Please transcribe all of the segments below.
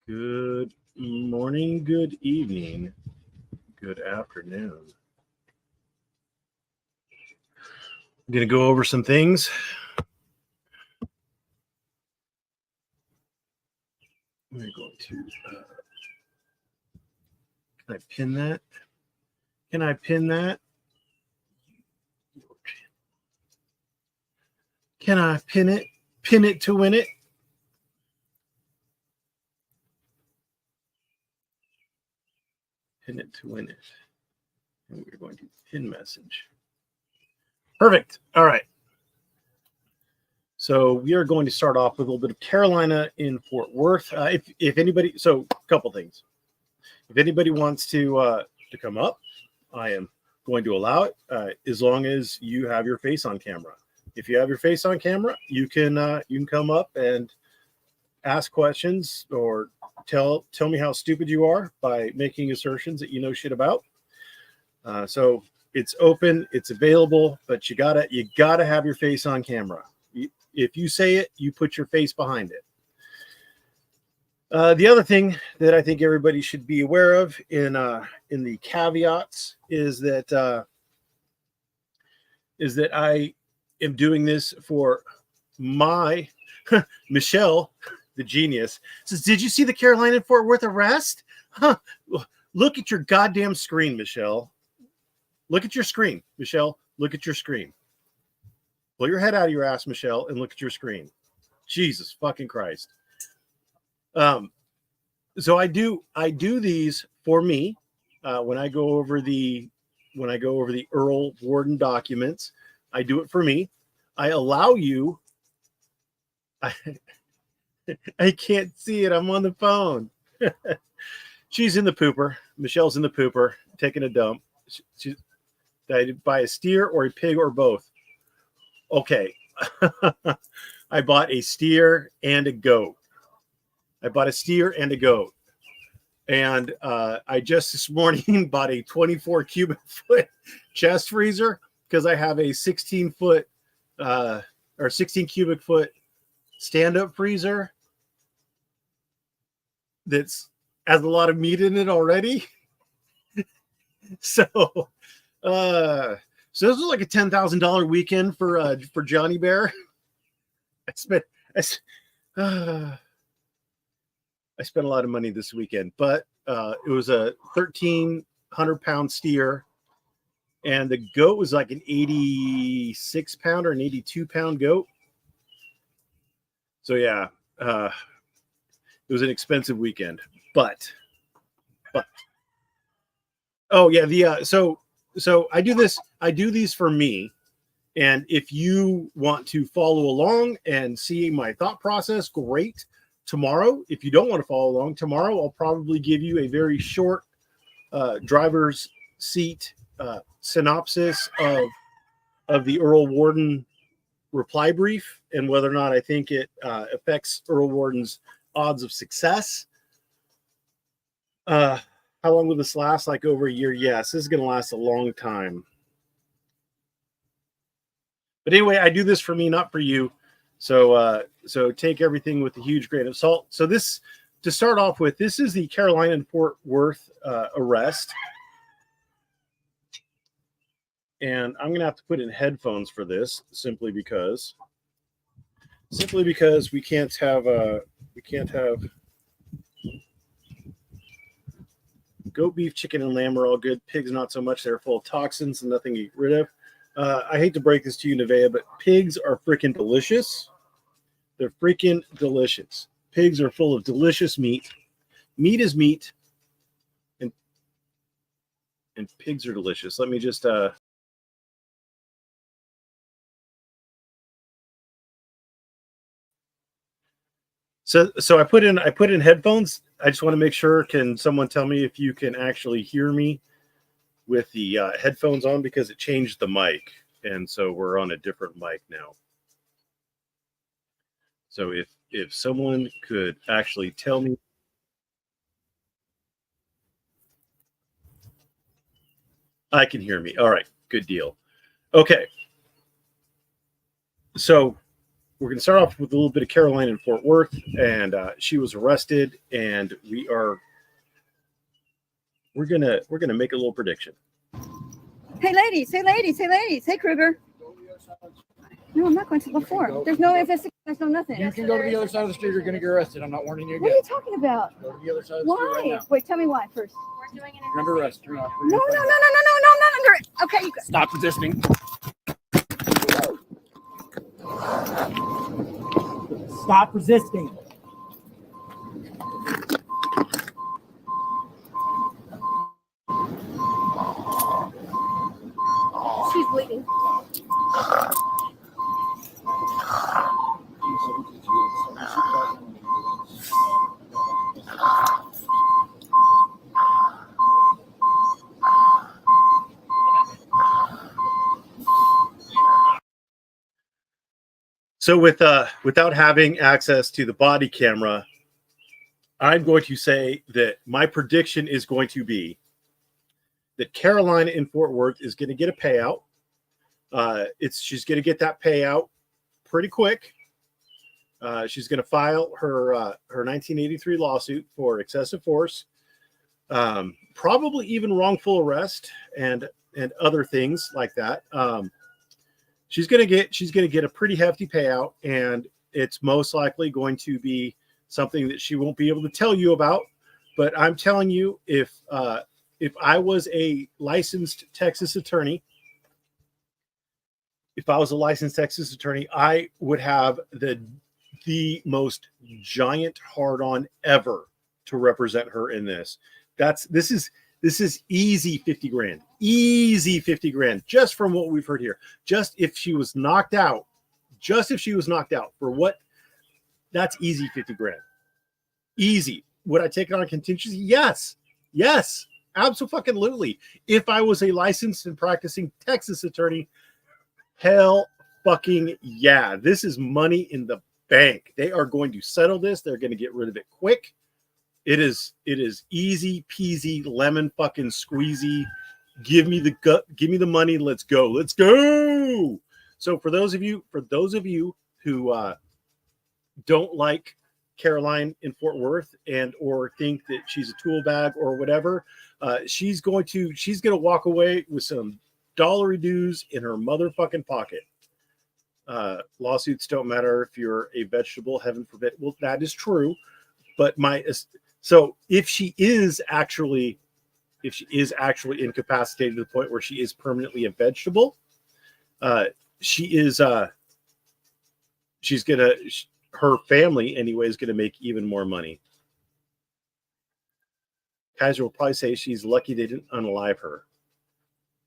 Good morning, good evening, good afternoon. I'm going to go over some things. We're going to, can I pin that? Can I pin that? Can I pin it? Pin it to win it? Pin it to win it. And we're going to pin message. Perfect. All right. So we are going to start off with a little bit of Carolina in Fort Worth. If anybody, so a couple things. If anybody wants to come up, I am going to allow it as long as you have your face on camera. If you have your face on camera, you can come up and ask questions or tell me how stupid you are by making assertions that you know shit about. So it's open, it's available, but you gotta have your face on camera. If you say it, you put your face behind it. The other thing that I think everybody should be aware of in the caveats is that I am doing this for my Michelle, the genius, says, "Did you see the Carolina Fort Worth arrest? Huh. Look at your goddamn screen, Michelle. Look at your screen, Michelle. Look at your screen. Pull your head out of your ass, Michelle, and look at your screen. Jesus fucking Christ." So I do these for me when I go over the Earl Warden documents. I do it for me. I allow you. I can't see it. I'm on the phone. She's in the pooper. Michelle's in the pooper, taking a dump. Did I buy a steer or a pig or both? Okay. I bought a steer and a goat. And I just this morning bought a 24 cubic foot chest freezer because I have a 16 cubic foot stand-up freezer that's has a lot of meat in it already. So this was like a $10,000 weekend for Johnny Bear. I spent a lot of money this weekend, but it was a 1,300-pound steer, and the goat was like an 86-pound or an 82-pound goat. So yeah, it was an expensive weekend, but oh yeah, so I do these for me. And if you want to follow along and see my thought process, great. Tomorrow, if you don't want to follow along, tomorrow I'll probably give you a very short driver's seat synopsis of the Earl Warden reply brief and whether or not I think it affects Earl Warden's odds of success. How long will this last? Like over a year? Yes, this is going to last a long time. But anyway, I do this for me, not for you. So take everything with a huge grain of salt. So this, to start off with, this is the Carolina and Fort Worth arrest. And I'm going to have to put in headphones for this simply because we can't have goat, beef, chicken, and lamb are all good. Pigs, not so much. They're full of toxins and nothing to get rid of. I hate to break this to you, Nevaeh, but pigs are freaking delicious. They're freaking delicious. Pigs are full of delicious meat. Meat is meat. And pigs are delicious. Let me just So I put in headphones. I just want to make sure. Can someone tell me if you can actually hear me with the headphones on, because it changed the mic, and so we're on a different mic now. So if someone could actually tell me. I can hear me. All right, good deal. Okay. So we're going to start off with a little bit of Caroline in Fort Worth, and she was arrested, and we're gonna make a little prediction. Hey ladies, hey Kruger. No, I'm not going to the floor. There's no investigation. There's no nothing. You can go to the other side of the street. You're going to get arrested. I'm not warning you again. What are you talking about? Go to the other side of the street right Why? now. Wait, tell me why first. You're under arrest. You're not. No, I'm not under. Okay, you go. Stop resisting. Stop resisting. She's bleeding. So without having access to the body camera, I'm going to say that my prediction is going to be that Caroline in Fort Worth is going to get a payout. She's going to get that payout pretty quick. She's going to file her 1983 lawsuit for excessive force, probably even wrongful arrest and other things like that. She's going to get a pretty hefty payout, and it's most likely going to be something that she won't be able to tell you about. But I'm telling you, if I was a licensed Texas attorney, I would have the most giant hard-on ever to represent her in this. This is easy 50 grand. Easy 50 grand, just from what we've heard here. Just if she was knocked out for what, that's easy 50 grand. Easy. Would I take it on contingency? Yes. Absolutely. If I was a licensed and practicing Texas attorney, hell fucking yeah. This is money in the bank. They are going to settle this. They're going to get rid of it quick. It is easy peasy, lemon fucking squeezy. Give me the money. Let's go. So for those of you who don't like Caroline in Fort Worth and or think that she's a tool bag or whatever, she's going to walk away with some dollary dues in her motherfucking pocket. Lawsuits don't matter if you're a vegetable, heaven forbid. Well, that is true, but so if she is actually incapacitated to the point where she is permanently a vegetable, her family anyway is gonna make even more money. Kaiser will probably say she's lucky they didn't unalive her.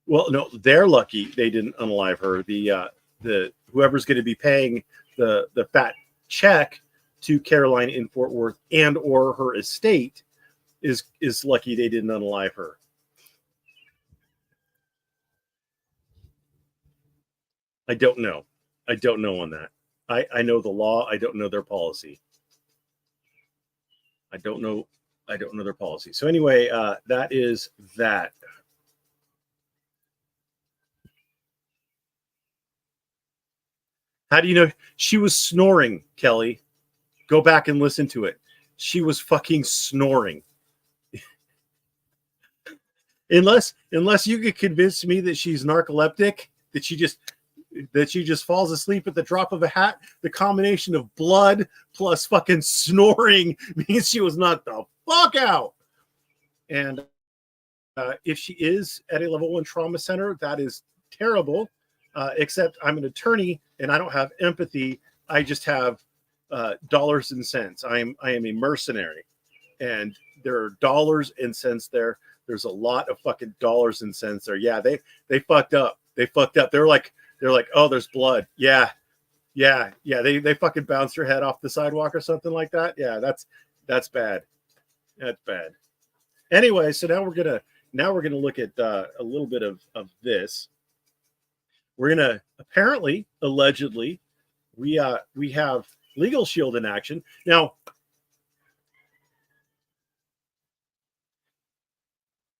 Well, no, they're lucky they didn't unalive her. The whoever's going to be paying the fat check to Caroline in Fort Worth and or her estate is lucky they didn't unalive her. I don't know on that. I know the law. I don't know their policy. I don't know their policy. So anyway, that is that. How do you know? She was snoring, Kelly. Go back and listen to it. She was fucking snoring. Unless you could convince me that she's narcoleptic, that she just falls asleep at the drop of a hat, the combination of blood plus fucking snoring means she was knocked the fuck out. And if she is at a level 1 trauma center, that is terrible. Except I'm an attorney and I don't have empathy. I just have dollars and cents. I am a mercenary, and there are dollars and cents there. There's a lot of fucking dollars and cents there. Yeah, they fucked up. They're like, oh, there's blood. Yeah. They fucking bounced her head off the sidewalk or something like that. Yeah, that's bad. That's bad. Anyway, so now we're gonna look at a little bit of this. We're gonna allegedly, we have Legal Shield in action now.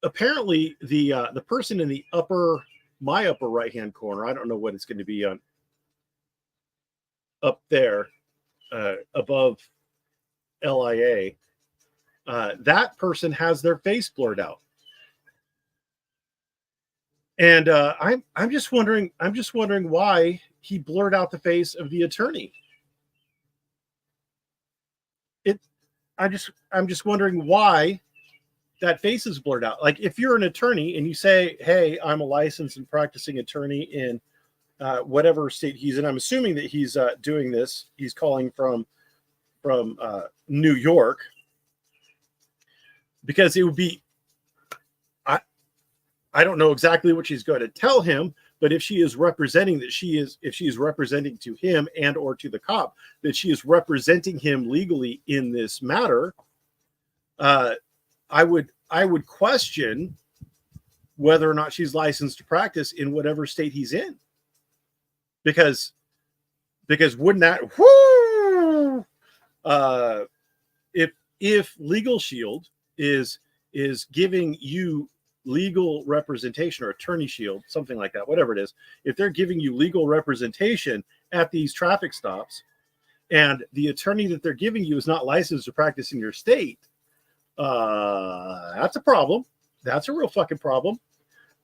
Apparently, the person in my upper right hand corner, I don't know what it's going to be on. up there above LIA, that person has their face blurred out. And I'm just wondering why he blurred out the face of the attorney. I'm just wondering why that face is blurred out. Like, if you're an attorney and you say, "Hey, I'm a licensed and practicing attorney in whatever state he's in," I'm assuming that he's doing this. He's calling from New York, because it would be. I don't know exactly what she's going to tell him, but if she is representing if she is representing to him and or to the cop that she is representing him legally in this matter, I would question whether or not she's licensed to practice in whatever state he's in, because wouldn't that if Legal Shield is giving you legal representation, or Attorney Shield, something like that, whatever it is, if they're giving you legal representation at these traffic stops, and the attorney that they're giving you is not licensed to practice in your state, that's a problem. That's a real fucking problem.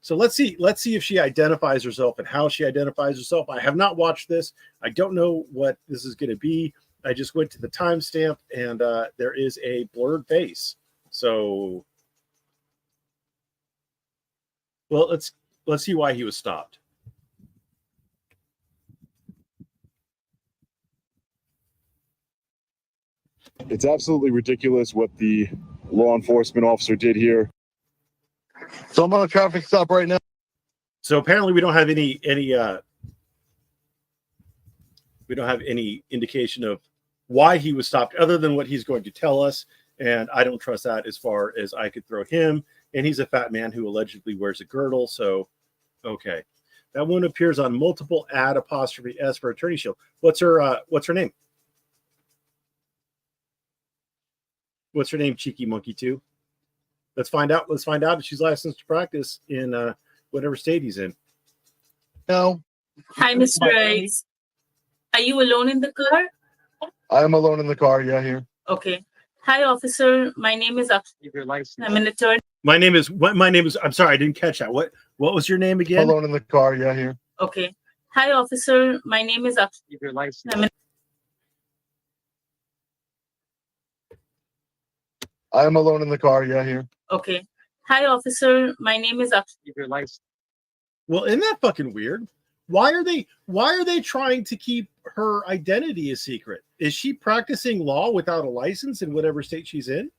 So let's see if she identifies herself and how she identifies herself. I have not watched this. I don't know what this is going to be. I just went to the timestamp, and there is a blurred face. So, well, let's see why he was stopped. It's absolutely ridiculous what the law enforcement officer did here. So I'm on a traffic stop right now. So apparently we don't have any indication of why he was stopped, other than what he's going to tell us. And I don't trust that as far as I could throw him. And he's a fat man who allegedly wears a girdle. So, okay. That one appears on multiple @S for Attorney Shield. What's her name? What's her name, Cheeky Monkey 2? Let's find out if she's licensed to practice in whatever state he's in. No. Hi, Mr. Rice. Are you alone in the car? I'm alone in the car, yeah, here. Okay. Hi, officer. My name is I'm an attorney. My name is I'm sorry, I didn't catch that. What was your name again? Alone in the car, yeah, here. Okay. Hi, officer. My name is I'm alone in the car, yeah, here. Okay. Hi, officer. My name is Well, isn't that fucking weird? Why are they trying to keep her identity a secret? Is she practicing law without a license in whatever state she's in?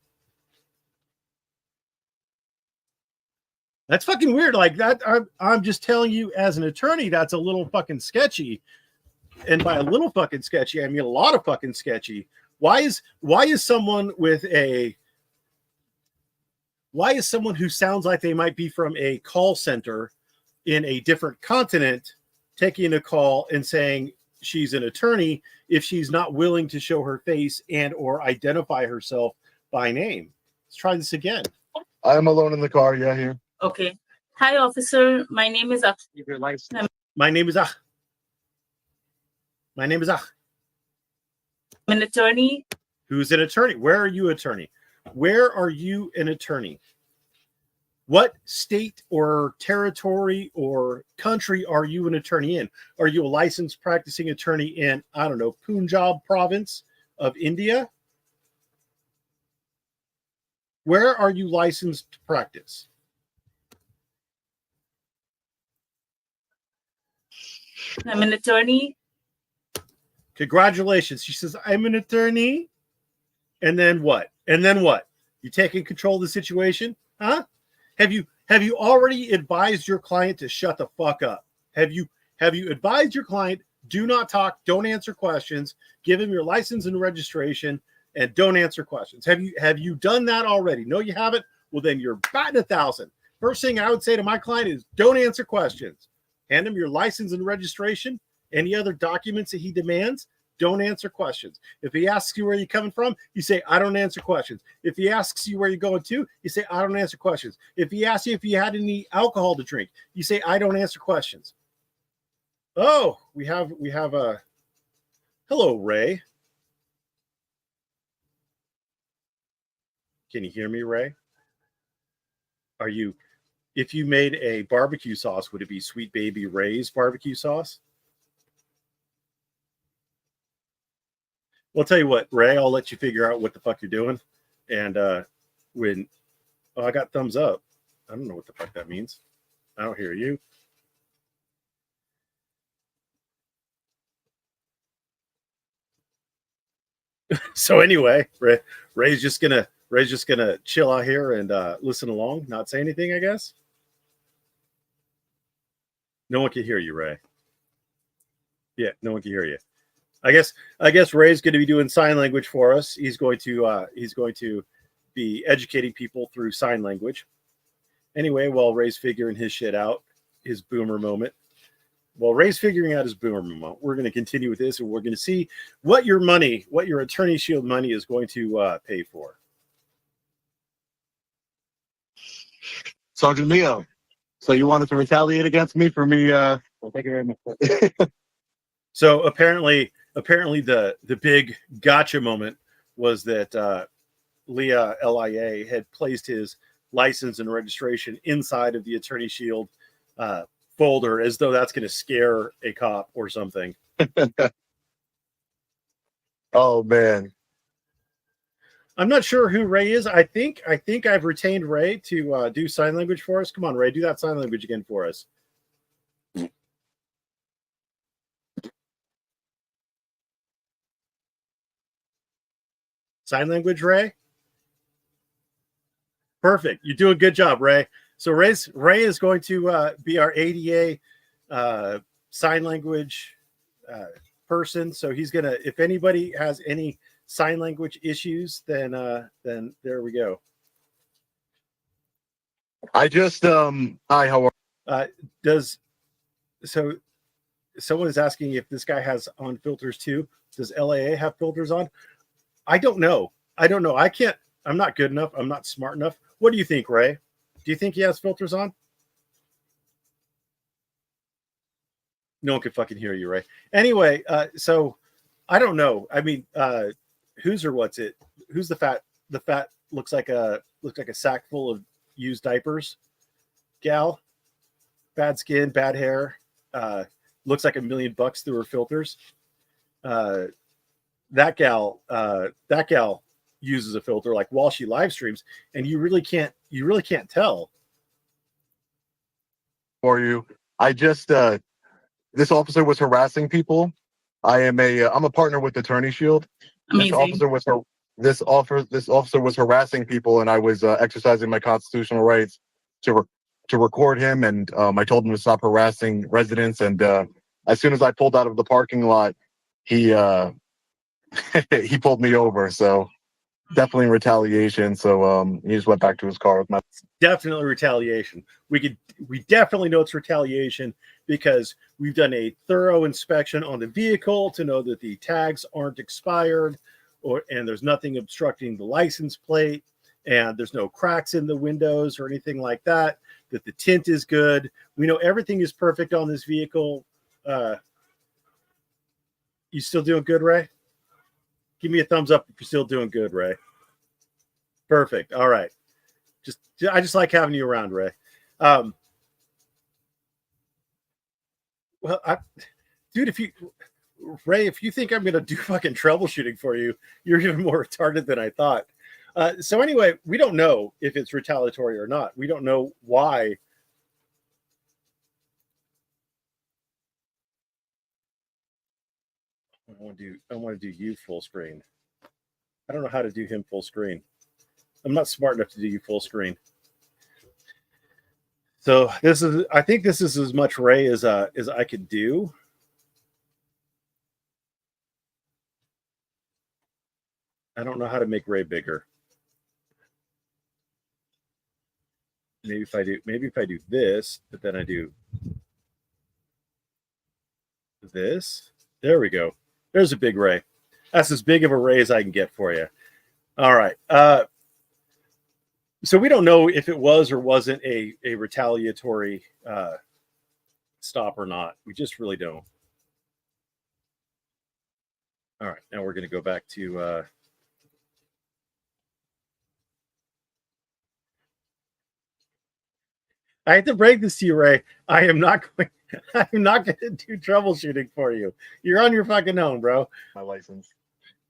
That's fucking weird. Like that, I'm just telling you, as an attorney, that's a little fucking sketchy. And by a little fucking sketchy, I mean a lot of fucking sketchy. Why is someone who sounds like they might be from a call center in a different continent taking a call and saying she's an attorney if she's not willing to show her face and or identify herself by name? Let's try this again. I'm alone in the car, yeah, here. Okay. Hi, officer. My name is My name is I'm an attorney. Who's an attorney? Where are you attorney? Where are you an attorney? What state or territory or country are you an attorney in? Are you a licensed practicing attorney in, I don't know, Punjab province of India? Where are you licensed to practice? I'm an attorney. Congratulations. She says, I'm an attorney. And then what? You taking control of the situation? Huh? Have you already advised your client to shut the fuck up? Have you advised your client, do not talk, don't answer questions, give him your license and registration, and don't answer questions? Have you done that already? No, you haven't? Well, then you're batting 1,000. First thing I would say to my client is don't answer questions. Hand him your license and registration, any other documents that he demands. Don't answer questions. If he asks you where you're coming from, you say, I don't answer questions. If he asks you where you're going to, you say, I don't answer questions. If he asks you if you had any alcohol to drink, you say, I don't answer questions. Oh, we have Hello, Ray. Can you hear me, Ray? Are you, if you made a barbecue sauce, would it be Sweet Baby Ray's barbecue sauce? Well, I'll tell you what, Ray, I'll let you figure out what the fuck you're doing. And when, oh, I got thumbs up. I don't know what the fuck that means. I don't hear you. So anyway, Ray's just gonna chill out here and listen along, not say anything, I guess. No one can hear you, Ray. Yeah, no one can hear you. I guess Ray's going to be doing sign language for us. He's going to be educating people through sign language. Anyway, while Ray's figuring his shit out, his boomer moment. While Ray's figuring out his boomer moment, we're going to continue with this, and we're going to see what your attorney shield money is going to pay for. Sergeant Leo, so you wanted to retaliate against me for me? Well, thank you very much. So apparently the big gotcha moment was that Leah LIA had placed his license and registration inside of the attorney shield folder, as though that's going to scare a cop or something. Oh man, I'm not sure who Ray is. I think I've retained Ray to do sign language for us. Come on, Ray, do that sign language again for us. Sign language, Ray? Perfect. You do a good job, Ray. So Ray is going to be our ADA sign language person. So he's gonna, if anybody has any sign language issues, then there we go. I just hi, how are? So someone is asking if this guy has on filters too. Does LAA have filters on? I don't know. I can't. I'm not good enough. I'm not smart enough. What do you think, Ray? Do you think he has filters on? No one can fucking hear you, Ray. Anyway, so I don't know. I mean, who's or what's it? Who's the fat? The fat looks like a sack full of used diapers. Gal, bad skin, bad hair. Looks like $1 million through her filters. That gal uses a filter like while she live streams, and you really can't tell. For you, I just this officer was harassing people. I'm a partner with Attorney Shield. Amazing. This officer was harassing people, and I was exercising my constitutional rights to record him, and I told him to stop harassing residents. And as soon as I pulled out of the parking lot, he he pulled me over. So definitely retaliation. So he just went back to his car with my. Definitely retaliation. We definitely know it's retaliation because we've done a thorough inspection on the vehicle to know that the tags aren't expired, and there's nothing obstructing the license plate, and there's no cracks in the windows or anything like that. That the tint is good. We know everything is perfect on this vehicle. You still doing good, Ray? Give me a thumbs up if you're still doing good, Ray. Perfect. All right. I just like having you around, Ray. Well, dude, if you think I'm gonna do fucking troubleshooting for you, you're even more retarded than I thought. So anyway, we don't know if it's retaliatory or not. We don't know why. I want to do you full screen. I don't know how to do him full screen. I'm not smart enough to do you full screen. So I think this is as much Ray as I could do. I don't know how to make Ray bigger. Maybe if I do this, but then I do this. There we go. There's a big Ray. That's as big of a Ray as I can get for you. All right. So we don't know if it was or wasn't a retaliatory stop or not. We just really don't. All right, now we're going to go back to I have to break this to you, Ray. I'm not going to do troubleshooting for you. You're on your fucking own, bro. My license.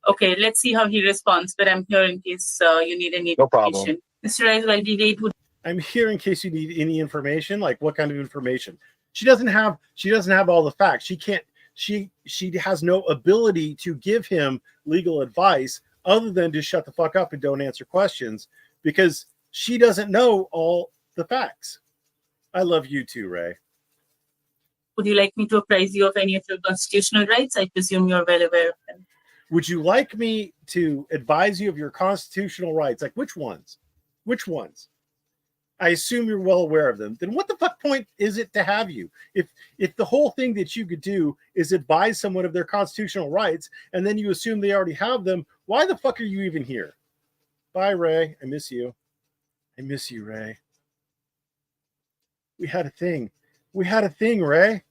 Okay, let's see how he responds. But I'm here in case you need any No problem. information. Mr. Rice, while we wait, I'm here in case you need any information. Like what kind of information? She doesn't have all the facts. She has no ability to give him legal advice other than to shut the fuck up and don't answer questions because she doesn't know all the facts. I love you too, Ray. would you like me to apprise you of any of your constitutional rights? I presume you're well aware of them. Would you like me to advise you of your constitutional rights? Like which ones? Which ones? I assume you're well aware of them. Then what the fuck point is it to have you? If the whole thing that you could do is advise someone of their constitutional rights and then you assume they already have them, why the fuck are you even here? Bye, Ray. I miss you. I miss you, Ray. We had a thing. We had a thing, Ray.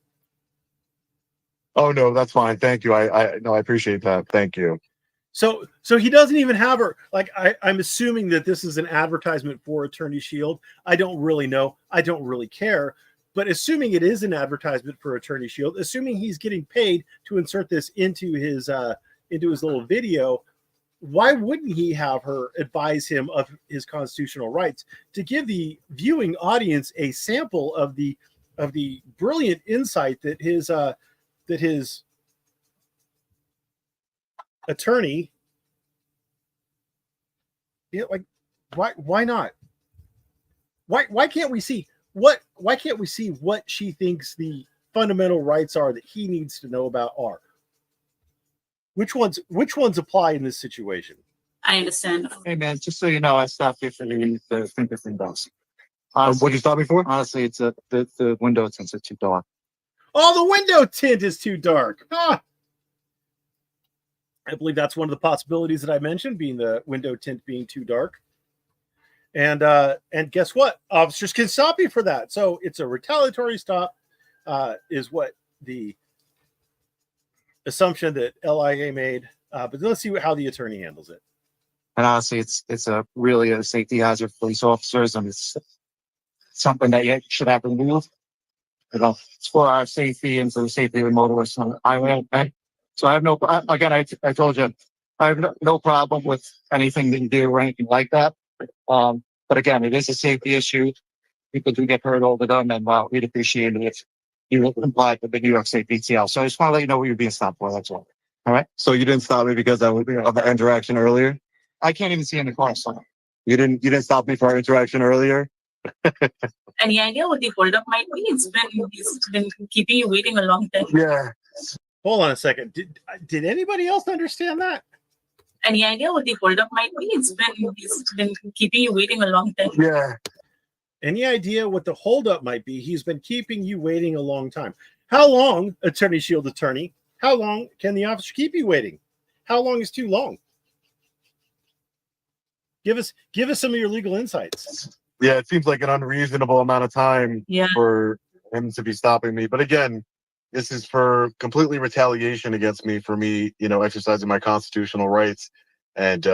Oh no, that's fine. Thank you. I appreciate that. Thank you. So he doesn't even have her. Like I'm assuming that this is an advertisement for Attorney Shield. I don't really know. I don't really care. But assuming it is an advertisement for Attorney Shield, assuming he's getting paid to insert this into his little video, why wouldn't he have her advise him of his constitutional rights to give the viewing audience a sample of the brilliant insight that his attorney, like why not? Why can't we see what she thinks the fundamental rights are that he needs to know about are? Which ones apply in this situation? I understand. Hey man, just so you know, I stopped you for the fingerprint dogs. What'd you stop me for? Honestly, it's the window tints are too dark. Oh, the window tint is too dark. Ah. I believe that's one of the possibilities that I mentioned, being the window tint being too dark. And guess what? Officers can stop you for that. So it's a retaliatory stop, is what the assumption that LIA made. But let's see how the attorney handles it. And honestly, it's a really a safety hazard for police officers, and it's something that you should have removed. You know, it's for our safety and for the safety of the motorists on the highway. Okay? So I have no. Again, I told you, I have no problem with anything that you do or anything like that. But again, it is a safety issue. People do get hurt all the time, and we'd appreciate it if you complied with the New York State BTL. So I just want to let you know what you're being stopped for. That's all. All right. So you didn't stop me because of the interaction earlier? I can't even see in the car, so. You didn't stop me for our interaction earlier? Any idea what the holdup might be? He's been keeping you waiting a long time. Yeah. Hold on a second. Did anybody else understand that? Any idea what the holdup might be? He's been keeping you waiting a long time. Yeah. Any idea what the holdup might be? He's been keeping you waiting a long time. How long, Attorney Shield attorney? How long can the officer keep you waiting? How long is too long? Give us some of your legal insights. Yeah, it seems like an unreasonable amount of time Yeah. for him to be stopping me. But again, this is for completely retaliation against me for me, exercising my constitutional rights and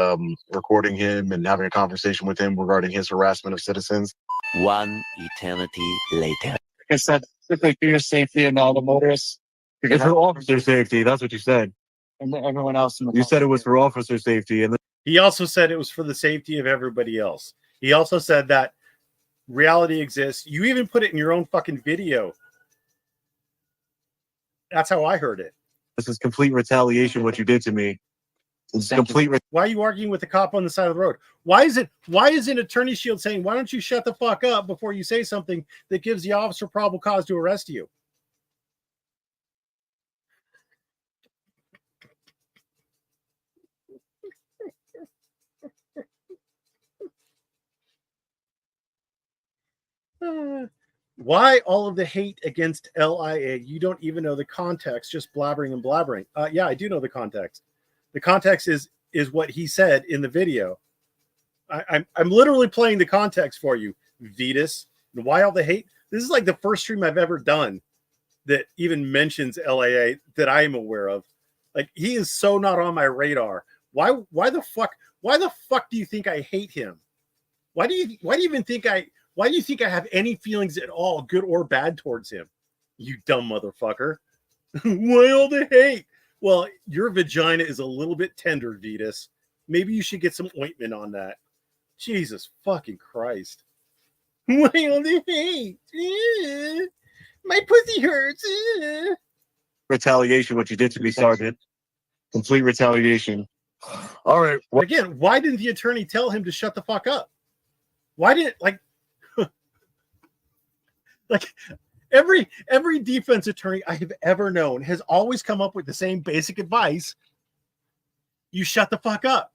recording him and having a conversation with him regarding his harassment of citizens. One eternity later. Like I said, strictly for your safety and all the motorists. It's for officer safety. That's what you said. And everyone else in the You said it was for officer safety. And He also said it was for the safety of everybody else. He also said that reality exists. You even put it in your own fucking video. That's how I heard it. this is complete retaliation what you did to me. It's complete. Why are you arguing with the cop on the side of the road? Why is an Attorney Shield saying, why don't you shut the fuck up before you say something that gives the officer probable cause to arrest you? Why all of the hate against LIA? You don't even know the context, just blabbering and blabbering. Yeah, I do know the context. The context is what he said in the video. I'm literally playing the context for you, Vetus. And why all the hate? This is like the first stream I've ever done that even mentions LIA that I am aware of. Like, he is so not on my radar. Why the fuck do you think I hate him? Why do you think I have any feelings at all, good or bad, towards him? You dumb motherfucker. Why all the hate? Well, your vagina is a little bit tender, Vetus. Maybe you should get some ointment on that. Jesus fucking Christ. Why all the hate? My pussy hurts. Retaliation, what you did to me, Sergeant. Complete retaliation. All right. Well, Again, why didn't the attorney tell him to shut the fuck up? Why didn't, like every defense attorney I have ever known has always come up with the same basic advice. You shut the fuck up.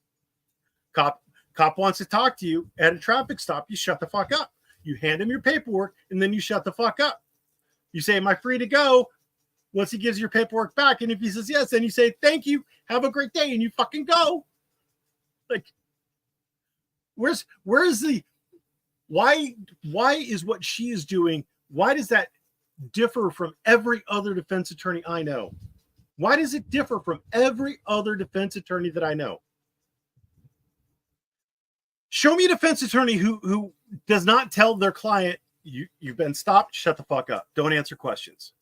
Cop wants to talk to you at a traffic stop. You shut the fuck up. You hand him your paperwork and then you shut the fuck up. You say, am I free to go? Once he gives your paperwork back, and if he says yes, then you say, thank you, have a great day, and you fucking go. Like, where's the, why is what she is doing, why does that differ from every other defense attorney I know? Why does it differ from every other defense attorney that I know? Show me a defense attorney who does not tell their client, you've been stopped, shut the fuck up, don't answer questions.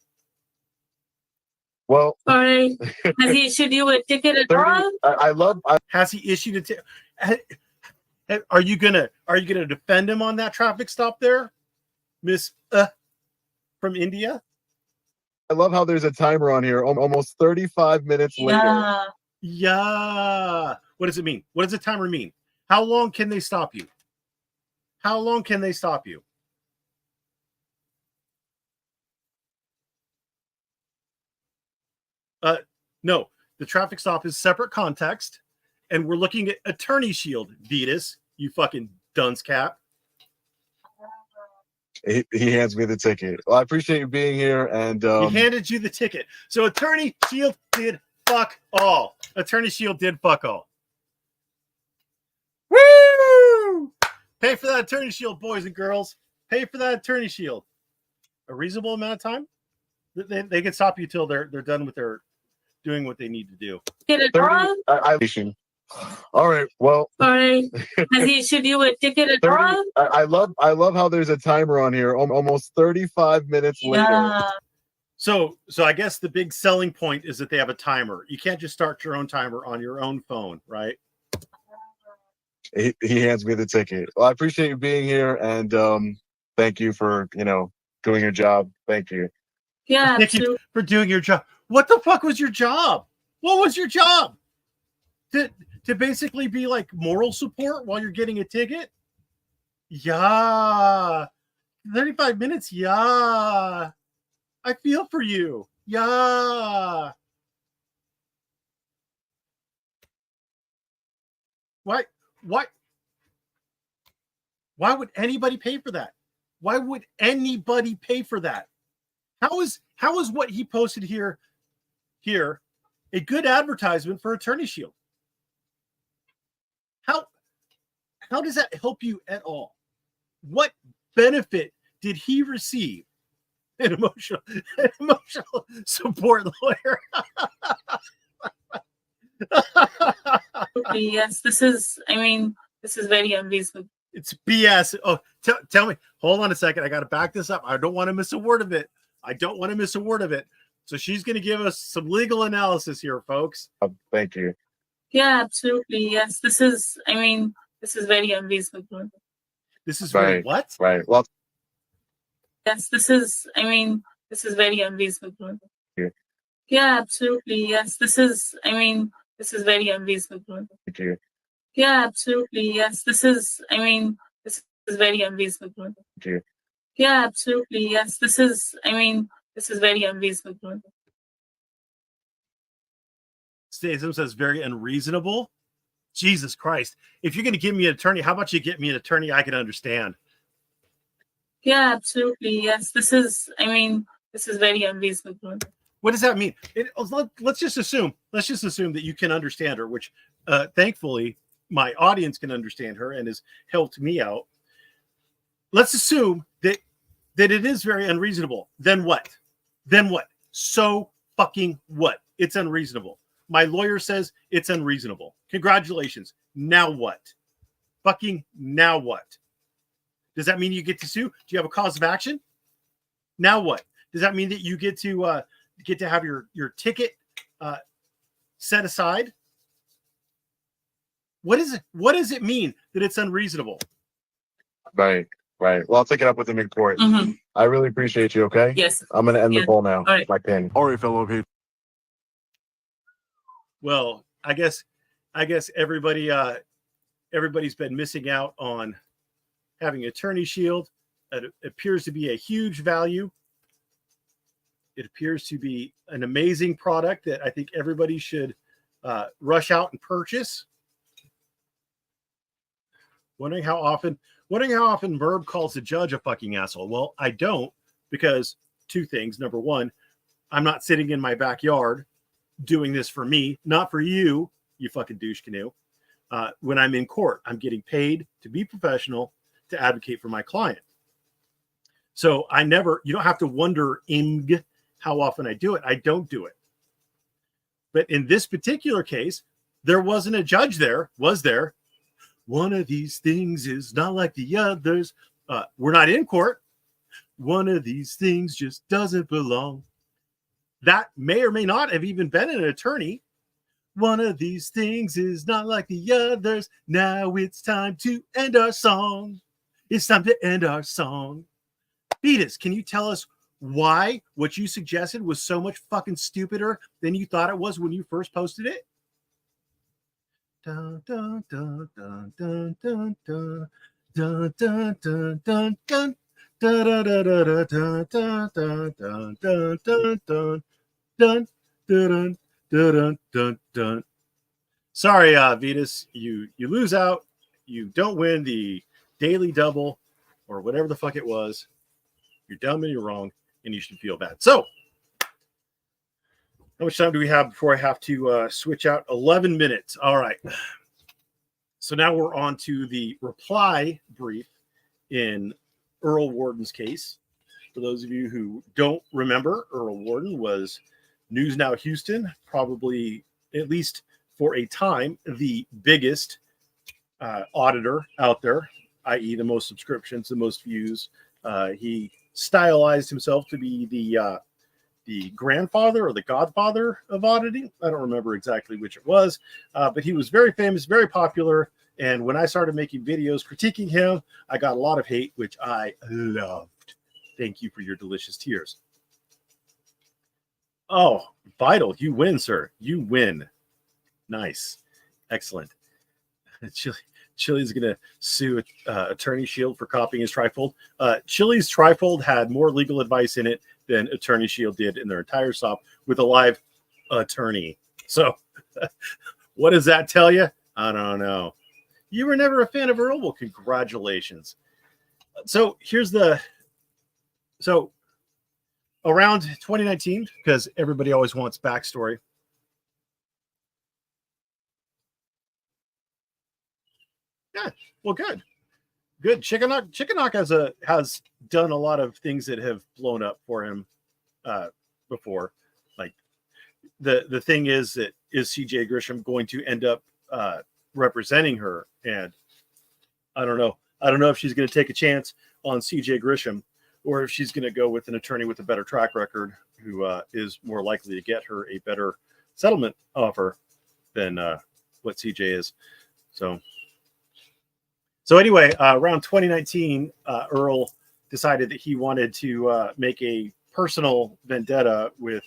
well, All right. Has he issued you a ticket at all? Has he issued a ticket? Are you gonna defend him on that traffic stop there, Miss from India? I love how there's a timer on here. Almost 35 minutes later. Yeah. Yeah. What does it mean? What does the timer mean? How long can they stop you? How long can they stop you? No, the traffic stop is separate context, and we're looking at attorney shield, Vetus, you fucking dunce cap. He hands me the ticket. Well, I appreciate you being here, and He handed you the ticket. So attorney shield did fuck all. Attorney shield did fuck all. Woo! Pay for that attorney shield, boys and girls. Pay for that attorney shield. A reasonable amount of time. They can stop you till they're done with their doing what they need to do. Ticket at all? All right. Well, All right. Has he issued you a ticket at all? I love how there's a timer on here. Almost 35 minutes later. Yeah. So I guess the big selling point is that they have a timer. You can't just start your own timer on your own phone, right? He hands me the ticket. Well, I appreciate you being here, and thank you for doing your job. Thank you. Yeah. Thank you for doing your job. What the fuck was your job? What was your job? To basically be like moral support while you're getting a ticket? Yeah. 35 minutes. Yeah. I feel for you. Yeah. Why would anybody pay for that? Why would anybody pay for that? How is what he posted here a good advertisement for Attorney Shield? How does that help you at all? What benefit did he receive? An emotional support lawyer. Yes, this is very unreasonable. It's BS. Oh, tell me. Hold on a second. I got to back this up. I don't want to miss a word of it. So she's going to give us some legal analysis here, folks. Thank you. Yeah, absolutely. Yes, this is very unreasonable. This is very what? Right. Well, yes, this is very unreasonable. Yeah. Yeah, absolutely. Yes, this is very unreasonable. Thank you. Yeah, absolutely. Yes, this is very unreasonable. Thank you. Yeah, absolutely. Yes, this is very unreasonable. Statham says very unreasonable. Jesus Christ. If you're going to give me an attorney, how about you get me an attorney I can understand? Yeah, absolutely. Yes, this is very unreasonable. What does that mean? Let's just assume that you can understand her, which thankfully my audience can understand her and has helped me out. Let's assume that it is very unreasonable. Then what? So fucking what? It's unreasonable. My lawyer says it's unreasonable. Congratulations. Now what? Fucking now what? Does that mean you get to sue? Do you have a cause of action? Now what? Does that mean that you get to have your ticket set aside? What is it? What does it mean that it's unreasonable? Right. Well, I'll take it up with him in court. Mhm. I really appreciate you. Okay. Yes. I'm gonna end Yeah. the call now. All right. My pen. All right, fellow people. Well, I guess everybody's been missing out on having Attorney Shield. It appears to be a huge value. It appears to be an amazing product that I think everybody should rush out and purchase. Wondering how often Verb calls the judge a fucking asshole. Well, I don't, because two things. Number one, I'm not sitting in my backyard doing this for me, not for you, you fucking douche canoe. When I'm in court, I'm getting paid to be professional, to advocate for my client. So you don't have to wonder how often I do it. I don't do it. But in this particular case, there wasn't a judge there, was there? One of these things is not like the others. We're not in court. One of these things just doesn't belong. That may or may not have even been an attorney. One of these things is not like the others. Now it's time to end our song. It's time to end our song. Beatus, can you tell us why what you suggested was so much fucking stupider than you thought it was when you first posted it? Dun, dun, dun, dun, dun, dun, dun, dun, dun, dun, dun, dun. Sorry, Vetus, you lose out. You don't win the daily double or whatever the fuck it was. You're dumb and you're wrong, and you should feel bad. So, how much time do we have before I have to switch out? 11 minutes. All right. So now we're on to the reply brief in Earl Warden's case. For those of you who don't remember, Earl Warden was News Now Houston, probably, at least for a time, the biggest auditor out there, i.e. the most subscriptions, the most views. He stylized himself to be the grandfather or the godfather of auditing. I don't remember exactly which it was, but he was very famous, very popular. And when I started making videos critiquing him, I got a lot of hate, which I loved. Thank you for your delicious tears. Oh, Vital, you win, sir. You win. Nice. Excellent. Chili's going to sue Attorney Shield for copying his trifold. Chili's trifold had more legal advice in it than Attorney Shield did in their entire stop with a live attorney. So what does that tell you? I don't know. You were never a fan of Earl? Well, congratulations. So so around 2019, because everybody always wants backstory. Yeah, well, good. Chickenhawk has done a lot of things that have blown up for him before. Like the thing is CJ Grisham going to end up representing her? And I don't know if she's going to take a chance on CJ Grisham, or if she's going to go with an attorney with a better track record who is more likely to get her a better settlement offer than what CJ is. So anyway, around 2019, Earl decided that he wanted to make a personal vendetta with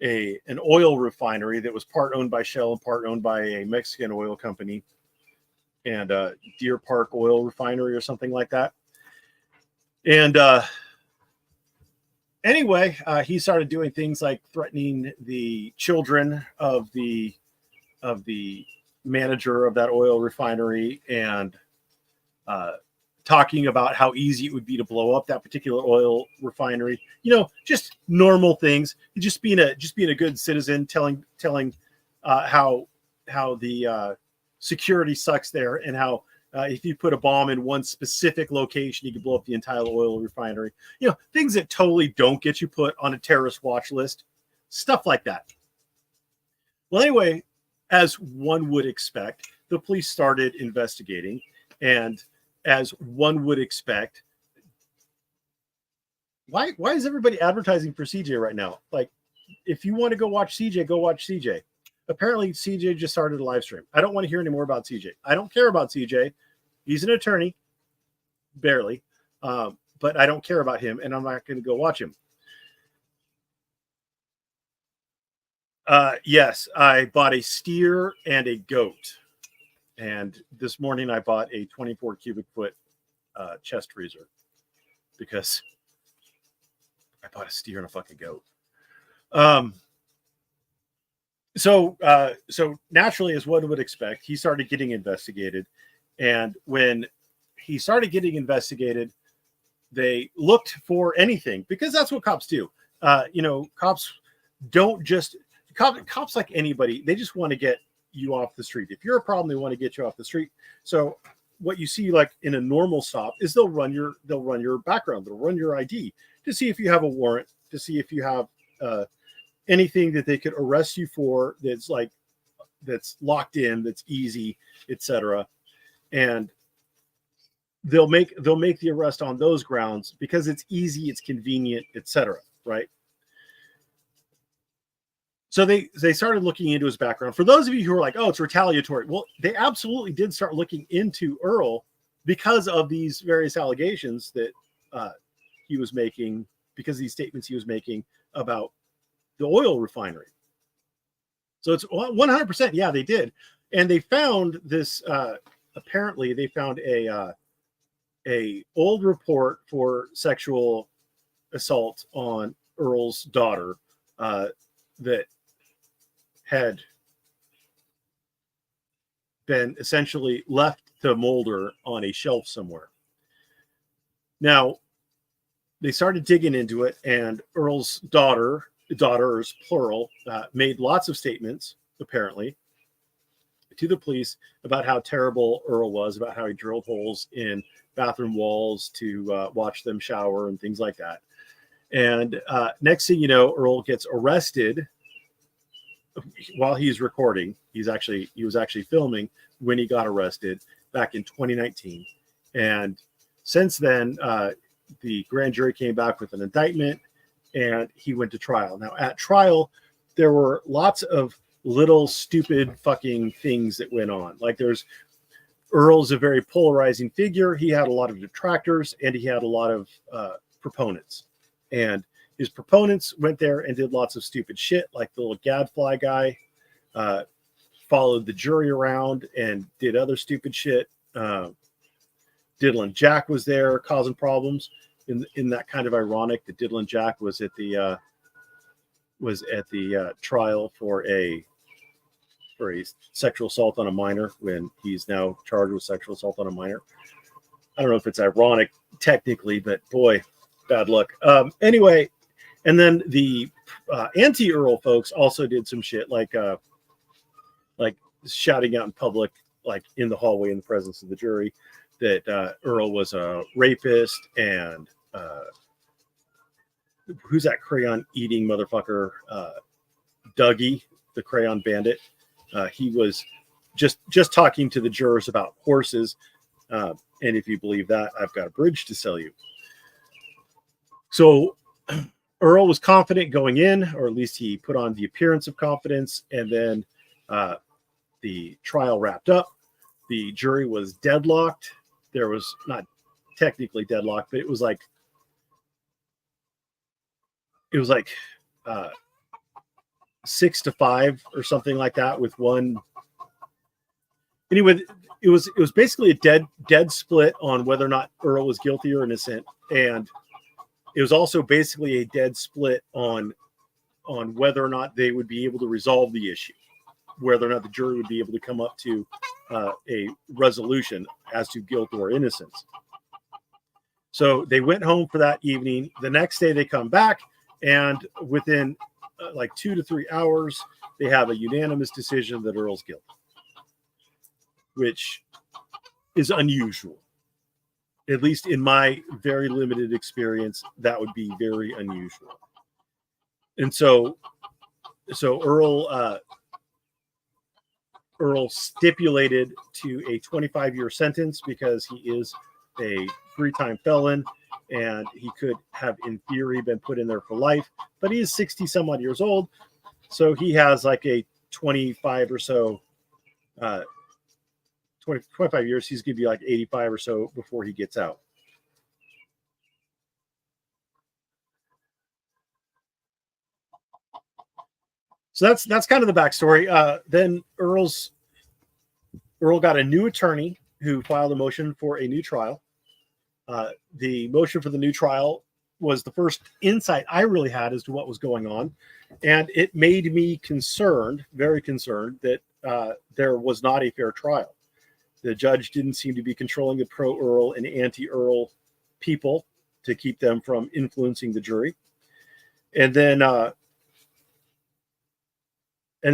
an oil refinery that was part owned by Shell and part owned by a Mexican oil company, and Deer Park Oil Refinery or something like that. And anyway, he started doing things like threatening the children of the manager of that oil refinery, and talking about how easy it would be to blow up that particular oil refinery. Just normal things. Just being a good citizen, telling how the security sucks there, and how if you put a bomb in one specific location, you can blow up the entire oil refinery. Things that totally don't get you put on a terrorist watch list. Stuff like that. Well, anyway, as one would expect, the police started investigating, and as one would expect, why is everybody advertising for CJ right now? Like, if you want to go watch CJ, go watch CJ. Apparently, CJ just started a live stream. I don't want to hear any more about CJ. I don't care about CJ. He's an attorney, barely, but I don't care about him, and I'm not going to go watch him. Yes, I bought a steer and a goat. And this morning I bought a 24 cubic foot chest freezer because I bought a steer and a fucking goat. So naturally, as one would expect, he started getting investigated. And when he started getting investigated, they looked for anything, because that's what cops do. Cops don't just cops like anybody. They just want to get you off the street. If you're a problem, they want to get you off the street. So what you see, like in a normal stop, is they'll run your background, they'll run your ID to see if you have a warrant, to see if you have anything that they could arrest you for that's locked in, that's easy, etc. And they'll make the arrest on those grounds because it's easy, it's convenient, etc. Right? So they started looking into his background. For those of you who are like, oh, it's retaliatory. Well, they absolutely did start looking into Earl because of these various allegations that he was making, because of these statements he was making about the oil refinery. So it's 100%. Yeah, they did. And they found this, apparently they found a old report for sexual assault on Earl's daughter that had been essentially left to molder on a shelf somewhere. Now, they started digging into it, and Earl's daughters, plural, made lots of statements, apparently, to the police about how terrible Earl was, about how he drilled holes in bathroom walls to watch them shower and things like that. And next thing you know, Earl gets arrested while he's recording. He was actually filming when he got arrested back in 2019. And since then, the grand jury came back with an indictment, and he went to trial. Now, at trial, there were lots of little stupid fucking things that went on. Like, Earl's a very polarizing figure. He had a lot of detractors, and he had a lot of proponents. And his proponents went there and did lots of stupid shit, like the little gadfly guy followed the jury around and did other stupid shit. Diddlin' Jack was there causing problems. In that kind of ironic that Diddlin' Jack was at the trial for a sexual assault on a minor, when he's now charged with sexual assault on a minor. I don't know if it's ironic technically, but boy, bad luck. Anyway, and then the anti-Earl folks also did some shit, like shouting out in public, like in the hallway in the presence of the jury, that Earl was a rapist, and who's that crayon eating motherfucker? Dougie, the crayon bandit. He was just talking to the jurors about horses. And if you believe that, I've got a bridge to sell you. So Earl was confident going in, or at least he put on the appearance of confidence. And then the trial wrapped up. The jury was deadlocked. There was not technically deadlocked, but it was like 6-5 or something like that, with one. Anyway, it was basically a dead split on whether or not Earl was guilty or innocent, and it was also basically a dead split on whether or not they would be able to resolve the issue, whether or not the jury would be able to come up to a resolution as to guilt or innocence. So they went home for that evening. The next day they come back, and within like 2 to 3 hours, they have a unanimous decision that Earl's guilty, which is unusual. At least in my very limited experience, that would be very unusual. And so Earl Earl stipulated to a 25-year sentence because he is a 3-time felon, and he could have, in theory, been put in there for life. But he is 60 some odd years old, so he has like a 25 or so, 25 years. He's going to be like 85 or so before he gets out. So that's kind of the backstory. Then Earl got a new attorney who filed a motion for a new trial. The motion for the new trial was the first insight I really had as to what was going on, and it made me concerned, very concerned, that there was not a fair trial. The judge didn't seem to be controlling the pro-Earl and anti-Earl people to keep them from influencing the jury. And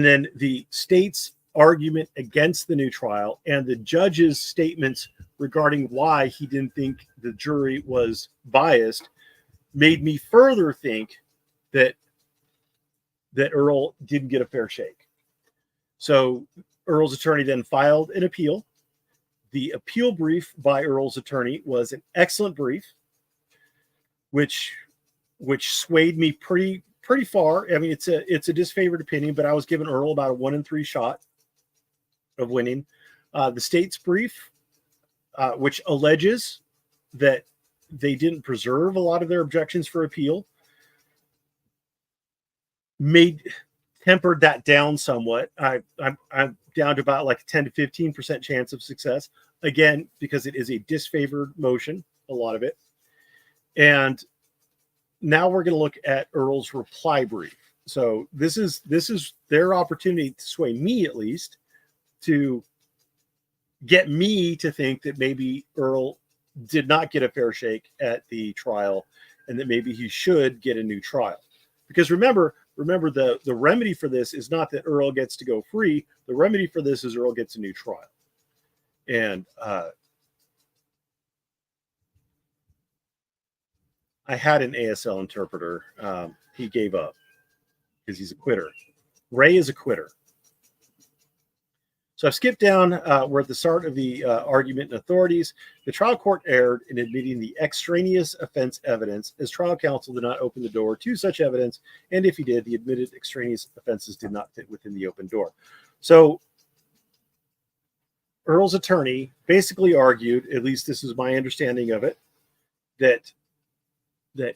then the state's argument against the new trial and the judge's statements regarding why he didn't think the jury was biased made me further think that Earl didn't get a fair shake. So Earl's attorney then filed an appeal. The appeal brief by Earl's attorney was an excellent brief, which swayed me pretty far. I mean, it's a disfavored opinion, but I was giving Earl about a 1 in 3 shot of winning. The state's brief, which alleges that they didn't preserve a lot of their objections for appeal, tempered that down somewhat. I'm down to about like 10 to 15% chance of success, again, because it is a disfavored motion, a lot of it. And now we're going to look at Earl's reply brief. So this is their opportunity to sway me, at least, to get me to think that maybe Earl did not get a fair shake at the trial, and that maybe he should get a new trial. Because remember, the remedy for this is not that Earl gets to go free. The remedy for this is Earl gets a new trial. And I had an ASL interpreter. He gave up because he's a quitter. Ray is a quitter. So I've skipped down. We're at the start of the argument and authorities. The trial court erred in admitting the extraneous offense evidence, as trial counsel did not open the door to such evidence, and if he did, the admitted extraneous offenses did not fit within the open door. So Earl's attorney basically argued, at least this is my understanding of it, that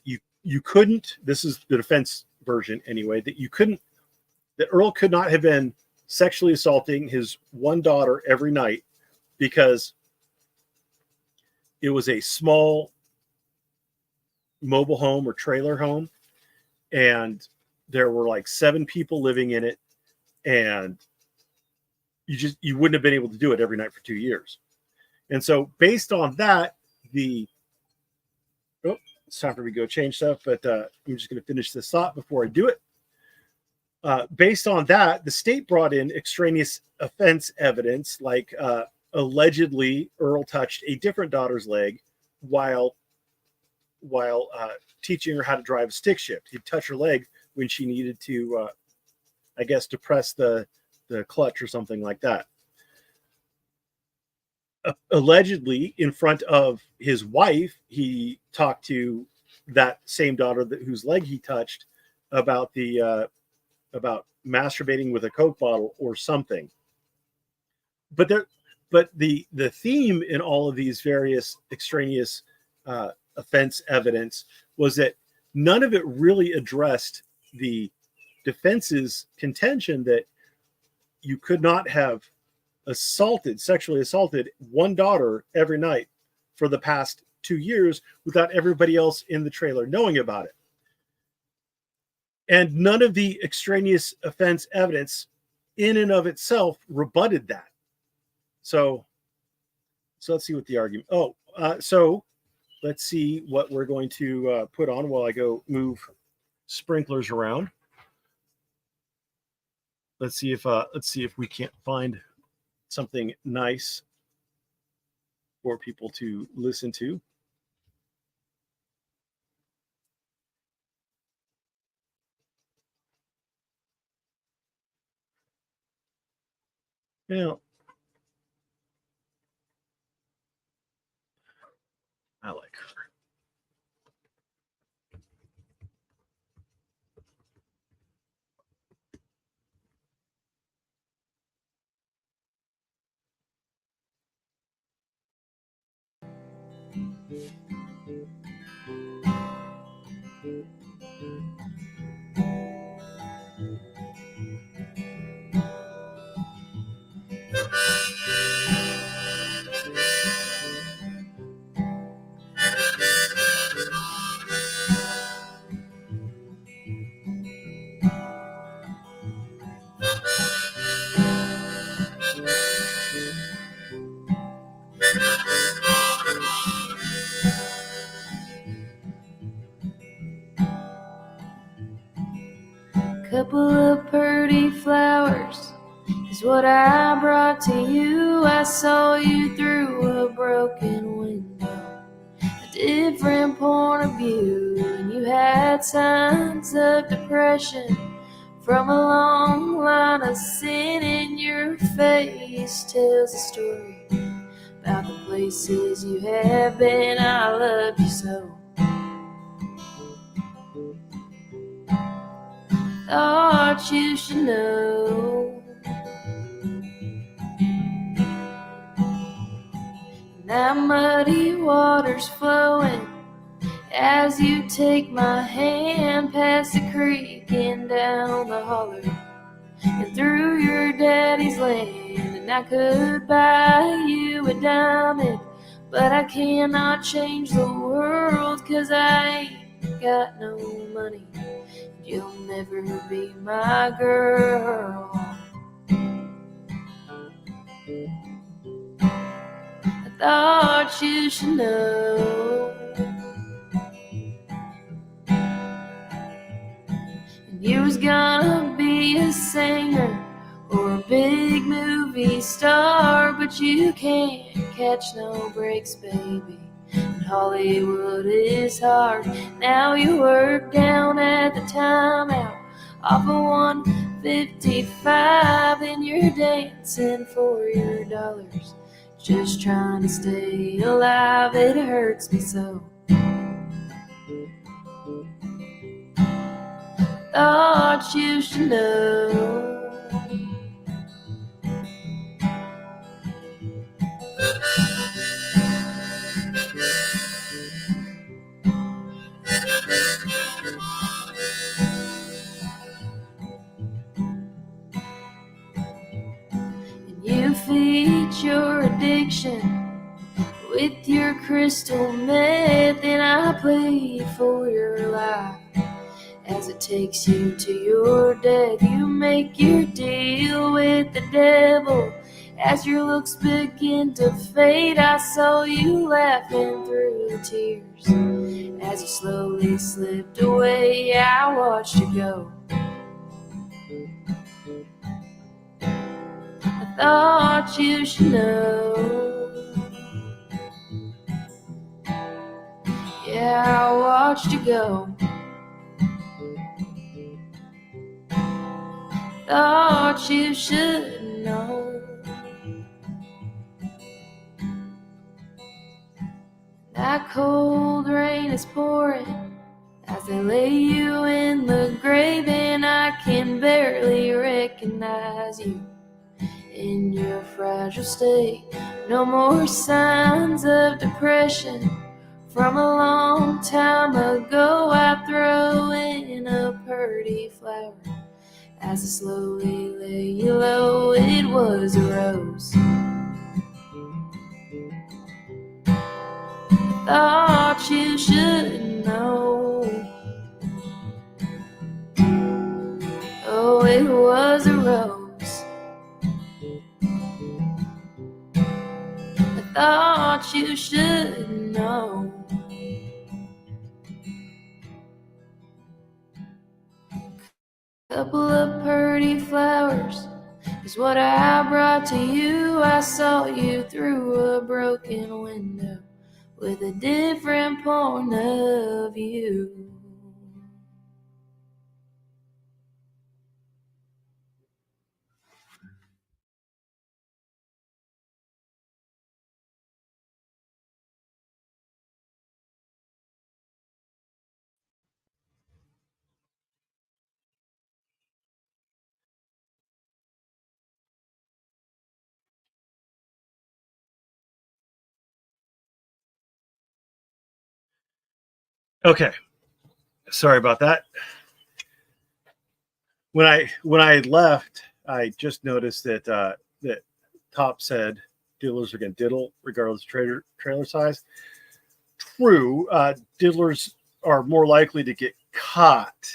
you couldn't, this is the defense version anyway, that Earl could not have been sexually assaulting his one daughter every night because it was a small mobile home or trailer home, and there were like 7 people living in it, and you wouldn't have been able to do it every night for 2 years. And so based on that, it's time for me to go change stuff, but I'm just going to finish this thought before I do it. Based on that, the state brought in extraneous offense evidence, like allegedly Earl touched a different daughter's leg while teaching her how to drive a stick shift. He'd touch her leg when she needed to, I guess, to press the clutch or something like that. Allegedly, in front of his wife, he talked to that same daughter whose leg he touched about about masturbating with a Coke bottle or something. But the theme in all of these various extraneous offense evidence was that none of it really addressed the defense's contention that you could not have sexually assaulted one daughter every night for the past 2 years without everybody else in the trailer knowing about it. And none of the extraneous offense evidence in and of itself rebutted that. So let's see what the argument. So let's see what we're going to put on while I go move sprinklers around. Let's see if we can't find something nice for people to listen to. Yeah. I like her. Couple of pretty flowers is what I brought to you. I saw you through a broken window, a different point of view, and you had signs of depression from a long line of sin in your face. Tells a story about the places you have been. I love you so. Thought you should know. Now muddy water's flowing as you take my hand past the creek and down the holler and through your daddy's land. And I could buy you a diamond, but I cannot change the world, 'cause I ain't got no money. You'll never be my girl. I thought you should know. And you was gonna be a singer or a big movie star, but you can't catch no breaks, baby. And Hollywood is hard. Now you work down at the timeout off of 155, and you're dancing for your dollars, just trying to stay alive. It hurts me so. Thought you should know. And you feed your addiction with your crystal meth, and I plead for your life as it takes you to your death. You make your deal with the devil as your looks begin to fade. I saw you laughing through the tears as you slowly slipped away. I watched you go. I thought you should know. Yeah, I watched you go. Thought you should know. That cold rain is pouring as they lay you in the grave, and I can barely recognize you in your fragile state. No more signs of depression from a long time ago. I throw in a pretty flower as I slowly lay you low. It was a rose. Thought you should know. Oh, it was a rose. I thought you should know. Couple of pretty flowers is what I brought to you. I saw you through a broken window with a different point of view. Okay, sorry about that. When I left, I just noticed that that top said diddlers are going to diddle regardless of trailer size. True, diddlers are more likely to get caught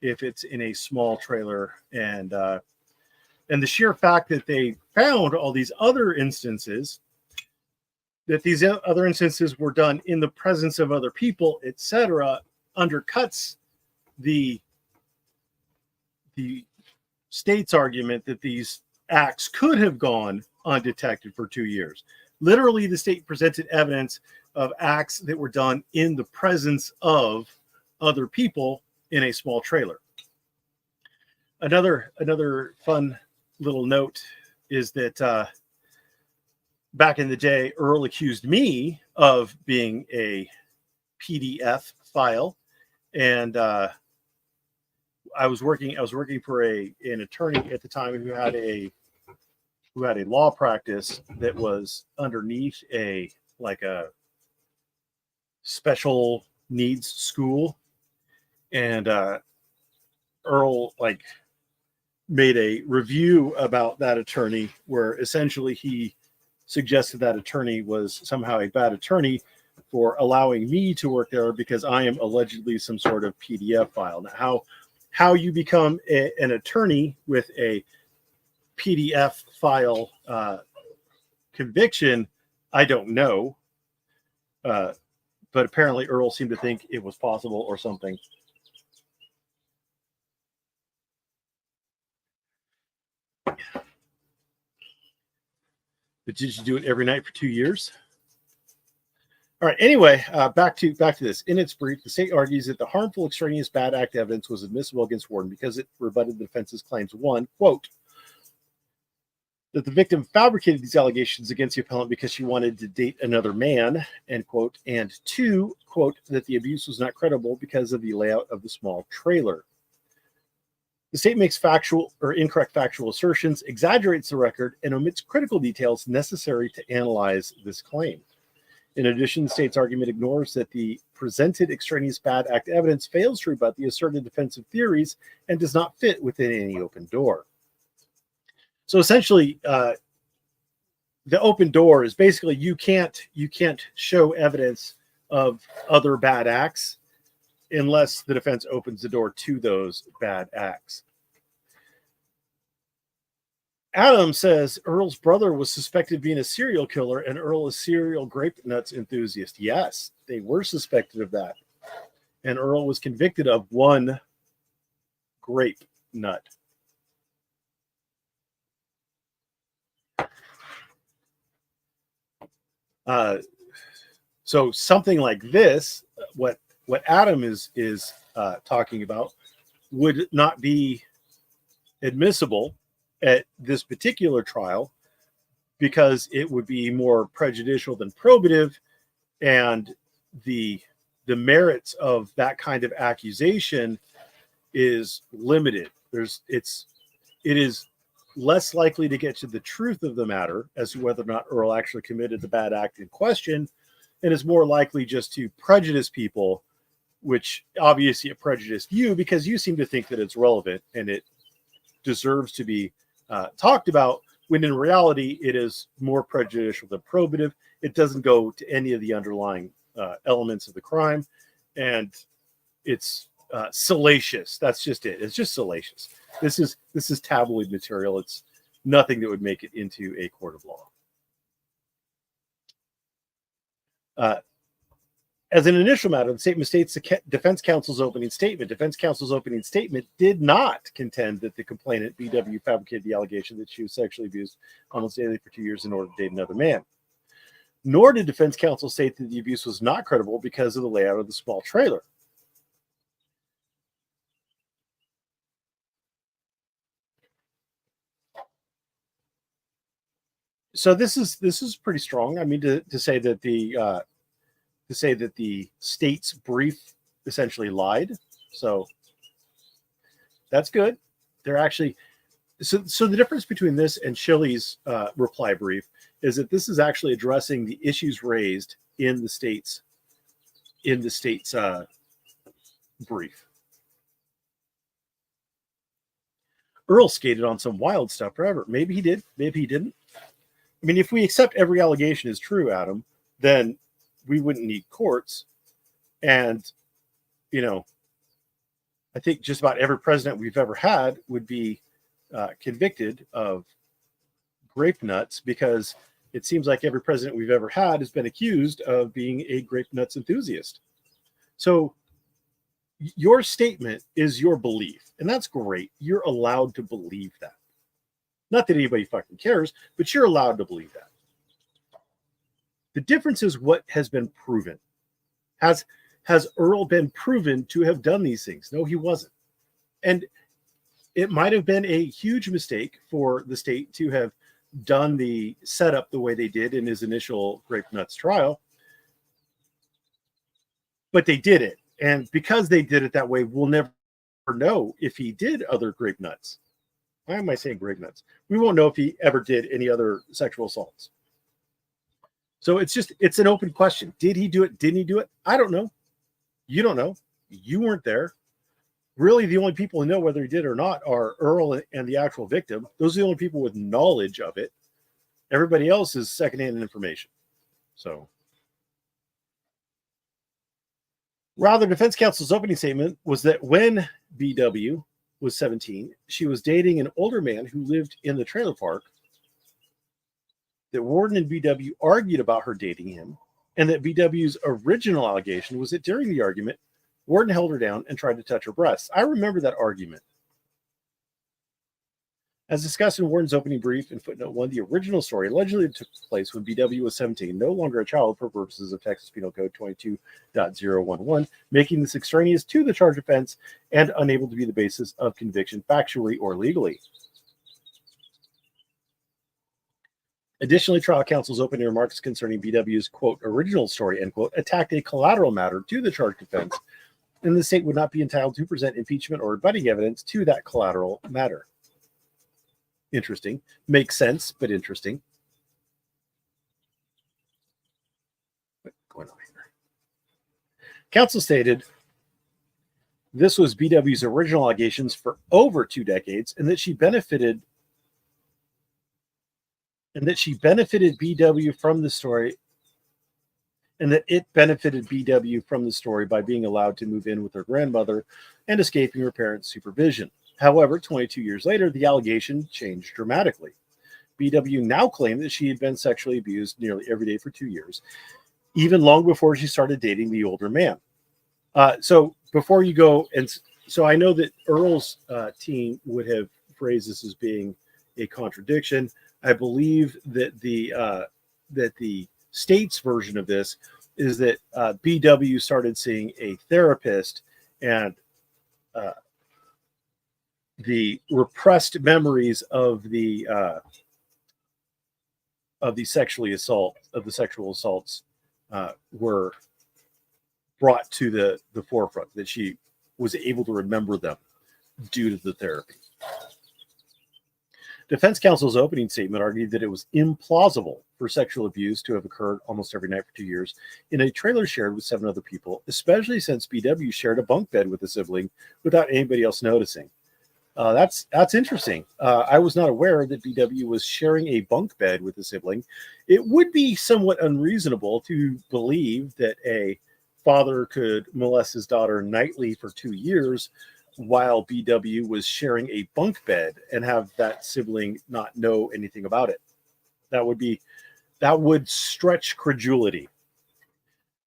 if it's in a small trailer, and the sheer fact that they found all these other instances, that these other instances were done in the presence of other people, etc., undercuts the state's argument that these acts could have gone undetected for 2 years. Literally, the state presented evidence of acts that were done in the presence of other people in a small trailer. Another fun little note is that back in the day, Earl accused me of being a PDF file, and I was working for an attorney at the time who had a law practice that was underneath a special needs school, and Earl made a review about that attorney where essentially he suggested that attorney was somehow a bad attorney for allowing me to work there because I am allegedly some sort of PDF file. Now, how you become an attorney with a PDF file conviction, I don't know. But apparently Earl seemed to think it was possible or something. But did you do it every night for 2 years? All right. Anyway, back to this. In its brief, the state argues that the harmful extraneous bad act evidence was admissible against Worden because it rebutted the defense's claims. One, quote, that the victim fabricated these allegations against the appellant because she wanted to date another man, end quote. And two, quote, that the abuse was not credible because of the layout of the small trailer. The state makes factual or incorrect factual assertions, exaggerates the record, and omits critical details necessary to analyze this claim. In addition, the state's argument ignores that the presented extraneous bad act evidence fails to rebut the asserted defensive theories and does not fit within any open door. So essentially, the open door is basically you can't show evidence of other bad acts unless the defense opens the door to those bad acts. Adam says Earl's brother was suspected of being a serial killer and Earl a serial grape nuts enthusiast. Yes, they were suspected of that. And Earl was convicted of one grape nut. So something like this, what Adam is talking about, would not be admissible at this particular trial because it would be more prejudicial than probative, and the merits of that kind of accusation is limited. It is less likely to get to the truth of the matter as to whether or not Earl actually committed the bad act in question, and is more likely just to prejudice people, which obviously it prejudiced you because you seem to think that it's relevant and it deserves to be talked about, when in reality it is more prejudicial than probative. It doesn't go to any of the underlying elements of the crime, and it's salacious. That's just it. It's just salacious. This is tabloid material. It's nothing that would make it into a court of law. As an initial matter, the statement states the defense counsel's opening statement. Defense counsel's opening statement did not contend that the complainant, BW, fabricated the allegation that she was sexually abused almost daily for 2 years in order to date another man. Nor did defense counsel state that the abuse was not credible because of the layout of the small trailer. So this is pretty strong. I mean, to say that the state's brief essentially lied. So that's good. They're actually so the difference between this and Shilley's reply brief is that this is actually addressing the issues raised in the state's in the state's brief. Earl skated on some wild stuff forever. Maybe he did, maybe he didn't. I mean, if we accept every allegation is true, Adam, then we wouldn't need courts. And, you know, I think just about every president we've ever had would be convicted of grape nuts, because it seems like every president we've ever had has been accused of being a grape nuts enthusiast. So your statement is your belief, and that's great. You're allowed to believe that. Not that anybody fucking cares, but you're allowed to believe that. The difference is what has been proven. Has Earl been proven to have done these things? No, he wasn't. And it might have been a huge mistake for the state to have done the setup the way they did in his initial grape nuts trial. But they did it. And because they did it that way, we'll never know if he did other grape nuts. Why am I saying grape nuts? We won't know if he ever did any other sexual assaults. So it's an open question. Did he do it? Didn't he do it? I don't know. You don't know. You weren't there. Really, the only people who know whether he did or not are Earl and the actual victim. Those are the only people with knowledge of it. Everybody else is secondhand information. So, rather, defense counsel's opening statement was that when BW was 17, she was dating an older man who lived in the trailer park, that Worden and BW argued about her dating him, and that BW's original allegation was that during the argument, Worden held her down and tried to touch her breasts. I remember that argument. As discussed in Warden's opening brief in footnote 1, the original story allegedly took place when BW was 17, no longer a child for purposes of Texas Penal Code 22.011, making this extraneous to the charge offense and unable to be the basis of conviction factually or legally. Additionally, trial counsel's opening remarks concerning BW's, quote, original story, end quote, attacked a collateral matter to the charged offense, and the state would not be entitled to present impeachment or rebutting evidence to that collateral matter. Interesting. Makes sense, but interesting. What's going on here? Counsel stated this was BW's original allegations for over 2 decades, and that she benefited BW from the story, and that it benefited BW from the story by being allowed to move in with her grandmother and escaping her parents' supervision. However, 22 years later, the allegation changed dramatically. BW now claimed that she had been sexually abused nearly every day for 2 years, even long before she started dating the older man. So before you go, and so I know that Earl's team would have phrased this as being a contradiction. I believe that the state's version of this is that BW started seeing a therapist, and the repressed memories of the sexual assaults were brought to the forefront, that she was able to remember them due to the therapy. Defense counsel's opening statement argued that it was implausible for sexual abuse to have occurred almost every night for 2 years in a trailer shared with 7 other people, especially since BW shared a bunk bed with a sibling without anybody else noticing. That's interesting. I was not aware that BW was sharing a bunk bed with a sibling. It would be somewhat unreasonable to believe that a father could molest his daughter nightly for 2 years while BW was sharing a bunk bed and have that sibling not know anything about it. That would stretch credulity.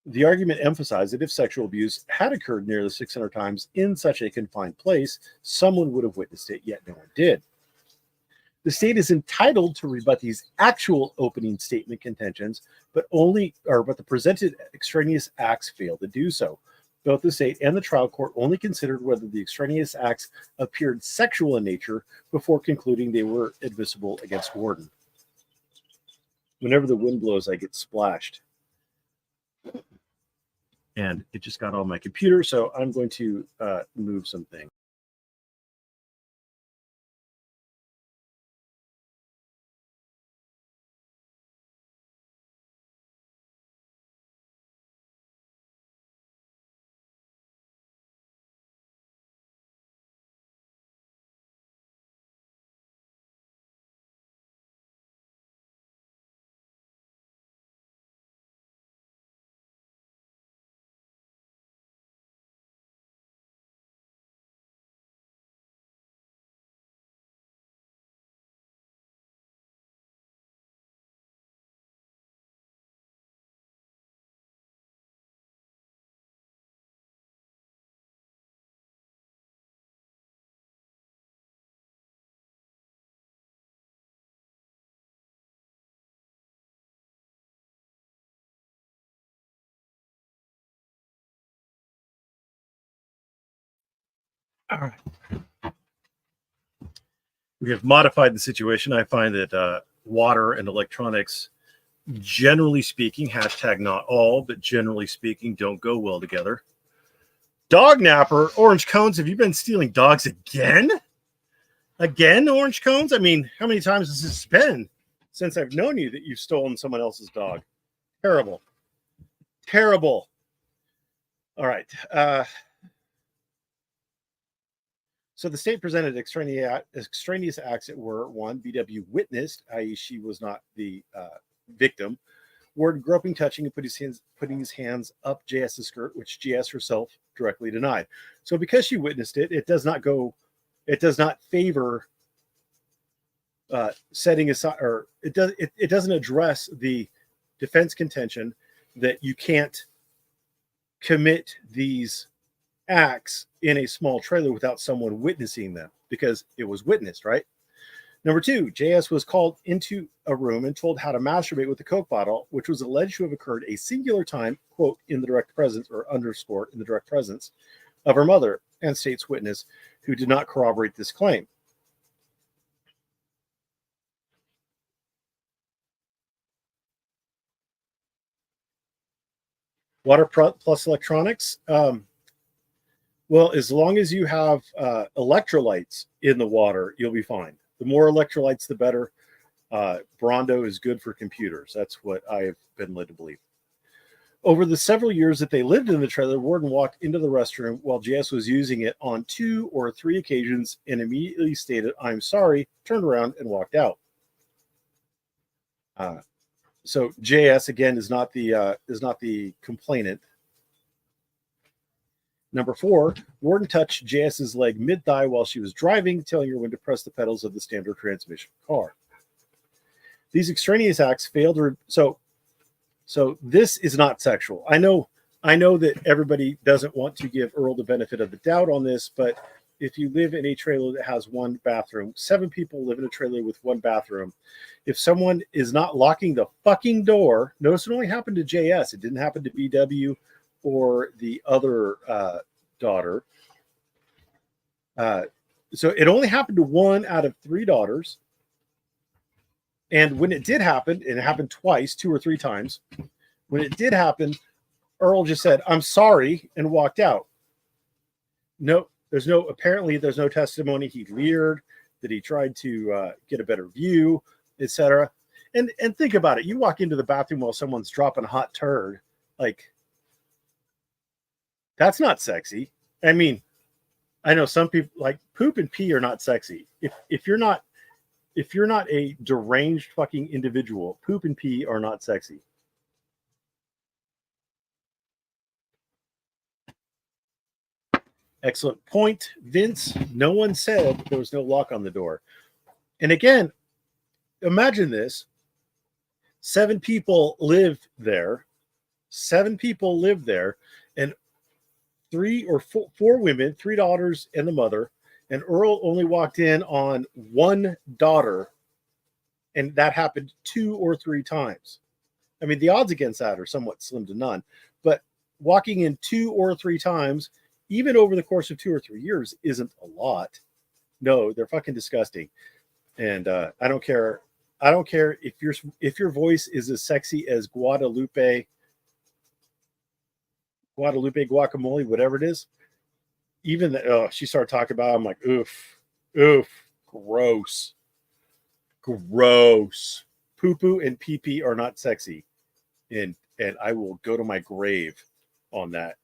The argument emphasized that if sexual abuse had occurred nearly 600 times in such a confined place, someone would have witnessed it, yet no one did. The state is entitled to rebut these actual opening statement contentions, but the presented extraneous acts failed to do so. Both the state and the trial court only considered whether the extraneous acts appeared sexual in nature before concluding they were admissible against Worden. Whenever the wind blows, I get splashed. And it just got on my computer, so I'm going to move some things. All right. We have modified the situation. I find that water and electronics, generally speaking, hashtag not all, but generally speaking, don't go well together. Dog napper, orange cones. Have you been stealing dogs again? Again, orange cones? I mean, how many times has this been since I've known you that you've stolen someone else's dog? Terrible. Terrible. All right. So the state presented extraneous acts that were: one, BW witnessed, i.e., she was not the victim. Worden groping, touching, and putting his hands up JS's skirt, which JS herself directly denied. So because she witnessed it, it does not favor setting aside, or it doesn't address the defense contention that you can't commit these acts in a small trailer without someone witnessing them, because it was witnessed, right? Number two, JS was called into a room and told how to masturbate with a Coke bottle, which was alleged to have occurred a singular time, quote, in the direct presence, or underscore, in the direct presence of her mother and state's witness, who did not corroborate this claim. Water plus electronics. Well, as long as you have electrolytes in the water, you'll be fine. The more electrolytes, the better. Brondo is good for computers. That's what I've been led to believe. Over the several years that they lived in the trailer, Worden walked into the restroom while JS was using it on 2 or 3 occasions and immediately stated, "I'm sorry," turned around and walked out. So JS again is not the complainant. Number 4, Worden touched JS's leg mid-thigh while she was driving, telling her when to press the pedals of the standard transmission car. These extraneous acts failed to... So this is not sexual. I know that everybody doesn't want to give Earl the benefit of the doubt on this, but if you live in a trailer that has 1 bathroom, 7 people live in a trailer with 1 bathroom. If someone is not locking the fucking door, notice it only happened to JS. It didn't happen to BW or the other daughter. So it only happened to 1 out of 3 daughters. And when it did happen, and it happened twice, 2 or 3 times, when it did happen, Earl just said, "I'm sorry," and walked out. Apparently there's no testimony he leered, that he tried to get a better view, etc. And think about it. You walk into the bathroom while someone's dropping a hot turd. Like, that's not sexy. I mean, I know some people, like, poop and pee are not sexy. If you're not a deranged fucking individual, poop and pee are not sexy. Excellent point, Vince. No one said there was no lock on the door. And again, imagine this. 7 people live there. 7 people live there. And 3 or 4 women, 3 daughters and the mother. And Earl only walked in on 1 daughter. And that happened 2 or 3 times. I mean, the odds against that are somewhat slim to none. But walking in 2 or 3 times, even over the course of 2 or 3 years, isn't a lot. No, they're fucking disgusting. And I don't care. I don't care if your voice is as sexy as Guadalupe guacamole, whatever it is. Even that, she started talking about it, I'm like, oof, gross. Poo-poo and pee-pee are not sexy. And I will go to my grave on that.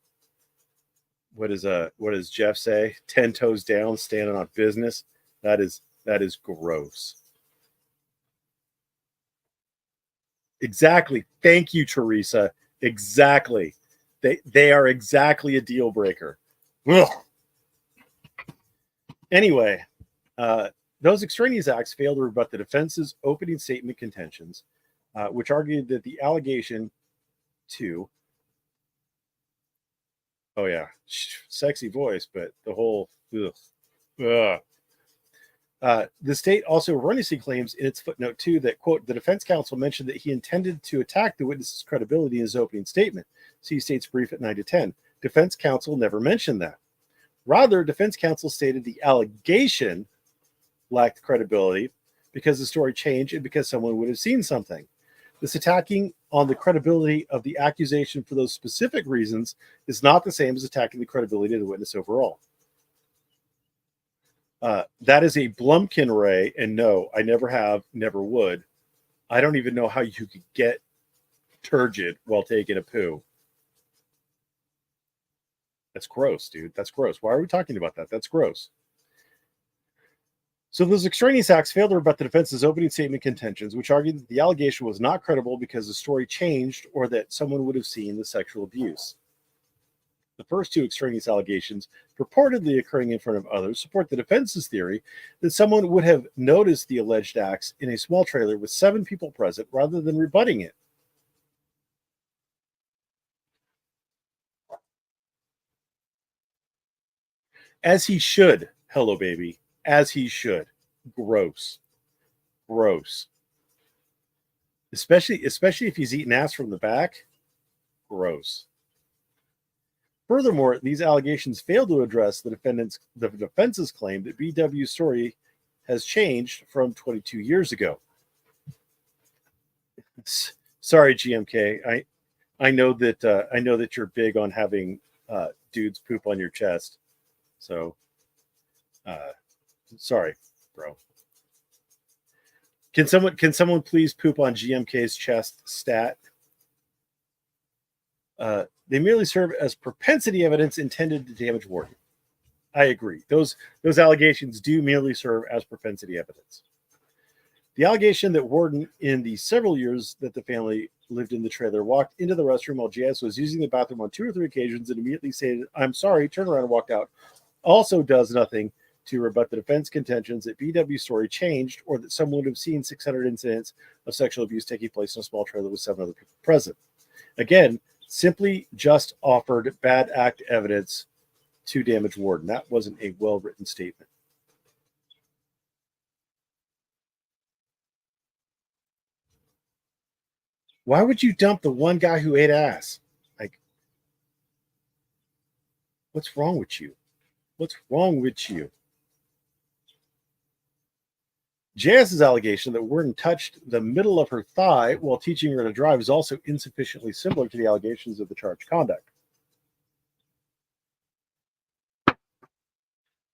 What does Jeff say? 10 toes down, standing on business. That is gross. Exactly. Thank you, Teresa. Exactly. They are exactly a deal breaker. Ugh. Anyway, those extraneous acts failed to rebut the defense's opening statement contentions, which argued that the allegation to, oh yeah, sexy voice, but the whole, ugh. The state also erroneously claims in its footnote 2 that, quote, the defense counsel mentioned that he intended to attack the witness's credibility in his opening statement. See state's brief at 9 to 10. Defense counsel never mentioned that. Rather, defense counsel stated the allegation lacked credibility because the story changed and because someone would have seen something. This attacking on the credibility of the accusation for those specific reasons is not the same as attacking the credibility of the witness overall. That is a Blumkin ray, and no, I never have, never would. I don't even know how you could get turgid while taking a poo. That's gross, dude. That's gross. Why are we talking about that? That's gross. So those extraneous acts failed to rebut the defense's opening statement contentions, which argued that the allegation was not credible because the story changed or that someone would have seen the sexual abuse. The first two extraneous allegations, purportedly occurring in front of others, support the defense's theory that someone would have noticed the alleged acts in a small trailer with 7 people present rather than rebutting it. As he should. Hello, baby. As he should. Gross. Gross. Especially if he's eating ass from the back. Gross. Furthermore, these allegations fail to address the defense's claim that BW's story has changed from 22 years ago. Sorry, GMK. I know that you're big on having dudes poop on your chest. So, sorry, bro. Can someone please poop on GMK's chest stat? They merely serve as propensity evidence intended to damage Worden. I agree. Those allegations do merely serve as propensity evidence. The allegation that Worden, in the several years that the family lived in the trailer, walked into the restroom while JS was using the bathroom on 2 or 3 occasions and immediately stated, "I'm sorry," turned around and walked out, also does nothing to rebut the defense contentions that BW's story changed or that someone would have seen 600 incidents of sexual abuse taking place in a small trailer with 7 other people present. Again, simply just offered bad act evidence to damage Worden. That wasn't a well-written statement. Why would you dump the one guy who ate ass? Like, what's wrong with you? What's wrong with you? JS's allegation that Worden touched the middle of her thigh while teaching her to drive is also insufficiently similar to the allegations of the charged conduct.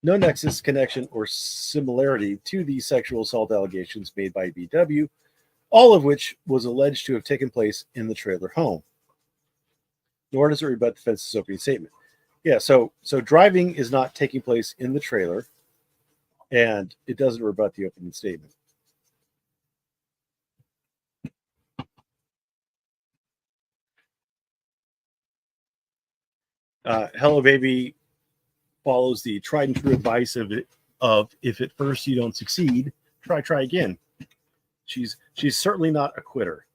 No nexus, connection, or similarity to the sexual assault allegations made by BW, all of which was alleged to have taken place in the trailer home. Nor does it rebut the defense's opening statement. Yeah, so driving is not taking place in the trailer, and it doesn't rebut the opening statement. Hello, baby follows the tried and true advice of if at first you don't succeed, try again. She's certainly not a quitter.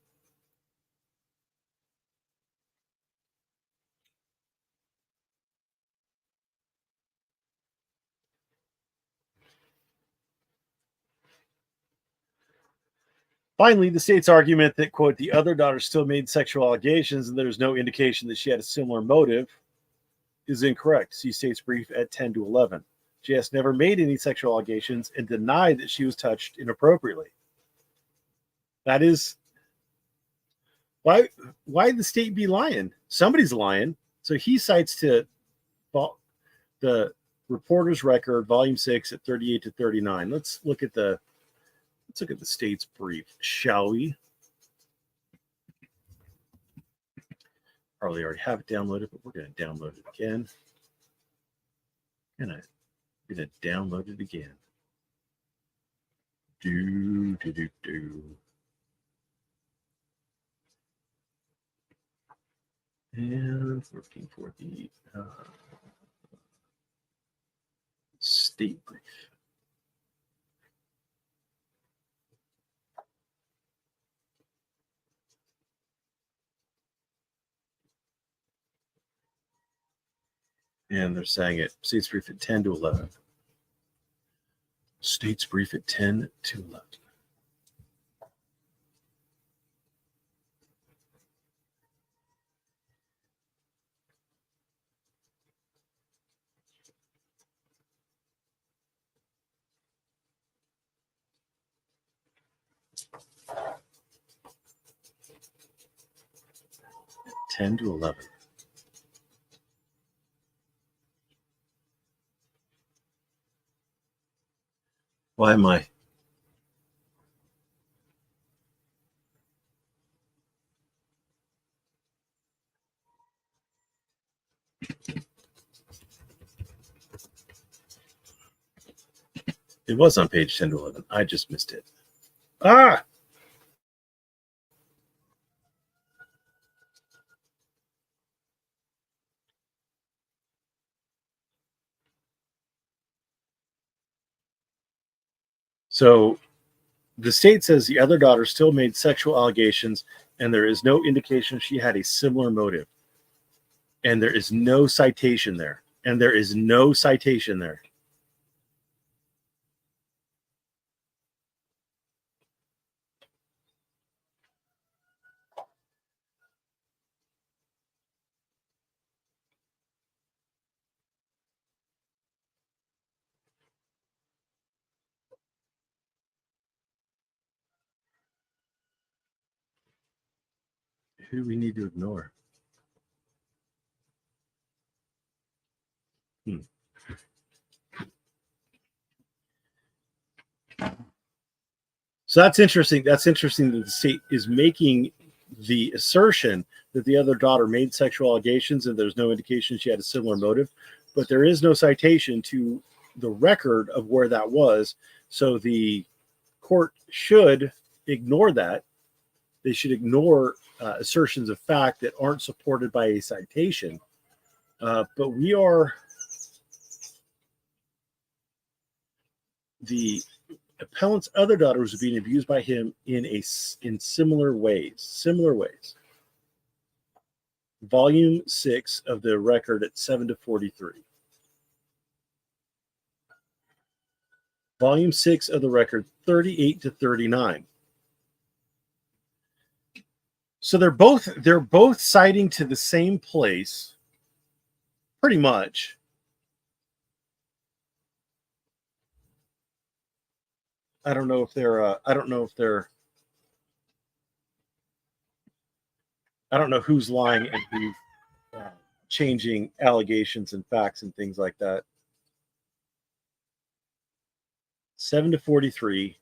Finally, the state's argument that, quote, the other daughter still made sexual allegations and there's no indication that she had a similar motive is incorrect. See state's brief at 10 to 11. JS never made any sexual allegations and denied that she was touched inappropriately. That is why the state be lying? Somebody's lying. So he cites to the reporter's record, volume 6 at 38 to 39. Let's look at the state's brief, shall we? Probably already have it downloaded, but we're going to download it again. Going to download it again. Do. And looking for the state brief. And they're saying it, state's brief at 10 to 11. State's brief at 10 to 11. 10 to 11. Why am I? It was on page 10 to 11. I just missed it. Ah! So the state says the other daughter still made sexual allegations, and there is no indication she had a similar motive. And there is no citation there. And there is no citation there. Who do we need to ignore? So that's interesting. That's interesting that the state is making the assertion that the other daughter made sexual allegations and there's no indication she had a similar motive, but there is no citation to the record of where that was. So the court should ignore that. They should ignore assertions of fact that aren't supported by a citation. But we are the appellant's other daughter was being abused by him in similar ways. Volume 6 of the record at 7 to 43. Volume 6 of the record 38 to 39. So they're both citing to the same place, pretty much. I don't know if they're I don't know who's lying and who's changing allegations and facts and things like that. 7 to 43,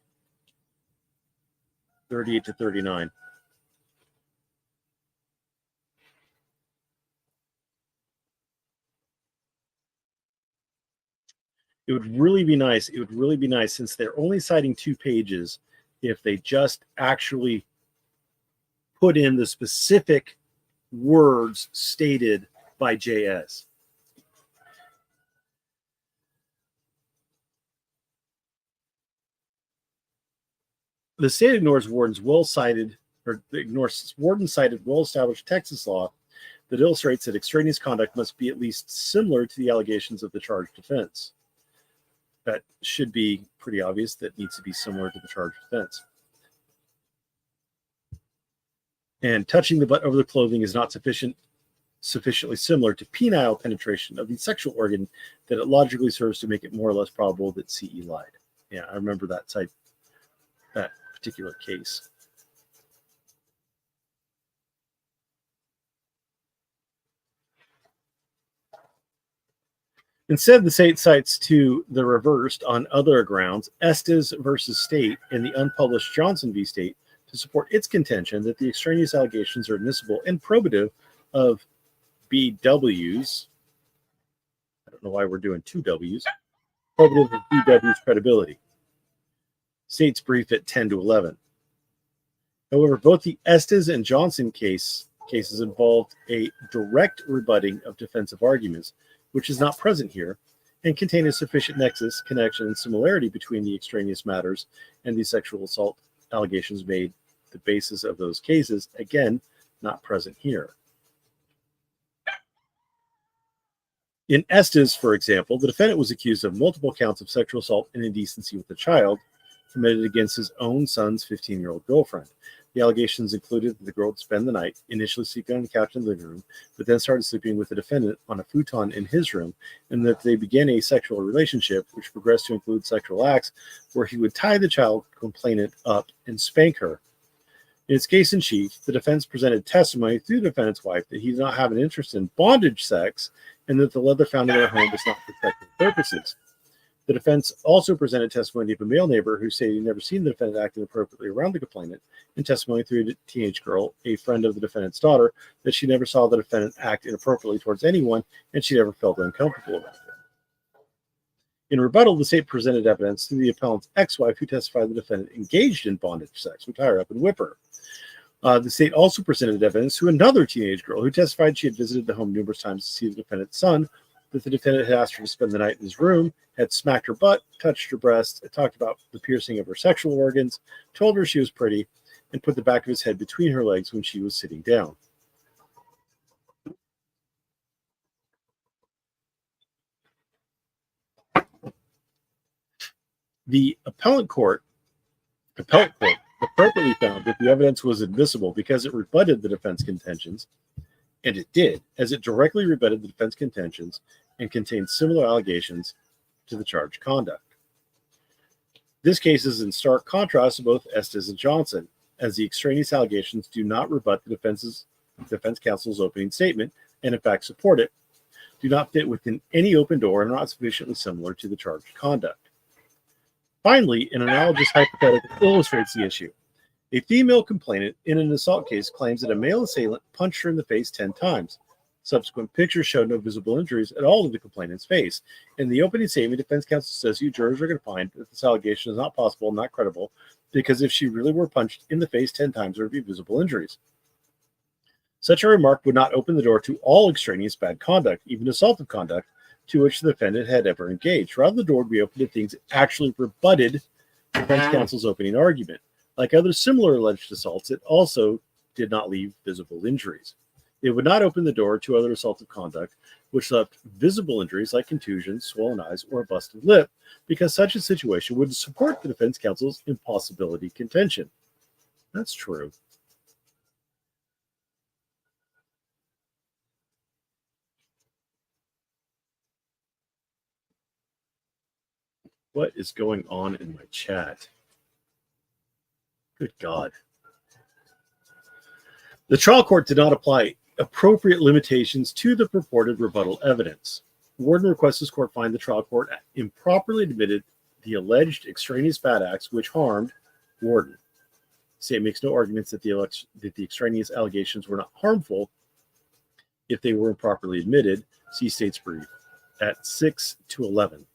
38 to 39. It would really be nice. It would really be nice, since they're only citing 2 pages, if they just actually put in the specific words stated by JS. The state ignores Warden's well-cited, or ignores Warden cited well-established Texas law that illustrates that extraneous conduct must be at least similar to the allegations of the charged offense. That should be pretty obvious. That needs to be similar to the charged offense. And touching the butt over the clothing is not sufficiently similar to penile penetration of the sexual organ that it logically serves to make it more or less probable that CE lied. Yeah, I remember that particular case. Instead, the state cites to the reversed on other grounds, Estes versus State and the unpublished Johnson v. State, to support its contention that the extraneous allegations are admissible and probative of BW's, I don't know why we're doing 2 W's, probative of BW's credibility. State's brief at 10 to 11. However, both the Estes and Johnson cases involved a direct rebutting of defensive arguments, which is not present here, and contain a sufficient nexus, connection, and similarity between the extraneous matters and the sexual assault allegations made the basis of those cases, again, not present here. In Estes, for example, the defendant was accused of multiple counts of sexual assault and indecency with a child committed against his own son's 15-year-old girlfriend. The allegations included that the girl would spend the night, initially sleeping on the couch in the living room, but then started sleeping with the defendant on a futon in his room, and that they began a sexual relationship, which progressed to include sexual acts where he would tie the child complainant up and spank her. In its case in chief, the defense presented testimony through the defendant's wife that he did not have an interest in bondage sex and that the leather found in their home was not for sexual purposes. The defense also presented testimony of a male neighbor who said he'd never seen the defendant acting appropriately around the complainant, and testimony through a teenage girl, a friend of the defendant's daughter, that she never saw the defendant act inappropriately towards anyone and she never felt uncomfortable about it. In rebuttal, the state presented evidence through the appellant's ex-wife who testified the defendant engaged in bondage sex, would tie her up and whip her. The state also presented evidence through another teenage girl who testified she had visited the home numerous times to see the defendant's son, that the defendant had asked her to spend the night in his room, had smacked her butt, touched her breast, talked about the piercing of her sexual organs, told her she was pretty, and put the back of his head between her legs when she was sitting down. The appellate court appropriately found that the evidence was admissible because it rebutted the defense contentions, and it did, as it directly rebutted the defense contentions and contained similar allegations to the charged conduct. This case is in stark contrast to both Estes and Johnson, as the extraneous allegations do not rebut the defense counsel's opening statement, and in fact support it, do not fit within any open door, and are not sufficiently similar to the charged conduct. Finally, an analogous hypothetical illustrates the issue. A female complainant in an assault case claims that a male assailant punched her in the face 10 times. Subsequent pictures show no visible injuries at all to the complainant's face. In the opening statement, defense counsel says you jurors are going to find that this allegation is not possible, not credible, because if she really were punched in the face 10 times, there would be visible injuries. Such a remark would not open the door to all extraneous bad conduct, even assaultive conduct, to which the defendant had ever engaged. Rather, the door would be open to things that actually rebutted defense counsel's opening argument. Like other similar alleged assaults, it also did not leave visible injuries. It would not open the door to other assaultive conduct, which left visible injuries like contusions, swollen eyes, or a busted lip, because such a situation would support the defense counsel's impossibility contention. That's true. What is going on in my chat? Good God. The trial court did not apply appropriate limitations to the purported rebuttal evidence. Worden requests this court find the trial court improperly admitted the alleged extraneous bad acts which harmed Worden. The state makes no arguments that the extraneous allegations were not harmful if they were improperly admitted. See state's brief at 6 to 11.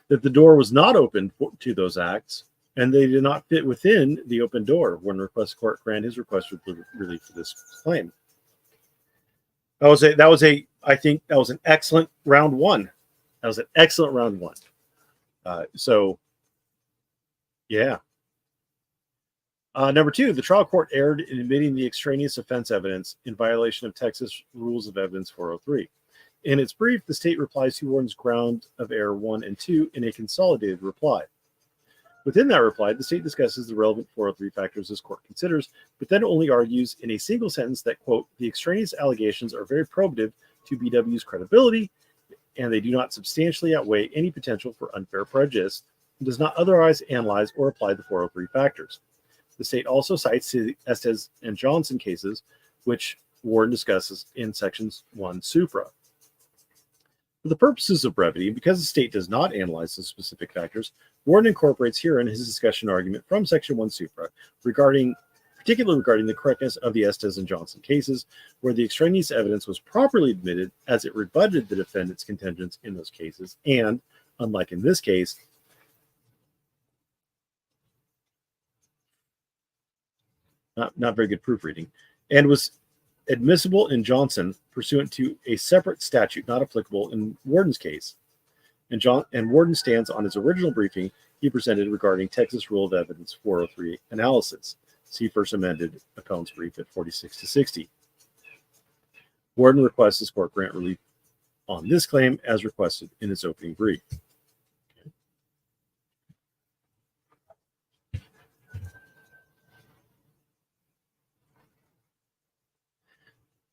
That the door was not open to those acts, and they did not fit within the open door. When request court grant his request for relief for this claim. I think that was an excellent round one. That was an excellent round one. Yeah. Number two, the trial court erred in admitting the extraneous offense evidence in violation of Texas Rules of Evidence 403. In its brief, the state replies to Warden's ground of error 1 and 2 in a consolidated reply. Within that reply, the state discusses the relevant 403 factors this court considers, but then only argues in a single sentence that, quote, the extraneous allegations are very probative to BW's credibility, and they do not substantially outweigh any potential for unfair prejudice, and does not otherwise analyze or apply the 403 factors. The state also cites the Estes and Johnson cases, which Warden discusses in sections 1 supra. For the purposes of brevity, because the state does not analyze the specific factors, Warden incorporates herein his discussion argument from Section 1 supra, particularly regarding the correctness of the Estes and Johnson cases, where the extraneous evidence was properly admitted as it rebutted the defendant's contentions in those cases, and, unlike in this case, not very good proofreading, and was admissible in Johnson pursuant to a separate statute not applicable in Warden's case. And Warden stands on his original briefing he presented regarding Texas Rule of Evidence 403 analysis. See first amended appellant's brief at 46 to 60. Warden requests this court grant relief on this claim as requested in its opening brief.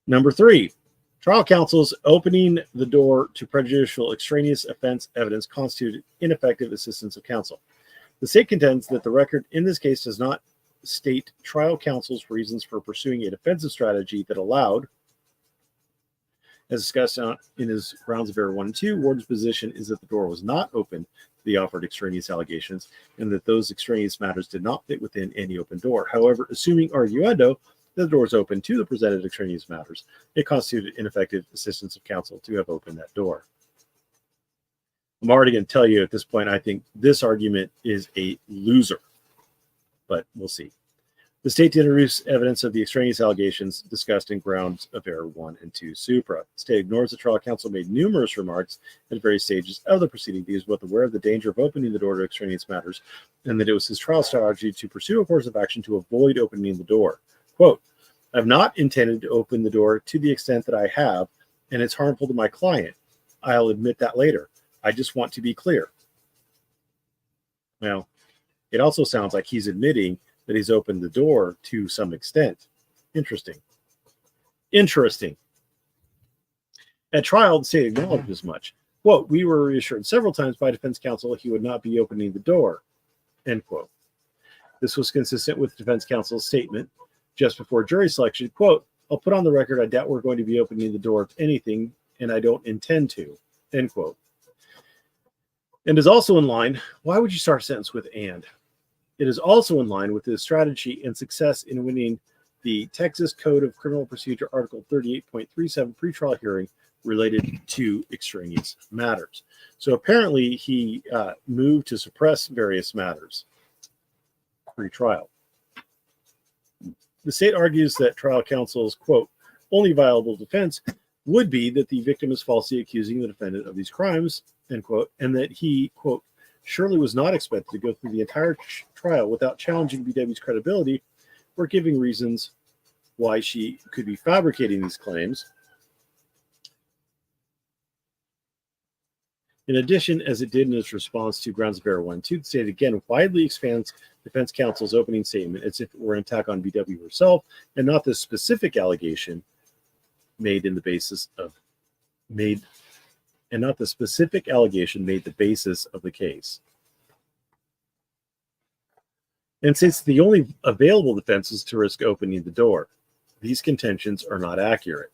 Number 3, trial counsel's opening the door to prejudicial extraneous offense evidence constituted ineffective assistance of counsel. The state contends that the record in this case does not state trial counsel's reasons for pursuing a defensive strategy that allowed, as discussed in his grounds of error 1 and 2, Warden's position is that the door was not open to the offered extraneous allegations and that those extraneous matters did not fit within any open door. However, assuming arguendo that the door is open to the presented extraneous matters, it constituted ineffective assistance of counsel to have opened that door. I'm already going to tell you at this point, I think this argument is a loser, but we'll see. The state introduced evidence of the extraneous allegations discussed in grounds of error 1 and 2 supra. The state ignores the trial counsel made numerous remarks at various stages of the proceeding. He was both aware of the danger of opening the door to extraneous matters and that it was his trial strategy to pursue a course of action to avoid opening the door. Quote, I've not intended to open the door to the extent that I have, and it's harmful to my client. I'll admit that later. I just want to be clear. Now, it also sounds like he's admitting that he's opened the door to some extent. Interesting. At trial, the state acknowledged as much. Quote, we were reassured several times by defense counsel he would not be opening the door. End quote. This was consistent with defense counsel's statement just before jury selection. Quote, I'll put on the record I doubt we're going to be opening the door of anything, and I don't intend to. End quote. And is also in line, why would you start a sentence with and? It is also in line with his strategy and success in winning the Texas Code of Criminal Procedure Article 38.37 pretrial hearing related to extraneous matters. So apparently he moved to suppress various matters pre-trial. The state argues that trial counsel's, quote, only viable defense would be that the victim is falsely accusing the defendant of these crimes, end quote, and that he, quote, surely was not expected to go through the entire trial without challenging BW's credibility or giving reasons why she could be fabricating these claims. In addition, as it did in its response to grounds of error 1 and 2, the state again widely expands defense counsel's opening statement as if it were an attack on BW herself and not the specific allegation made the basis of the case. And since the only available defense is to risk opening the door, these contentions are not accurate.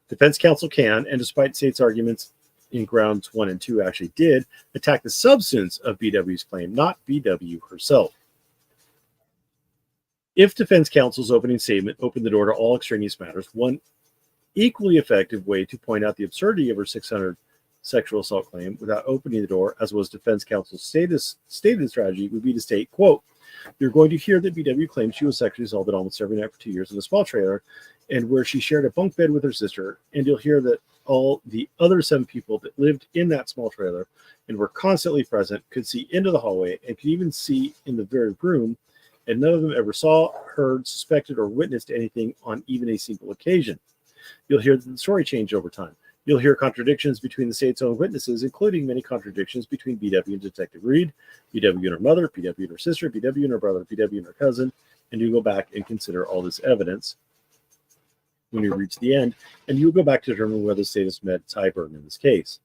Defense counsel can, and despite state's arguments in grounds 1 and 2 actually did, attack the substance of BW's claim, not BW herself. If defense counsel's opening statement opened the door to all extraneous matters, one equally effective way to point out the absurdity of her 600 sexual assault claim without opening the door, as was defense counsel's stated strategy, would be to state, quote, you're going to hear that BW claims she was sexually assaulted almost every night for 2 years in a small trailer and where she shared a bunk bed with her sister, and you'll hear that all the other 7 people that lived in that small trailer and were constantly present could see into the hallway and could even see in the very room, and none of them ever saw, heard, suspected, or witnessed anything on even a single occasion. You'll hear that the story changed over time. You'll hear contradictions between the state's own witnesses, including many contradictions between BW and Detective Reed, BW and her mother, BW and her sister, BW and her brother, BW and her cousin, and you go back and consider all this evidence when you reach the end, and you'll go back to determine whether the state has met its high burden in this case.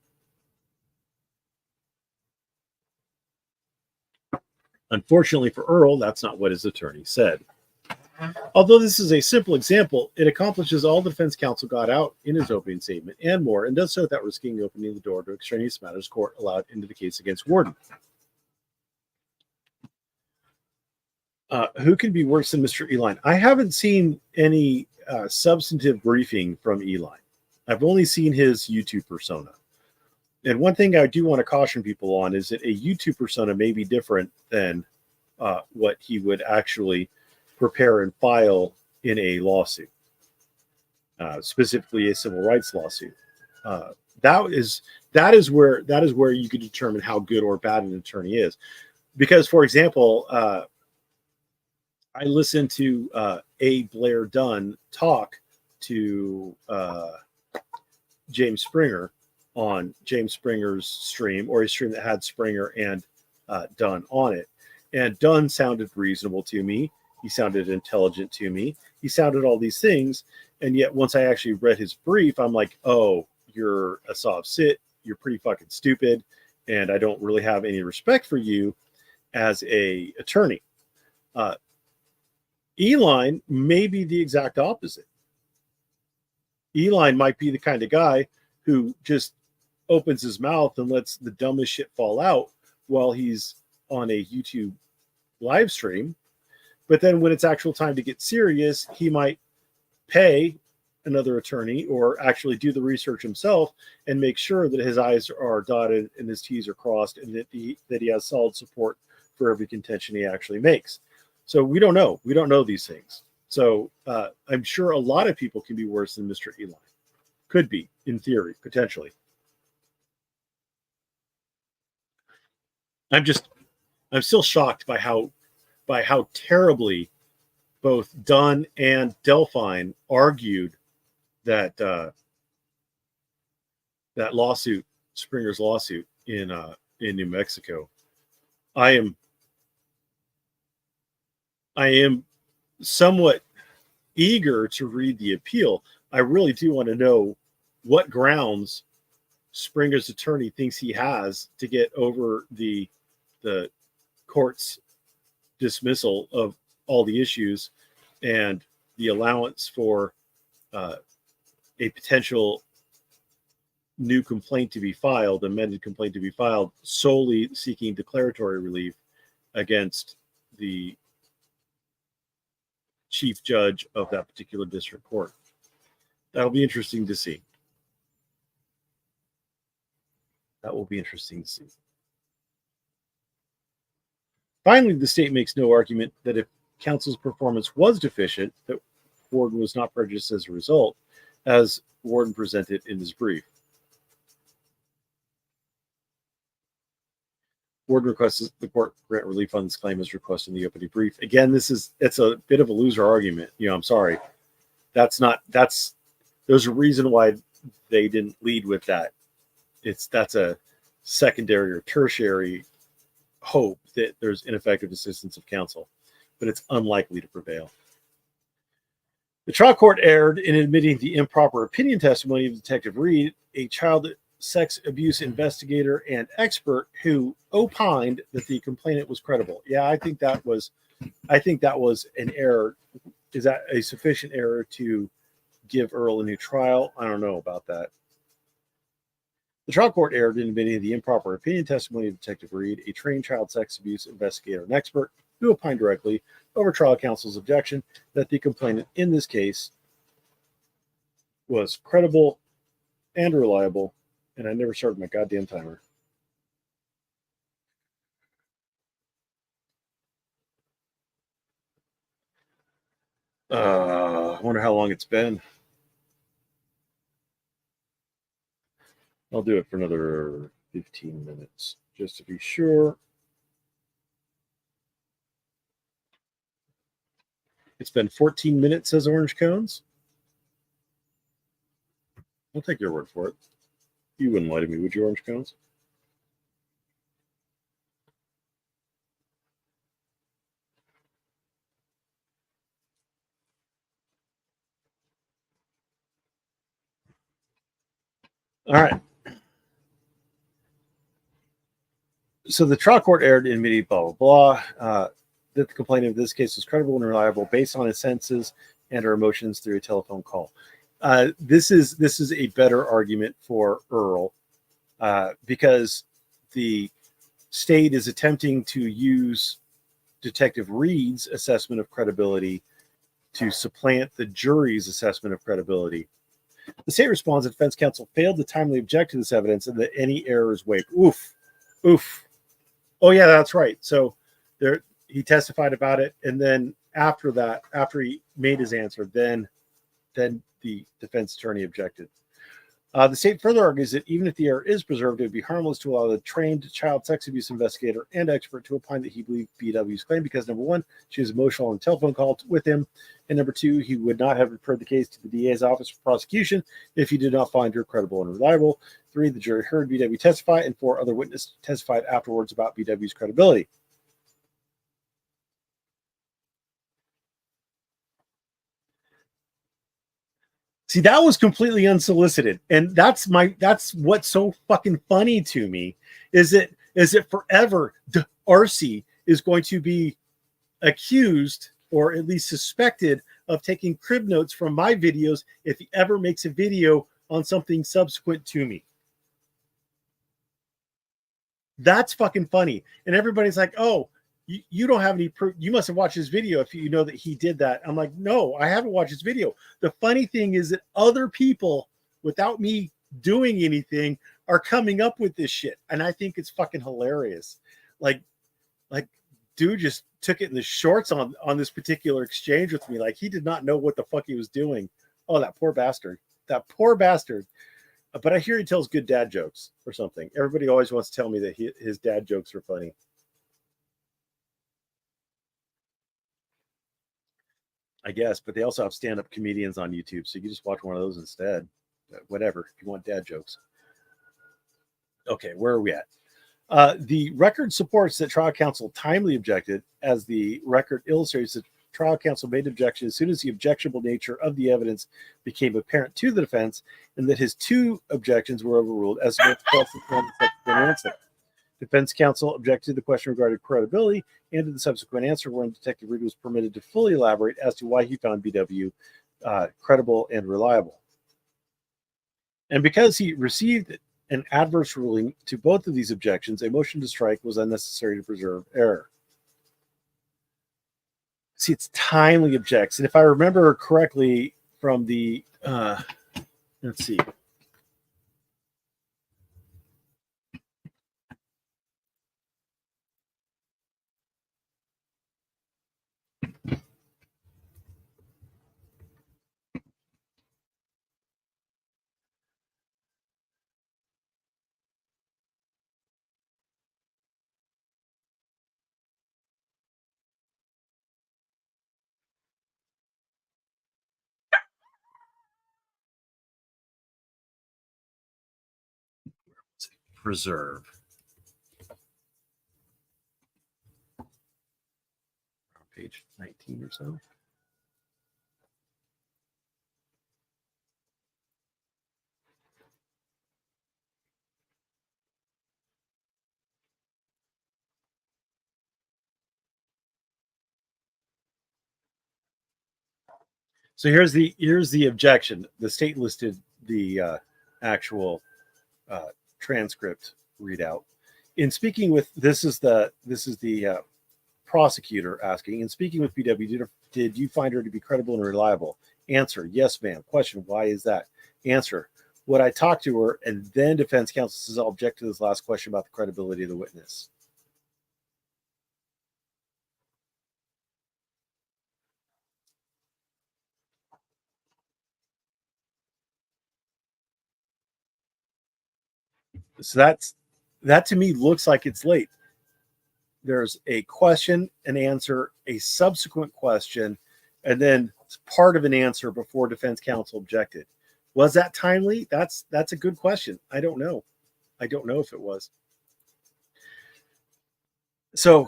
Unfortunately for Earl, that's not what his attorney said. Although this is a simple example, it accomplishes all the defense counsel got out in his opening statement and more, and does so without risking opening the door to extraneous matters court allowed into the case against Worden. Who can be worse than Mr. Eline? I haven't seen any substantive briefing from Eline. I've only seen his YouTube persona. And one thing I do want to caution people on is that a YouTube persona may be different than what he would actually prepare and file in a lawsuit, specifically a civil rights lawsuit. That is where you can determine how good or bad an attorney is. Because, for example, I listened to A. Blair Dunn talk to James Springer on James Springer's stream, or a stream that had Springer and Dunn on it. And Dunn sounded reasonable to me. He sounded intelligent to me. He sounded all these things. And yet, once I actually read his brief, I'm like, oh, you're a soft sit. You're pretty fucking stupid. And I don't really have any respect for you as a attorney. Eline may be the exact opposite. Eline might be the kind of guy who just opens his mouth and lets the dumbest shit fall out while he's on a YouTube live stream. But then when it's actual time to get serious, he might pay another attorney or actually do the research himself and make sure that his I's are dotted and his T's are crossed and that he has solid support for every contention he actually makes. So we don't know. We don't know these things. So I'm sure a lot of people can be worse than Mr. Eline. Could be, in theory, potentially. I'm still shocked by how terribly both Dunn and Delphine argued that that lawsuit, Springer's lawsuit in New Mexico. I am somewhat eager to read the appeal. I really do want to know what grounds Springer's attorney thinks he has to get over the court's dismissal of all the issues and the allowance for a potential new complaint to be filed, amended complaint to be filed, solely seeking declaratory relief against the chief judge of that particular district court. That'll be interesting to see. That will be interesting to see. Finally, the state makes no argument that if counsel's performance was deficient, that Worden was not prejudiced as a result, as Worden presented in his brief. Worden requests the court grant relief on this claim as requested in the opening brief. Again, it's a bit of a loser argument. I'm sorry. There's a reason why they didn't lead with that. That's a secondary or tertiary hope that there's ineffective assistance of counsel, but it's unlikely to prevail. The trial court erred in admitting the improper opinion testimony of Detective Reed, a child sex abuse investigator and expert who opined that the complainant was credible. Yeah, I think that was an error. Is that a sufficient error to give Earl a new trial? I don't know about that. The trial court erred in admitting the improper opinion testimony of Detective Reed, a trained child sex abuse investigator and expert who opined directly over trial counsel's objection that the complainant in this case was credible and reliable. And I never started my goddamn timer. I wonder how long it's been. I'll do it for another 15 minutes, just to be sure. It's been 14 minutes, says Orange Cones. I'll take your word for it. You wouldn't lie to me, would you, Orange Cones? All right. So the trial court erred in admitting blah, blah, blah, that the complainant of this case was credible and reliable based on his senses and her emotions through a telephone call. This is a better argument for Earl because the state is attempting to use Detective Reed's assessment of credibility to supplant the jury's assessment of credibility. The state responds that defense counsel failed to timely object to this evidence and that any error is waived. Oof. Oh yeah, that's right. So he testified about it, and then after that, after he made his answer, then the defense attorney objected. The state further argues that even if the error is preserved, it would be harmless to allow the trained child sex abuse investigator and expert to opine that he believed BW's claim because, number one, she was emotional on the telephone call with him, and number two, he would not have referred the case to the DA's office for prosecution if he did not find her credible and reliable. 3, the jury heard BW testify, and 4, other witnesses testified afterwards about BW's credibility. See, that was completely unsolicited, and that's what's so fucking funny to me is that forever Darcy is going to be accused or at least suspected of taking crib notes from my videos if he ever makes a video on something subsequent to me. That's fucking funny. And everybody's like, oh, you don't have any proof. You must have watched his video if you know that he did that. I'm like, no, I haven't watched his video. The funny thing is that other people, without me doing anything, are coming up with this shit. And I think it's fucking hilarious. Like dude just took it in the shorts on this particular exchange with me. Like, he did not know what the fuck he was doing. Oh, that poor bastard. That poor bastard. But I hear he tells good dad jokes or something. Everybody always wants to tell me that his dad jokes are funny. I guess, but they also have stand-up comedians on YouTube, so you can just watch one of those instead. Whatever, if you want dad jokes. Okay, where are we at? The record supports that trial counsel timely objected, as the record illustrates that trial counsel made objection as soon as the objectionable nature of the evidence became apparent to the defense, and that his two objections were overruled as both subsequent answer. Defense counsel objected to the question regarding credibility and to the subsequent answer, wherein Detective Reed was permitted to fully elaborate as to why he found BW credible and reliable. And because he received an adverse ruling to both of these objections, a motion to strike was unnecessary to preserve error. See, it's timely objects. And if I remember correctly from the, let's see. Preserve. Page 19 or so. So here's the objection. The state listed the actual transcript readout. In speaking with this is the prosecutor asking, in speaking with BW, did you find her to be credible and reliable? Answer: yes, ma'am. Question: why is that? Answer: would I talk to her? And then defense counsel says, I'll object to this last question about the credibility of the witness. So that to me looks like it's late. There's a question, an answer, a subsequent question, and then part of an answer before defense counsel objected. Was that timely? That's a good question. I don't know. I don't know if it was. So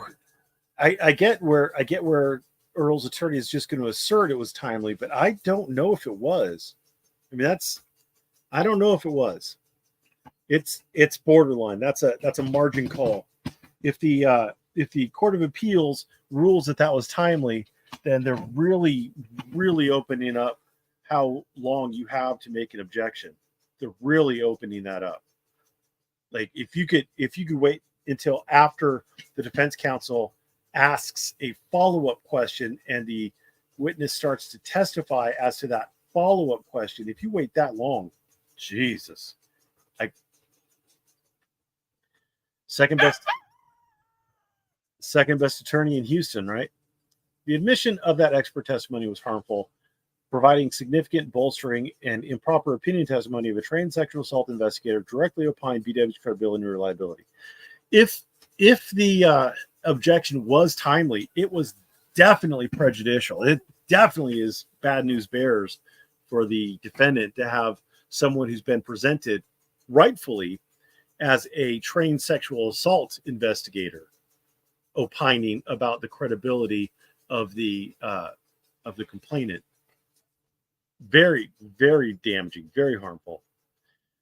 I get where Earl's attorney is just going to assert it was timely, but I don't know if it was. I mean, I don't know if it was. It's borderline. That's a margin call. If the Court of Appeals rules that was timely, then they're really, really opening up how long you have to make an objection. They're really opening that up. Like if you could wait until after the defense counsel asks a follow-up question and the witness starts to testify as to that follow-up question, if you wait that long, Jesus. Second best attorney in Houston, right? The admission of that expert testimony was harmful, providing significant bolstering and improper opinion testimony of a trained sexual assault investigator directly opined BW's credibility and reliability. If the objection was timely, it was definitely prejudicial. It definitely is bad news bears for the defendant to have someone who's been presented rightfully as a trained sexual assault investigator opining about the credibility of the complainant. Very, very damaging, very harmful.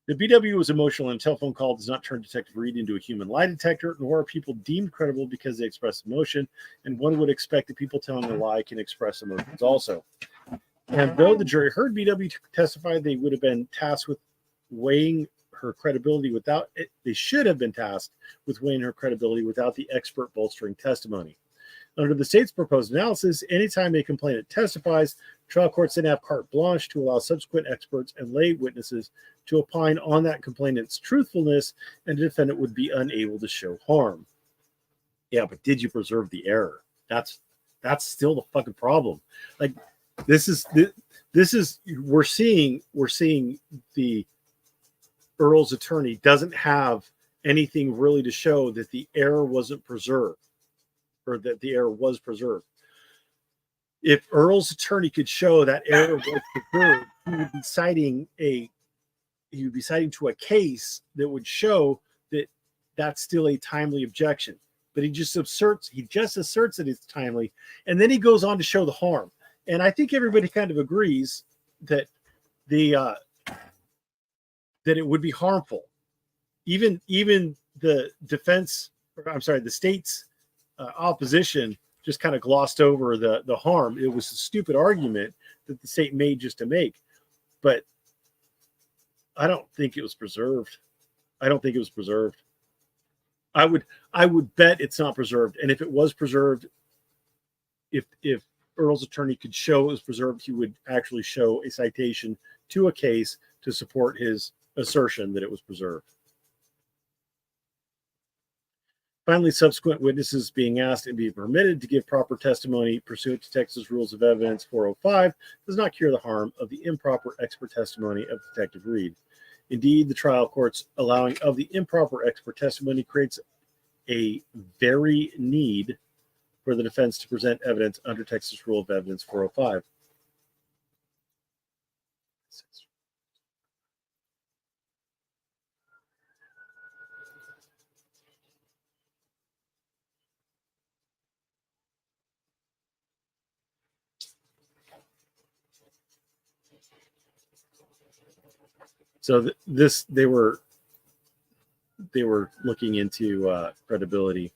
The BW was emotional, and a telephone call does not turn Detective Reed into a human lie detector, nor are people deemed credible because they express emotion, and one would expect that people telling a lie can express emotions also. And though the jury heard BW testify, they would have been tasked with weighing her credibility without it. They should have been tasked with weighing her credibility without the expert bolstering testimony. Under the state's proposed analysis, anytime a complainant testifies, trial courts then have carte blanche to allow subsequent experts and lay witnesses to opine on that complainant's truthfulness, and the defendant would be unable to show harm. Yeah, but did you preserve the error? That's still the fucking problem. Like, this is we're seeing the Earl's attorney doesn't have anything really to show that the error wasn't preserved, or that the error was preserved. If Earl's attorney could show that error was preserved, he would be citing to a case that would show that that's still a timely objection. But he just asserts that it's timely, and then he goes on to show the harm. And I think everybody kind of agrees that that it would be harmful. Even the defense, the state's opposition just kind of glossed over the harm. It was a stupid argument that the state made just to make, but I don't think it was preserved. I would bet it's not preserved. And if it was preserved, if Earl's attorney could show it was preserved, he would actually show a citation to a case to support his assertion that it was preserved. Finally, subsequent witnesses being asked and be permitted to give proper testimony pursuant to Texas Rules of Evidence 405 does not cure the harm of the improper expert testimony of Detective Reed. Indeed, the trial court's allowing of the improper expert testimony creates a very need for the defense to present evidence under Texas Rule of Evidence 405. So they were looking into credibility.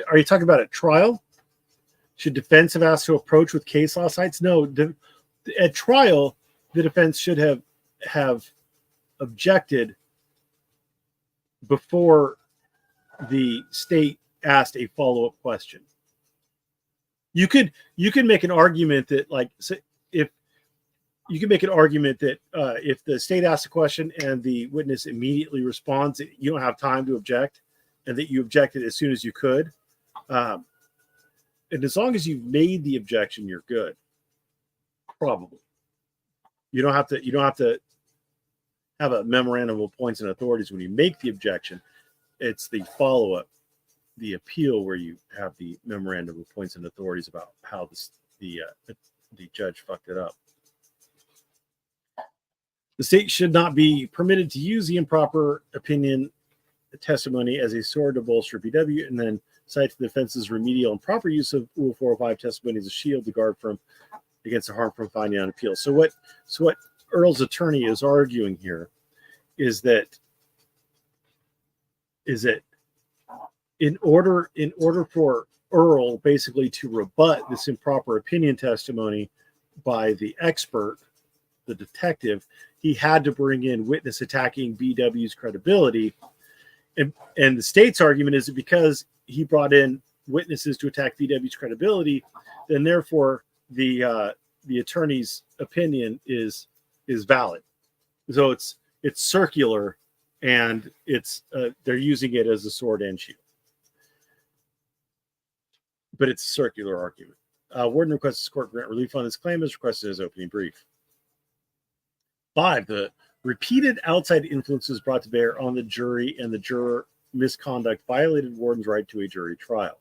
Are you talking about a trial? Should defense have asked to approach with case law sites? No. At trial, the defense should have objected before the state asked a follow-up question. You could make an argument that, like, if you can make an argument that if the state asks a question and the witness immediately responds, you don't have time to object, and that you objected as soon as you could. And as long as you've made the objection, you're good. Probably. You don't have to have a memorandum of points and authorities when you make the objection. It's the follow-up, the appeal, where you have the memorandum of points and authorities about how the judge fucked it up. The state should not be permitted to use the improper opinion testimony as a sword to bolster BW, and then cite the defense's remedial and proper use of Rule 405 testimony as a shield to guard against the harm from finding on appeal. So what Earl's attorney is arguing here is that in order for Earl basically to rebut this improper opinion testimony by the expert, the detective, he had to bring in witness attacking BW's credibility. And the state's argument is that because he brought in witnesses to attack BW's credibility, then therefore the attorney's opinion is valid. So it's circular, and they're using it as a sword and shield. But it's a circular argument. Warden requests the court grant relief on this claim as requested in his opening brief. 5, the repeated outside influences brought to bear on the jury and the juror misconduct violated Warden's right to a jury trial.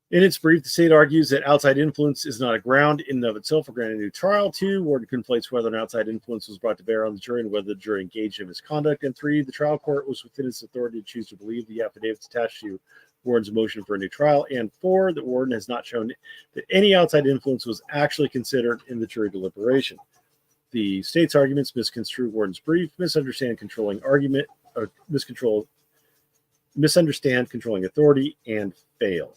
In its brief, the state argues that outside influence is not a ground in and of itself for granting a new trial. 2, Worden conflates whether an outside influence was brought to bear on the jury and whether the jury engaged in misconduct. And 3, the trial court was within its authority to choose to believe the affidavits attached to Warden's motion for a new trial. And 4, that Warden has not shown that any outside influence was actually considered in the jury deliberation. The state's arguments misconstrue Warden's brief, misunderstand controlling argument, or misunderstand controlling authority, and fail.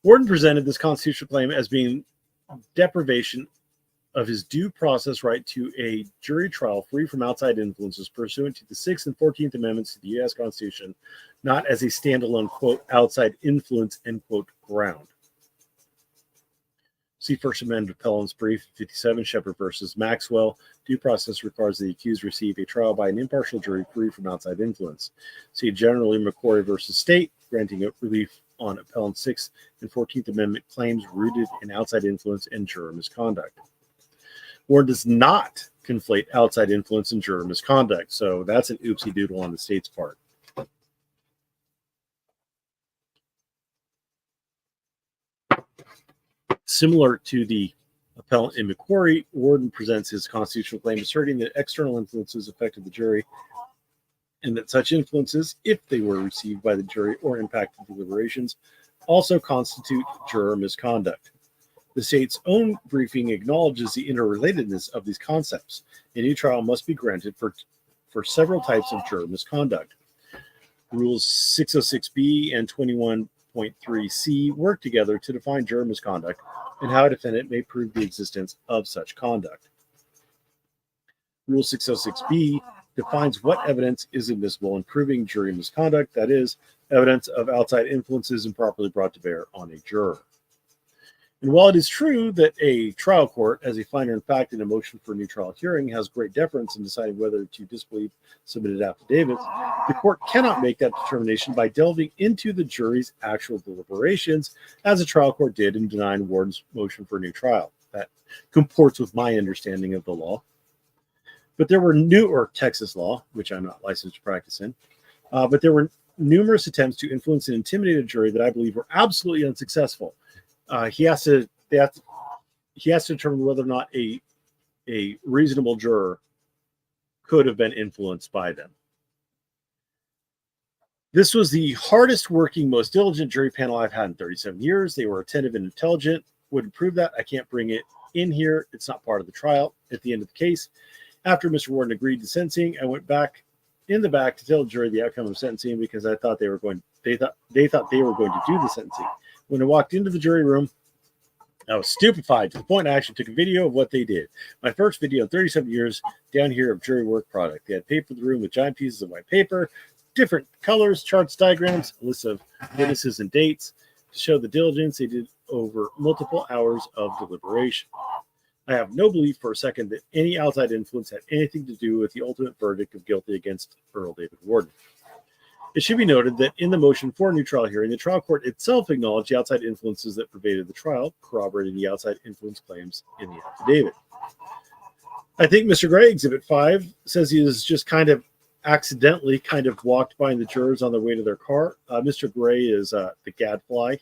Worden presented this constitutional claim as being deprivation of his due process right to a jury trial free from outside influences pursuant to the 6th and 14th Amendments to the U.S. Constitution, not as a standalone, quote, outside influence, end quote, ground. See First Amendment Appellant's Brief 57, Shepard versus Maxwell. Due process requires the accused receive a trial by an impartial jury free from outside influence. See generally McCory versus State, granting relief on Appellant's 6th and 14th Amendment claims rooted in outside influence and juror misconduct. Warden does not conflate outside influence and juror misconduct, so that's an oopsie doodle on the state's part. Similar to the appellant in McQuarrie, Warden presents his constitutional claim asserting that external influences affected the jury and that such influences, if they were received by the jury or impacted deliberations, also constitute juror misconduct. The state's own briefing acknowledges the interrelatedness of these concepts. A new trial must be granted for several types of juror misconduct. Rules 606B and 21.3C work together to define juror misconduct and how a defendant may prove the existence of such conduct. Rule 606B defines what evidence is admissible in proving jury misconduct, that is, evidence of outside influences improperly brought to bear on a juror. And while it is true that a trial court, as a finder in fact in a motion for a new trial hearing, has great deference in deciding whether to disbelieve submitted affidavits, the court cannot make that determination by delving into the jury's actual deliberations, as a trial court did in denying Warden's motion for a new trial. That comports with my understanding of the law. But there were Texas law, which I'm not licensed to practice in, but there were numerous attempts to influence and intimidate a jury that I believe were absolutely unsuccessful. He has to determine whether or not a reasonable juror could have been influenced by them. This was the hardest working, most diligent jury panel I've had in 37 years. They were attentive and intelligent. Wouldn't prove that. I can't bring it in here. It's not part of the trial. At the end of the case, after Mr. Warden agreed to sentencing, I went back in the back to tell the jury the outcome of sentencing because I thought they thought they were going to do the sentencing. When I walked into the jury room, I was stupefied to the point I actually took a video of what they did. My first video in 37 years down here of jury work product. They had papered the room with giant pieces of white paper, different colors, charts, diagrams, lists of witnesses and dates to show the diligence they did over multiple hours of deliberation. I have no belief for a second that any outside influence had anything to do with the ultimate verdict of guilty against Earl David Warden. It should be noted that in the motion for a new trial hearing, the trial court itself acknowledged the outside influences that pervaded the trial, corroborating the outside influence claims in the affidavit. I think Mr. Gray, Exhibit 5, says he was just accidentally walked by the jurors on their way to their car. Mr. Gray is the gadfly.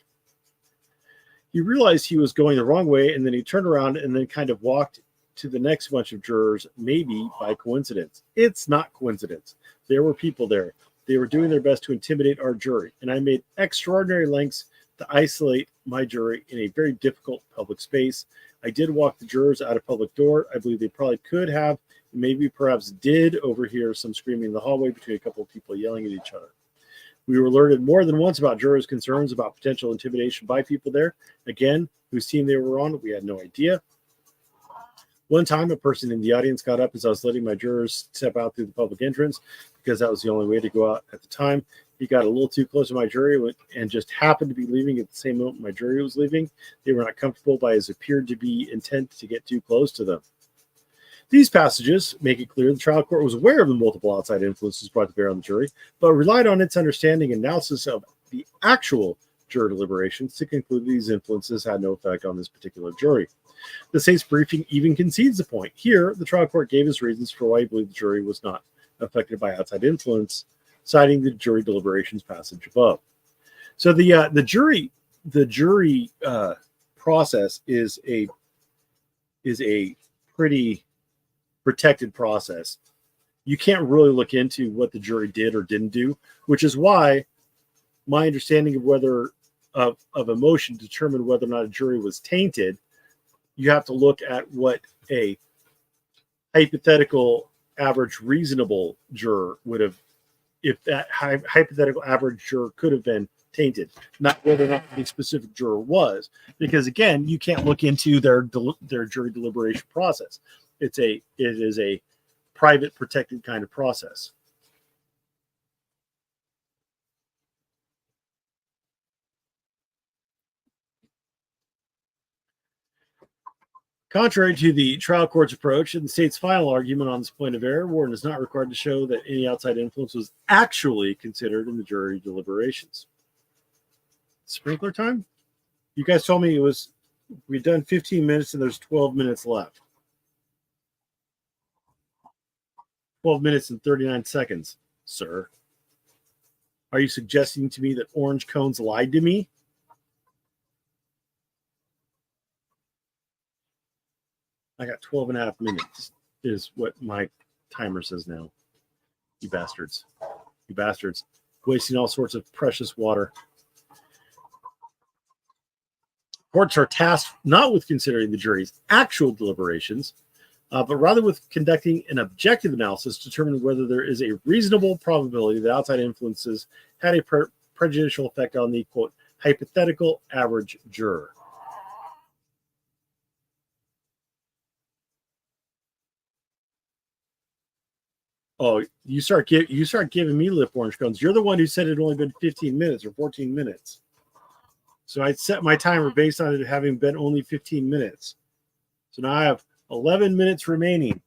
He realized he was going the wrong way, and then he turned around and then walked to the next bunch of jurors, maybe by coincidence. It's not coincidence. There were people there. They were doing their best to intimidate our jury, and I made extraordinary lengths to isolate my jury in a very difficult public space. I did walk the jurors out a public door. I believe they probably could have, maybe perhaps did overhear some screaming in the hallway between a couple of people yelling at each other. We were alerted more than once about jurors' concerns about potential intimidation by people there. Again, whose team they were on, we had no idea. One time, a person in the audience got up as I was letting my jurors step out through the public entrance because that was the only way to go out at the time. He got a little too close to my jury and just happened to be leaving at the same moment my jury was leaving. They were not comfortable by his appeared to be intent to get too close to them. These passages make it clear the trial court was aware of the multiple outside influences brought to bear on the jury, but relied on its understanding and analysis of the actual juror deliberations to conclude these influences had no effect on this particular jury. The state's briefing even concedes the point. Here, the trial court gave his reasons for why he believed the jury was not affected by outside influence, citing the jury deliberations passage above. So the jury process is a pretty protected process. You can't really look into what the jury did or didn't do, which is why my understanding of whether of a motion to determine whether or not a jury was tainted, you have to look at what a hypothetical average reasonable juror would have, if that hypothetical average juror could have been tainted, not whether or not the specific juror was, because again, you can't look into their jury deliberation process. It is a private, protected kind of process. Contrary to the trial court's approach and the state's final argument on this point of error, Warden is not required to show that any outside influence was actually considered in the jury deliberations. Sprinkler time? You guys told me we'd done 15 minutes and there's 12 minutes left. 12 minutes and 39 seconds, sir. Are you suggesting to me that orange cones lied to me? I got 12 and a half minutes is what my timer says now. You bastards. You bastards. Wasting all sorts of precious water. Courts are tasked not with considering the jury's actual deliberations, but rather with conducting an objective analysis to determine whether there is a reasonable probability that outside influences had a prejudicial effect on the, quote, hypothetical average juror. Oh, you start giving me lip, orange cones. You're the one who said it had only been 15 minutes or 14 minutes. So I set my timer based on it having been only 15 minutes. So now I have 11 minutes remaining.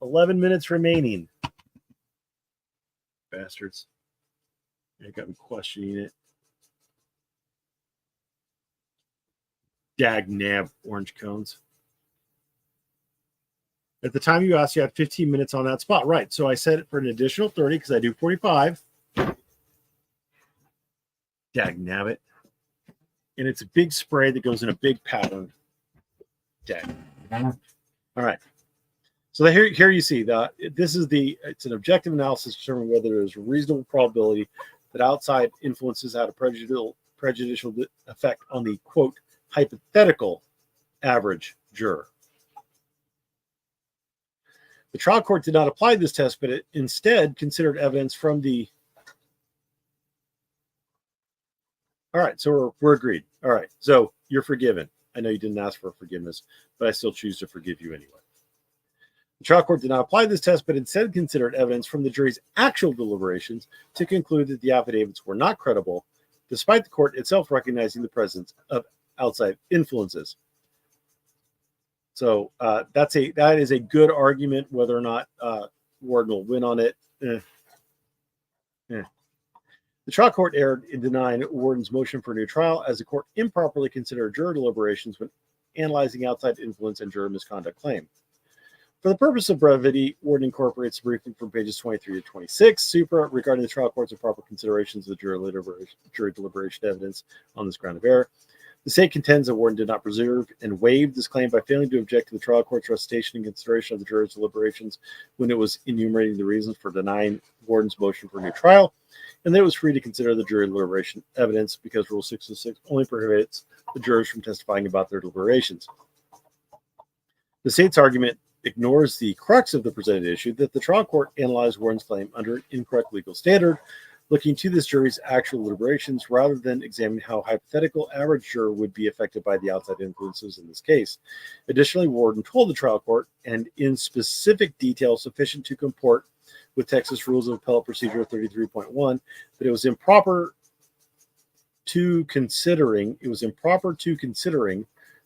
11 minutes remaining. Bastards. I got me questioning it. Dag nab, orange cones. At the time you asked, you had 15 minutes on that spot. Right. So I set it for an additional 30 because I do 45. Dag nabbit. And it's a big spray that goes in a big pattern. Dag. All right. So here you see that it's an objective analysis to determine whether there's a reasonable probability that outside influences had a prejudicial effect on the, quote, hypothetical average juror. The trial court did not apply this test, but it instead considered evidence from the... All right, so we're agreed. All right, so you're forgiven. I know you didn't ask for forgiveness, but I still choose to forgive you anyway. The trial court did not apply this test, but instead considered evidence from the jury's actual deliberations to conclude that the affidavits were not credible, despite the court itself recognizing the presence of outside influences. So that is a good argument. Whether or not Worden will win on it, The trial court erred in denying Warden's motion for a new trial, as the court improperly considered juror deliberations when analyzing outside influence and juror misconduct claim. For the purpose of brevity, Worden incorporates a briefing from pages 23 to 26, supra, regarding the trial court's improper considerations of the jury deliberation evidence on this ground of error. The state contends that Worden did not preserve and waive this claim by failing to object to the trial court's recitation and consideration of the juror's deliberations when it was enumerating the reasons for denying Warden's motion for a new trial, and that it was free to consider the jury deliberation evidence because Rule 606 only prohibits the jurors from testifying about their deliberations. The state's argument ignores the crux of the presented issue that the trial court analyzed Warden's claim under an incorrect legal standard, looking to this jury's actual deliberations rather than examining how hypothetical average juror would be affected by the outside influences in this case. Additionally, Worden told the trial court, and in specific detail sufficient to comport with Texas Rules of Appellate Procedure 33.1, that it was improper to considering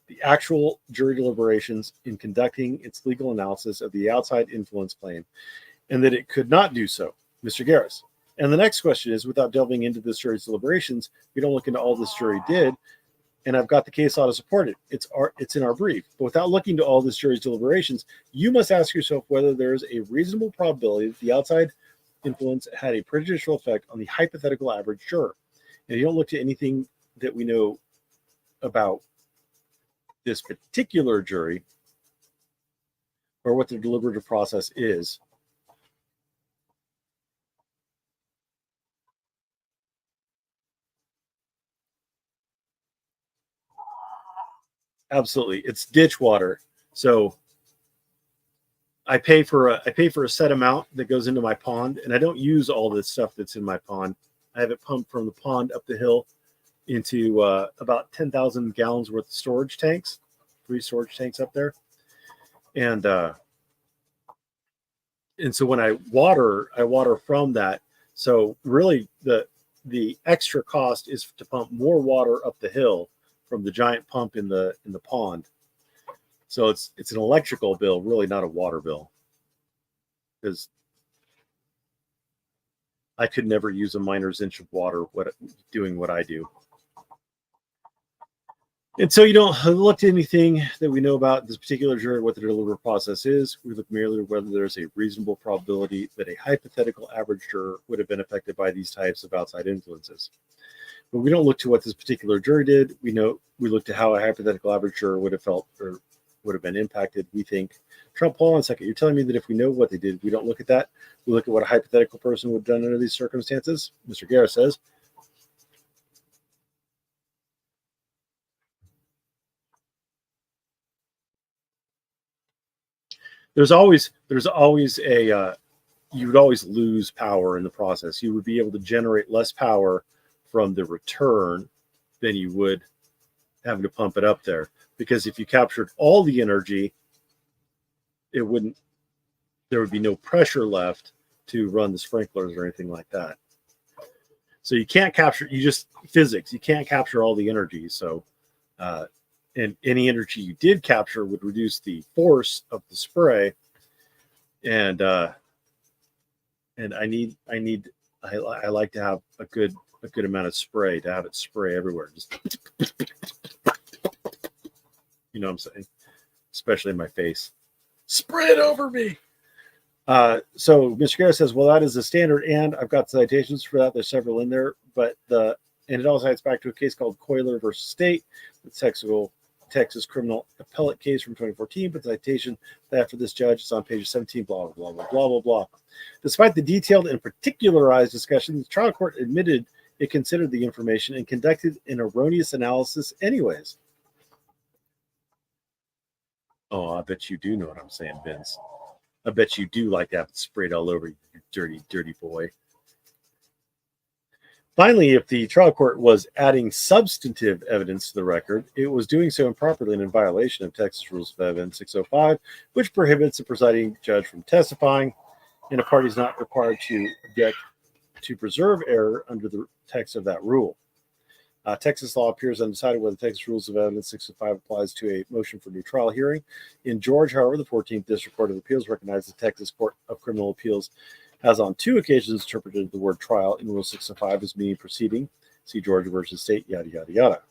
the actual jury deliberations in conducting its legal analysis of the outside influence claim, and that it could not do so. Mr. Garris, And the next question is, without delving into this jury's deliberations, we don't look into all this jury did, and I've got the case law to support it. It's in our brief. But without looking to all this jury's deliberations, you must ask yourself whether there is a reasonable probability that the outside influence had a prejudicial effect on the hypothetical average juror. And you don't look to anything that we know about this particular jury or what their deliberative process is. Absolutely, it's ditch water. So I pay for a set amount that goes into my pond, and I don't use all this stuff that's in my pond. I have it pumped from the pond up the hill into about 10,000 gallons worth of storage tanks, 3 storage tanks up there, and so when I water from that. So really, the extra cost is to pump more water up the hill from the giant pump in the pond. So it's an electrical bill, really not a water bill, because I could never use a miner's inch of water doing what I do. And so you don't look to anything that we know about this particular jury, what the deliberative process is. We look merely at whether there's a reasonable probability that a hypothetical average juror would have been affected by these types of outside influences. But we don't look to what this particular jury did. We look to how a hypothetical average juror would have felt or would have been impacted. We think, Trump, hold on a second. You're telling me that if we know what they did, we don't look at that. We look at what a hypothetical person would have done under these circumstances. Mr. Guerra says, there's always a you would always lose power in the process. You would be able to generate less power from the return than you would having to pump it up there. Because if you captured all the energy, there would be no pressure left to run the sprinklers or anything like that. So you can't capture, physics, you can't capture all the energy. So, and any energy you did capture would reduce the force of the spray. And I like to have a good amount of spray, to have it spray everywhere. Just, you know what I'm saying? Especially in my face. Spray it over me. So Mr. Guerra says, well, that is the standard, and I've got citations for that. There's several in there, and it all cites back to a case called Coiler versus State, the Texas criminal appellate case from 2014. But the citation that for this judge is on page 17, blah, blah, blah, blah, blah, blah. Despite the detailed and particularized discussion, the trial court admitted it considered the information and conducted an erroneous analysis anyways. Oh, I bet you do know what I'm saying, Vince. I bet you do like to have it sprayed all over you, dirty, dirty boy. Finally, if the trial court was adding substantive evidence to the record, it was doing so improperly and in violation of Texas Rules of Evidence 605, which prohibits the presiding judge from testifying, and a party is not required to object to preserve error under the text of that rule. Texas law appears undecided whether Texas Rules of Evidence 605 applies to a motion for new trial hearing. In George, however, the 14th District Court of Appeals recognized the Texas Court of Criminal Appeals has on 2 occasions interpreted the word trial in Rule 605 as meaning proceeding. See Georgia versus State, yada, yada, yada.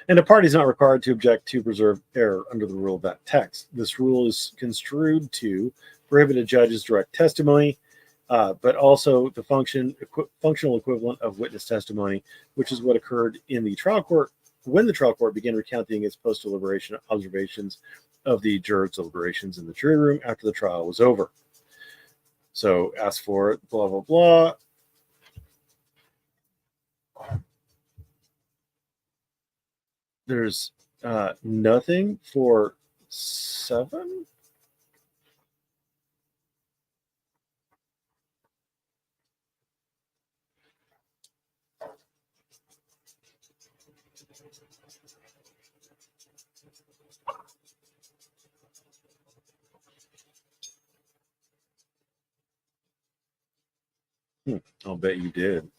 And a party is not required to object to preserve error under the rule of that text. This rule is construed to prohibit a judge's direct testimony, but also the functional equivalent of witness testimony, which is what occurred in the trial court when the trial court began recounting its post-deliberation observations of the jurors' deliberations in the jury room after the trial was over. So, ask for it, blah, blah, blah. There's nothing for 7. I'll bet you did.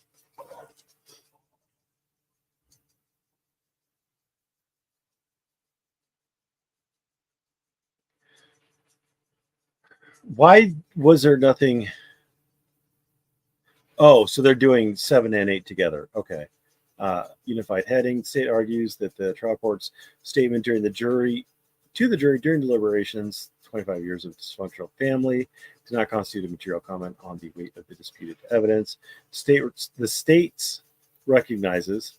Why was there nothing? Oh, so they're doing 7 and 8 together. Okay. Unified heading. State argues that the trial court's statement to the jury during deliberations, 25 years of dysfunctional family, does not constitute a material comment on the weight of the disputed evidence. The state recognizes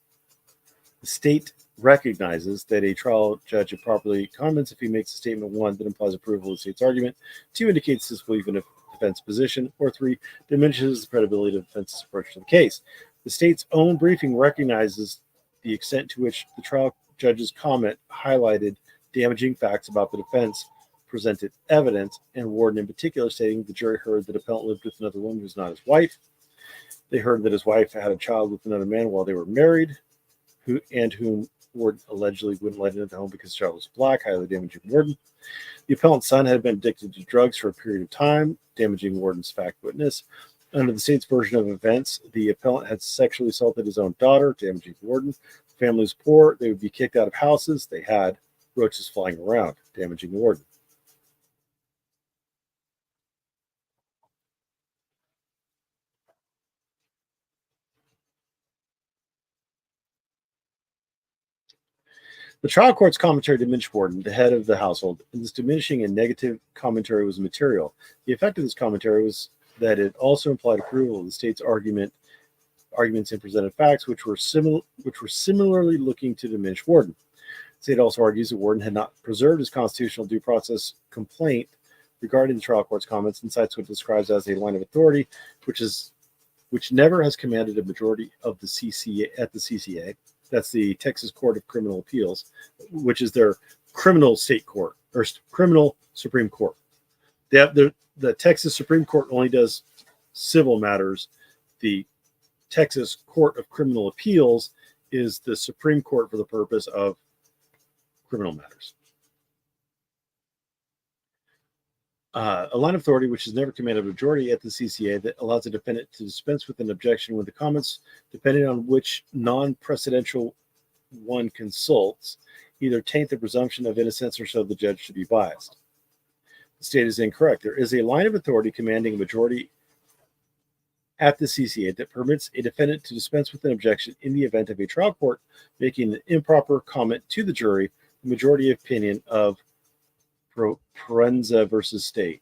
that a trial judge improperly comments if he makes a statement 1 that implies approval of the state's argument, 2 indicates disbelief in a defense position, or 3 diminishes the credibility of the defense's approach to the case. The state's own briefing recognizes the extent to which the trial judge's comment highlighted damaging facts about the defense presented evidence, and Worden in particular stating the jury heard that appellant lived with another woman who was not his wife. They heard that his wife had a child with another man while they were married, whom Worden allegedly wouldn't let into the home because the child was black, highly damaging Worden. The appellant's son had been addicted to drugs for a period of time, damaging Worden's fact witness. Under the state's version of events, the appellant had sexually assaulted his own daughter, damaging Worden. The family was poor. They would be kicked out of houses. They had roaches flying around, damaging Worden. The trial court's commentary diminished Worden, the head of the household, and this diminishing and negative commentary was material. The effect of this commentary was that it also implied approval of the state's arguments and presented facts, which were similarly looking to diminish Worden. The state also argues that Worden had not preserved his constitutional due process complaint regarding the trial court's comments and cites what it describes as a line of authority, which never has commanded a majority of the CCA at the CCA. That's the Texas Court of Criminal Appeals, which is their criminal state court or criminal Supreme Court. The Texas Supreme Court only does civil matters. The Texas Court of Criminal Appeals is the Supreme Court for the purpose of criminal matters. A line of authority which has never commanded a majority at the CCA that allows a defendant to dispense with an objection when the comments, depending on which non-precedential one consults, either taint the presumption of innocence or show the judge to be biased. The state is incorrect. There is a line of authority commanding a majority at the CCA that permits a defendant to dispense with an objection in the event of a trial court making an improper comment to the jury, the majority opinion of Proenza versus State.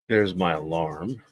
There's my alarm.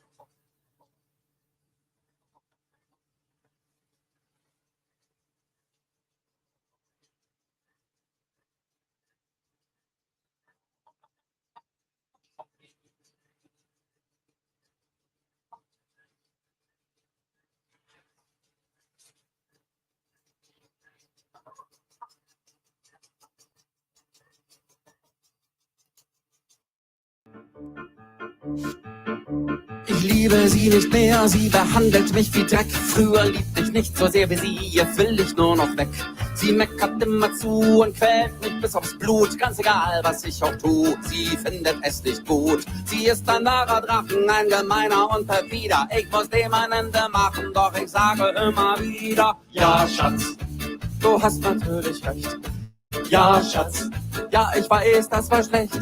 Ich liebe sie nicht mehr, sie behandelt mich wie Dreck. Früher liebte ich nicht so sehr wie sie, jetzt will ich nur noch weg. Sie meckert immer zu und quält mich bis aufs Blut. Ganz egal, was ich auch tu, sie findet es nicht gut. Sie ist ein wahrer Drachen, ein gemeiner und perfider. Ich muss dem ein Ende machen, doch ich sage immer wieder: Ja, Schatz, du hast natürlich recht. Ja, Schatz, ja, ich weiß, das war schlecht.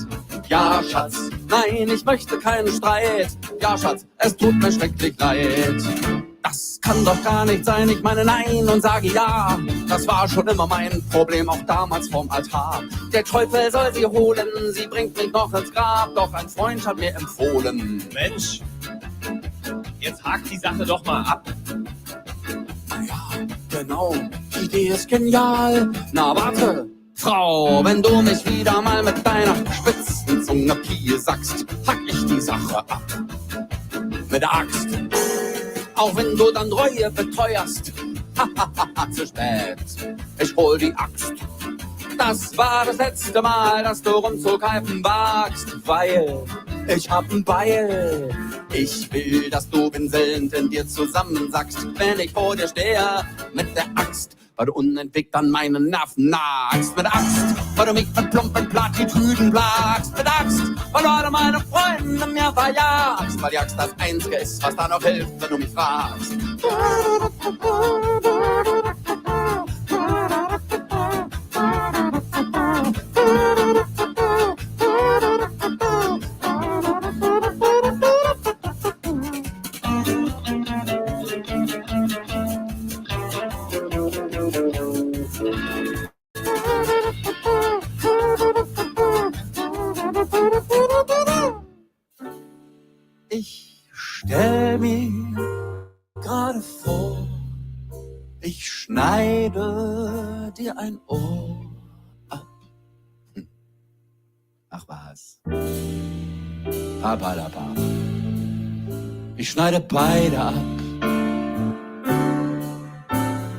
Ja, Schatz, nein, ich möchte keinen Streit. Ja, Schatz, es tut mir schrecklich leid. Das kann doch gar nicht sein, ich meine nein und sage ja. Das war schon immer mein Problem, auch damals vorm Altar. Der Teufel soll sie holen, sie bringt mich noch ins Grab. Doch ein Freund hat mir empfohlen: Mensch, jetzt hakt die Sache doch mal ab. Ja, genau, die Idee ist genial. Na warte, Frau, wenn du mich wieder mal mit deiner spitzen Zunge piesackst, hack ich die Sache ab. Mit der Axt. Auch wenn du dann Reue beteuerst. Zu spät, ich hol die Axt. Das war das letzte Mal, dass du rumzugreifen wagst, weil ich hab ein Beil. Ich will, dass du winselnd in dir zusammensackst, wenn ich vor dir stehe mit der Axt. Weil du unentwegt an meinen Nerven nagst. Mit Axt, weil du mich mit plumpen Plattitüden plagst. Mit Axt, weil du alle meine Freunde mir verjagst. Weil die Axt das Einzige ist, was da noch hilft, wenn du mich fragst. Ich stell mir gerade vor, ich schneide dir ein Ohr ab. Ach was. Papalapa. Ich schneide beide ab.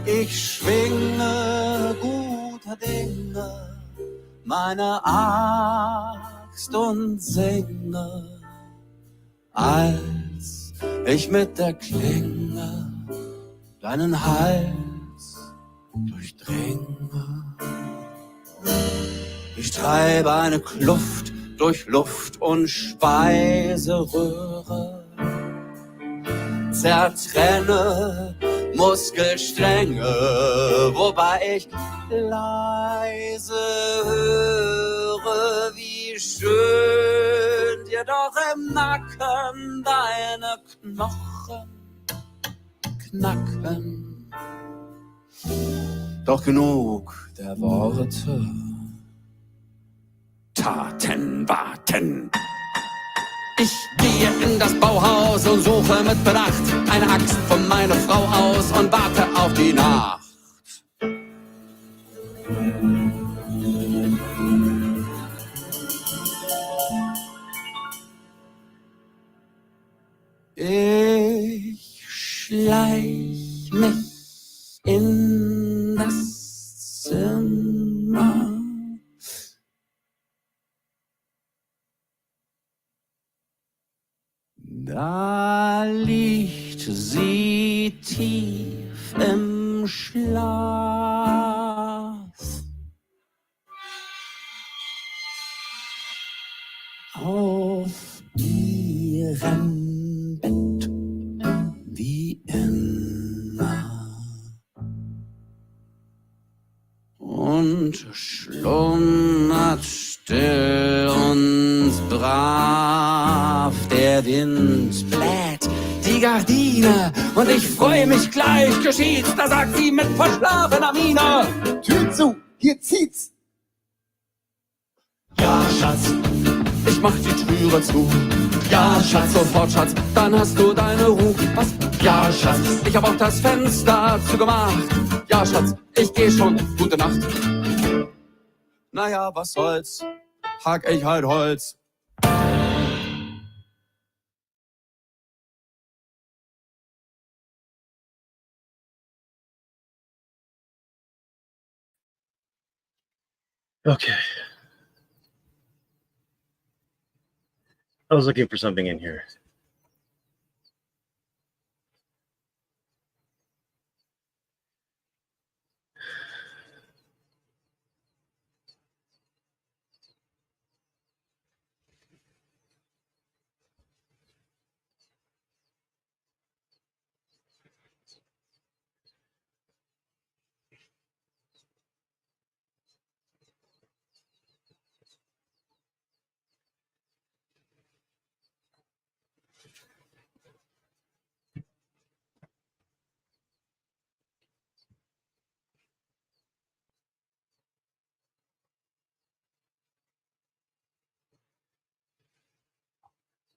Ich schwinge guter Dinge, meine Axt und singe, als ich mit der Klinge deinen Hals durchdringe. Ich treibe eine Kluft durch Luft und Speiseröhre, zertrenne Muskelstränge, wobei ich leise höre, wie schön dir doch im Nacken deine Knochen knacken. Doch genug der Worte, Taten warten. Ich gehe in das Bauhaus und suche mit Bedacht eine Axt von meiner Frau aus und warte auf die Nacht. Ich schleich mich in das Zimmer. Da liegt sie tief im Schlaf. Auf ihrem Bett wie immer und schlummert still und brav. Der Wind bläht die Gardine und ich freue mich gleich, geschieht's. Da sagt sie mit verschlafener Miene: Tür zu, hier zieht's. Ja, Schatz, ich mach die Türe zu. Ja, Schatz, sofort, Schatz, dann hast du deine Ruhe. Was? Ja, Schatz, ich hab auch das Fenster zugemacht. Ja, Schatz, ich geh schon, gute Nacht. Naja, was soll's, hack ich halt Holz. Okay. I was looking for something in here.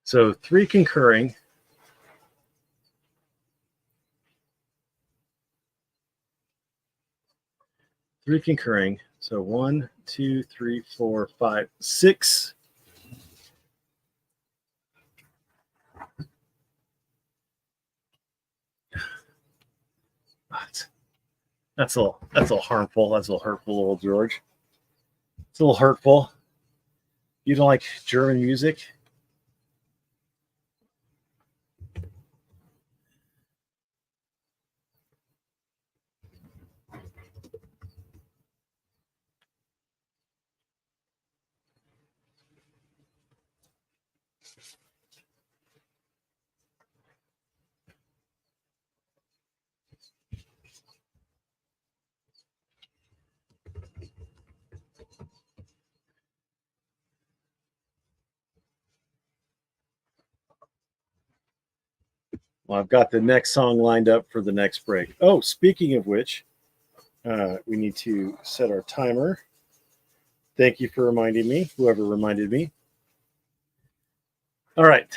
So 3 concurring. Three concurring. So 1, 2, 3, 4, 5, 6. That's a little harmful. That's a little hurtful, little George. It's a little hurtful. You don't like German music? Well, I've got the next song lined up for the next break. Oh, speaking of which, we need to set our timer. Thank you for reminding me, whoever reminded me. All right.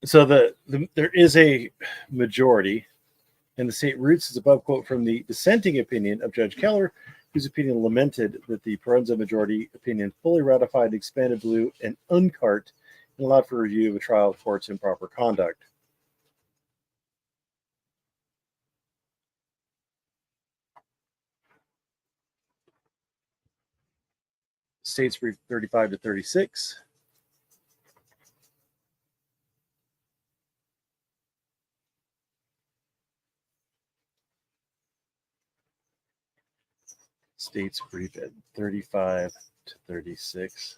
So there is a majority, and the state roots is above quote from the dissenting opinion of Judge Keller, whose opinion lamented that the Proenza majority opinion fully ratified, expanded, blue, and uncart, and allowed for review of a trial of court's improper conduct. States brief 35 to 36. States brief at 35 to 36.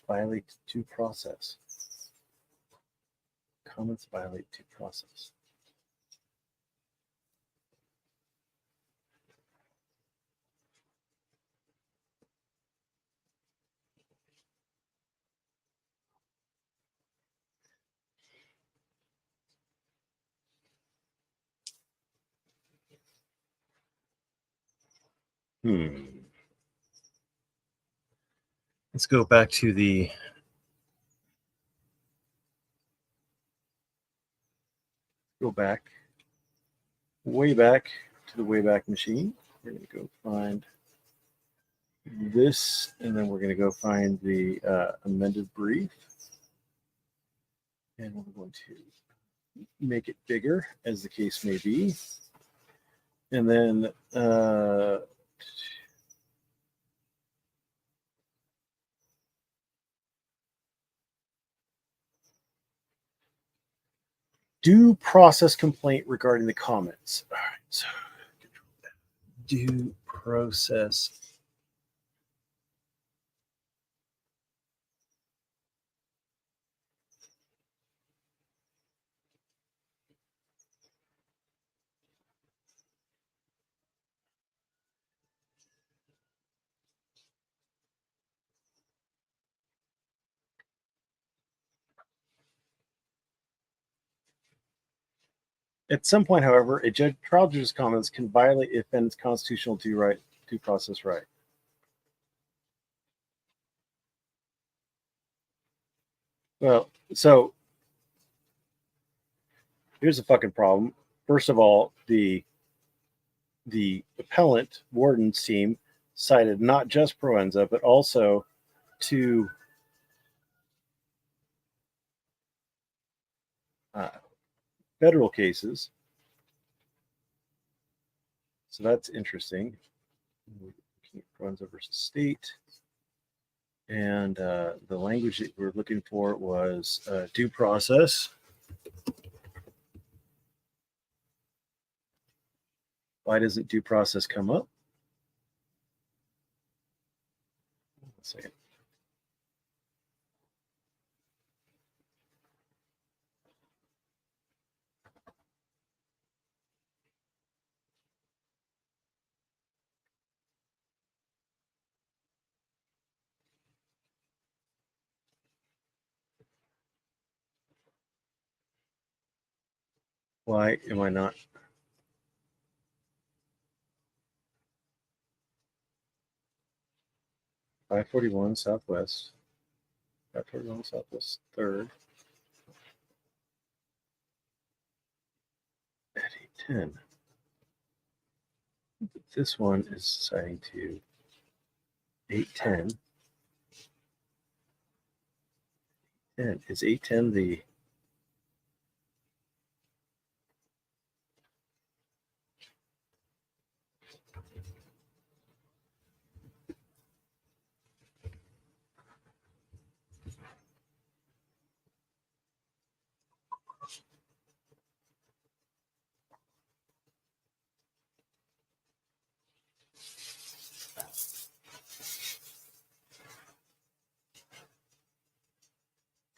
Violate due process. Comments violate due process. Let's go back to the way back to the Wayback Machine. We're going to go find this, and then we're going to go find the amended brief. And we're going to make it bigger, as the case may be. And then due process complaint regarding the comments. All right, so due process. At some point, however, a trial judge's comments can violate a defendant's constitutional due process right. Well, so here's a fucking problem. First of all, the appellant Warden's team cited not just Proenza, but also two federal cases. So that's interesting. Proenza versus state. And the language that we're looking for was due process. Why doesn't due process come up? second. Why am I not? I-41 Southwest. I-41 Southwest 3rd. At 810. This one is citing to 810. And is 810 the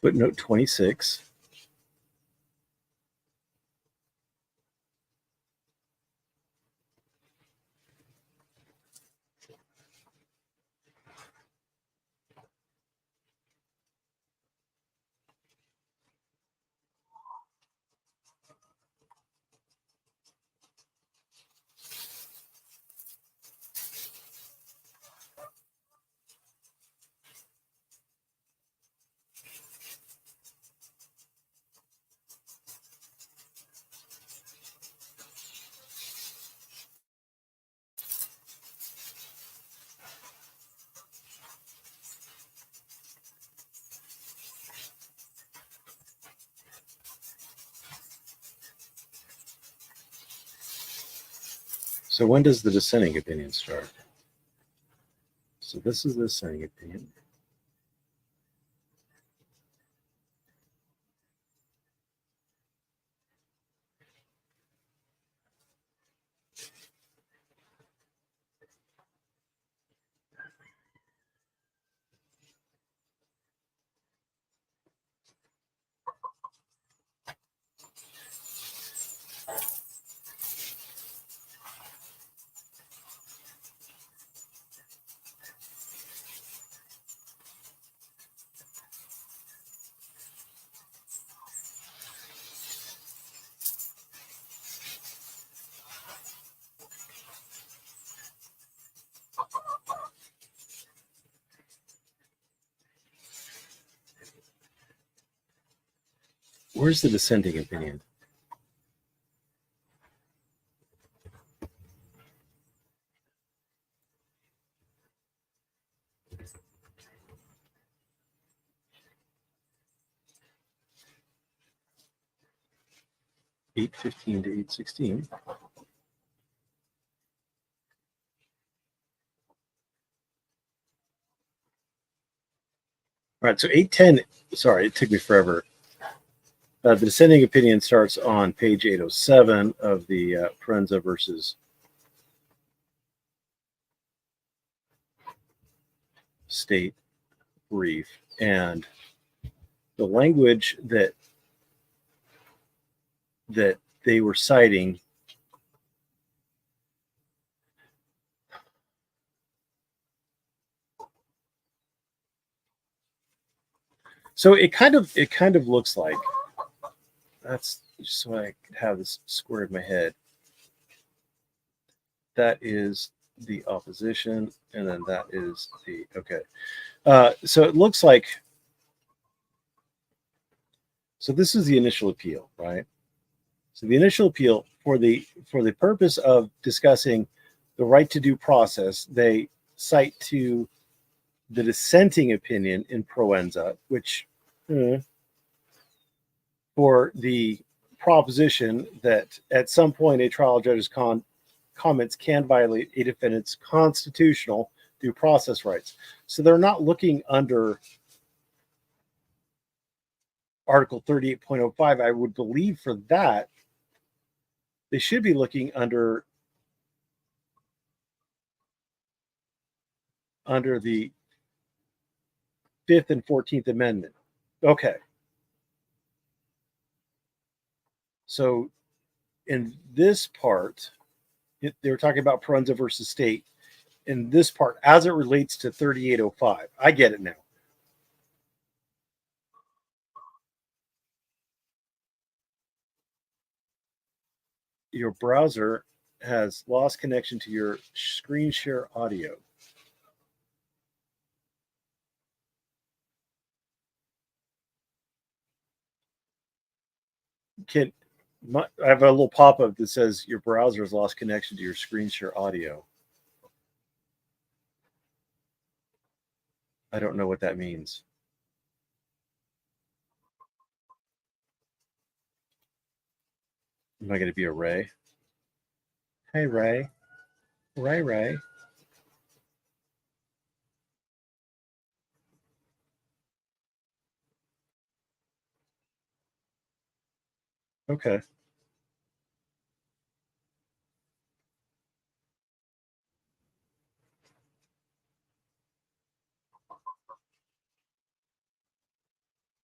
footnote 26? So when does the dissenting opinion start? So this is the dissenting opinion. Where's the dissenting opinion? (815) to 816. All right, so 810, sorry, it took me forever. The dissenting opinion starts on page 807 of the Proenza versus State brief. And the language that they were citing so it kind of looks like, that's just so I have this square in my head, that is the opposition, and then that is the okay. So it looks like, so this is the initial appeal, right? So the initial appeal, for the purpose of discussing the right to due process, they cite to the dissenting opinion in Proenza, which for the proposition that at some point a trial judge's comments can violate a defendant's constitutional due process rights. So they're not looking under Article 38.05, I would believe. For that, they should be looking under the Fifth and 14th Amendment. Okay. So in this part, they were talking about Proenza versus state. In this part, as it relates to 3805, I get it now. Your browser has lost connection to your screen share audio. I have a little pop-up that says your browser has lost connection to your screen share audio. I don't know what that means. Am I going to be a Ray? Hey, Ray. Ray. Okay.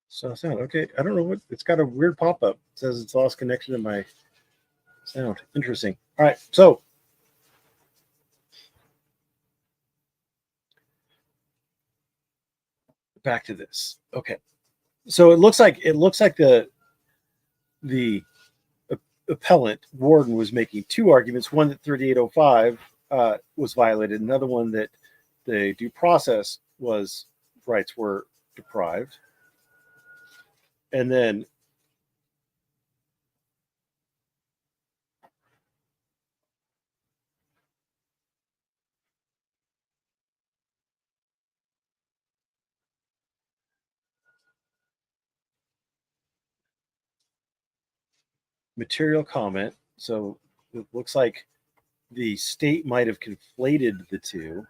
So sound okay. I don't know what it's got a weird pop-up. It says it's lost connection to my sound. Interesting. All right. So back to this. Okay. So it looks like the appellant Warden was making two arguments. One that 3805 was violated. Another one that the due process rights were deprived. And then material comment. So it looks like the state might have conflated the two.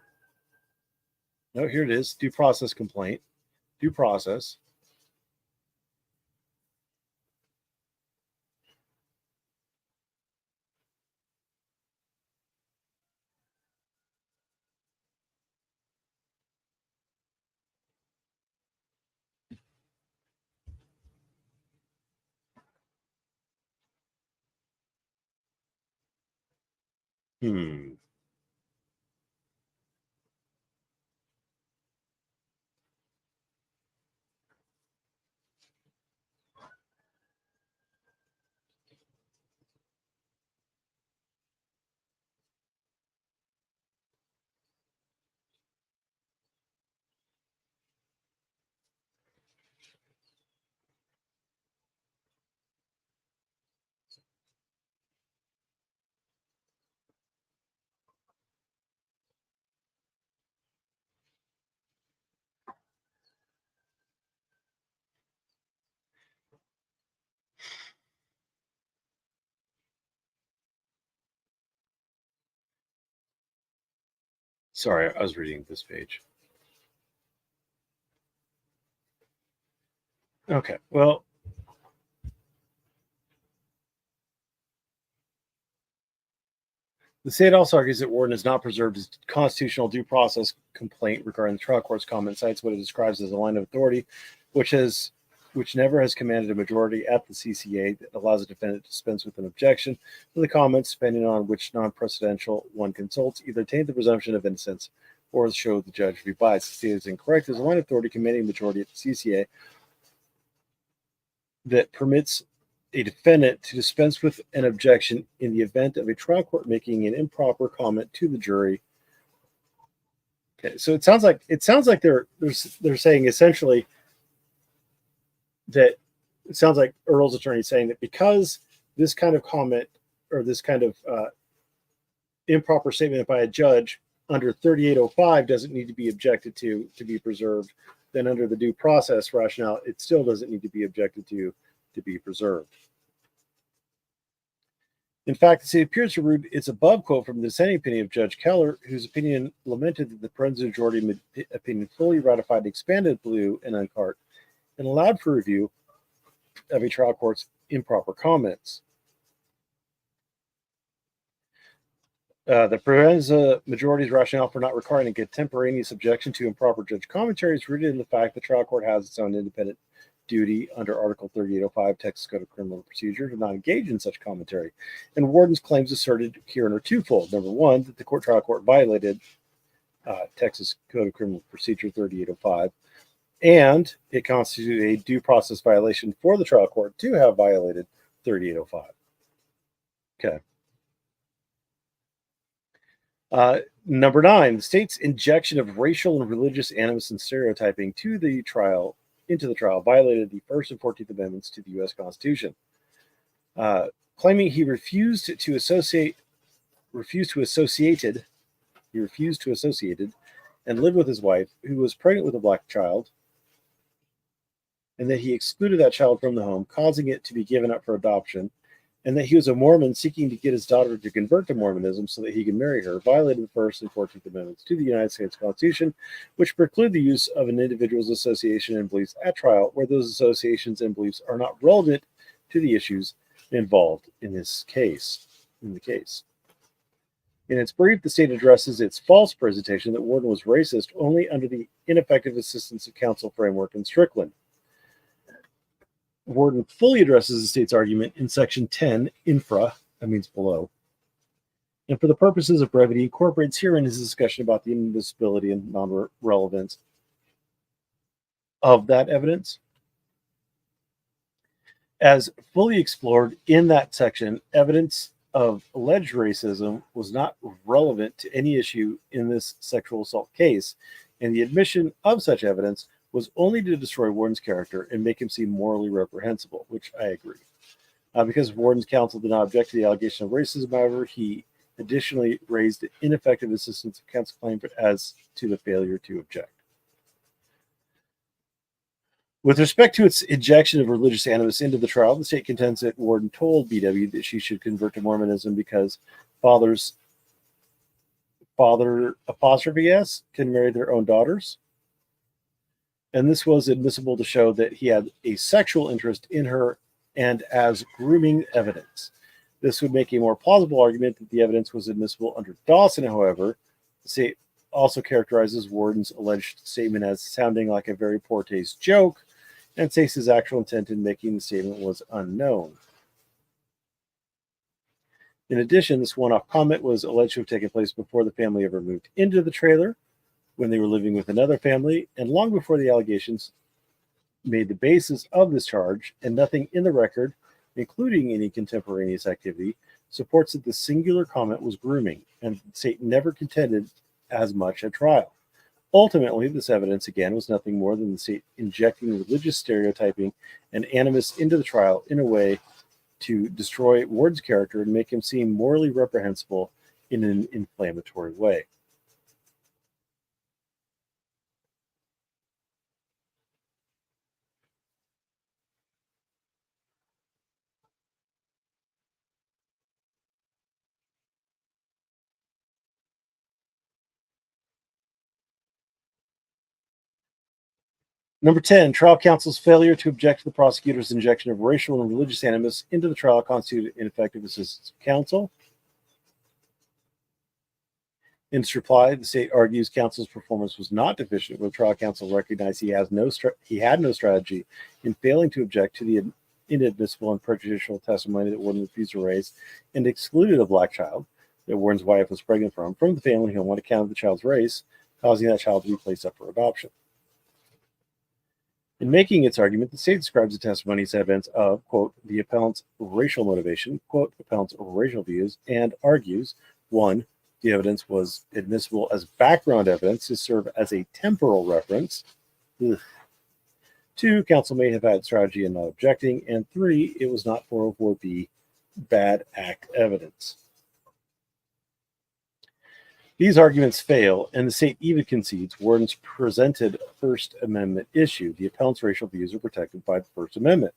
No, here it is. Due process complaint. Due process. Sorry, I was reading this page. Okay, well, the state also argues that Warden has not preserved his constitutional due process complaint regarding the trial court's comment, cites what it describes as a line of authority, which never has commanded a majority at the CCA that allows a defendant to dispense with an objection to the comments, depending on which non-precedential one consults, either attain the presumption of innocence or show the judge to be biased. The state is incorrect. There's a line of authority commanding a majority at the CCA that permits a defendant to dispense with an objection in the event of a trial court making an improper comment to the jury. Okay, so it sounds like they're saying essentially that it sounds like Earl's attorney saying that because this kind of comment or this kind of improper statement by a judge under 3805 doesn't need to be objected to be preserved, then under the due process rationale, it still doesn't need to be objected to be preserved. In fact, it appears to root its above quote from the dissenting opinion of Judge Keller, whose opinion lamented that the Proenza majority opinion fully ratified and expanded blue and uncart and allowed for review of a trial court's improper comments. The Proenza majority's rationale for not requiring a contemporaneous objection to improper judge commentary is rooted in the fact the trial court has its own independent duty under Article 3805 Texas Code of Criminal Procedure to not engage in such commentary. And Warden's claims asserted herein are twofold. Number one, that the trial court violated Texas Code of Criminal Procedure 3805, and it constituted a due process violation for the trial court to have violated 3805. Okay. Number 9, the state's injection of racial and religious animus and stereotyping into the trial violated the First and 14th Amendments to the U.S. Constitution. Claiming he refused to associate and live with his wife, who was pregnant with a black child, and that he excluded that child from the home, causing it to be given up for adoption, and that he was a Mormon seeking to get his daughter to convert to Mormonism so that he could marry her, violated the First and 14th Amendments to the United States Constitution, which preclude the use of an individual's association and beliefs at trial where those associations and beliefs are not relevant to the issues involved in the case. In its brief, the state addresses its false presentation that Worden was racist only under the ineffective assistance of counsel framework in Strickland. Worden fully addresses the state's argument in Section 10, infra, that means below, and for the purposes of brevity, incorporates herein his discussion about the inadmissibility and non-relevance of that evidence. As fully explored in that section, evidence of alleged racism was not relevant to any issue in this sexual assault case, and the admission of such evidence was only to destroy Warden's character and make him seem morally reprehensible, which I agree. Because Warden's counsel did not object to the allegation of racism, however, he additionally raised ineffective assistance of counsel claim as to the failure to object. With respect to its injection of religious animus into the trial, the state contends that Worden told BW that she should convert to Mormonism because father apostrophe S can marry their own daughters. And this was admissible to show that he had a sexual interest in her and as grooming evidence. This would make a more plausible argument that the evidence was admissible under Dawson, however. The state also characterizes Warden's alleged statement as sounding like a very poor taste joke and states his actual intent in making the statement was unknown. In addition, this one-off comment was alleged to have taken place before the family ever moved into the trailer, when they were living with another family, and long before the allegations made the basis of this charge, and nothing in the record, including any contemporaneous activity, supports that the singular comment was grooming, and the state never contended as much at trial. Ultimately, this evidence, again, was nothing more than the state injecting religious stereotyping and animus into the trial in a way to destroy Ward's character and make him seem morally reprehensible in an inflammatory way. Number 10, trial counsel's failure to object to the prosecutor's injection of racial and religious animus into the trial constituted ineffective assistance of counsel. In its reply, the state argues counsel's performance was not deficient, where trial counsel recognized he had no strategy in failing to object to the inadmissible and prejudicial testimony that Worden refused to raise and excluded a black child that Warden's wife was pregnant from the family home on account of the child's race, causing that child to be placed up for adoption. In making its argument, the state describes the testimony as evidence of, quote, the appellant's racial motivation, quote, appellant's racial views, and argues, 1, the evidence was admissible as background evidence to serve as a temporal reference. 2, counsel may have had strategy in not objecting. And 3, it was not 404B bad act evidence. These arguments fail, and the state even concedes Warden's presented First Amendment issue. The appellant's racial views are protected by the First Amendment.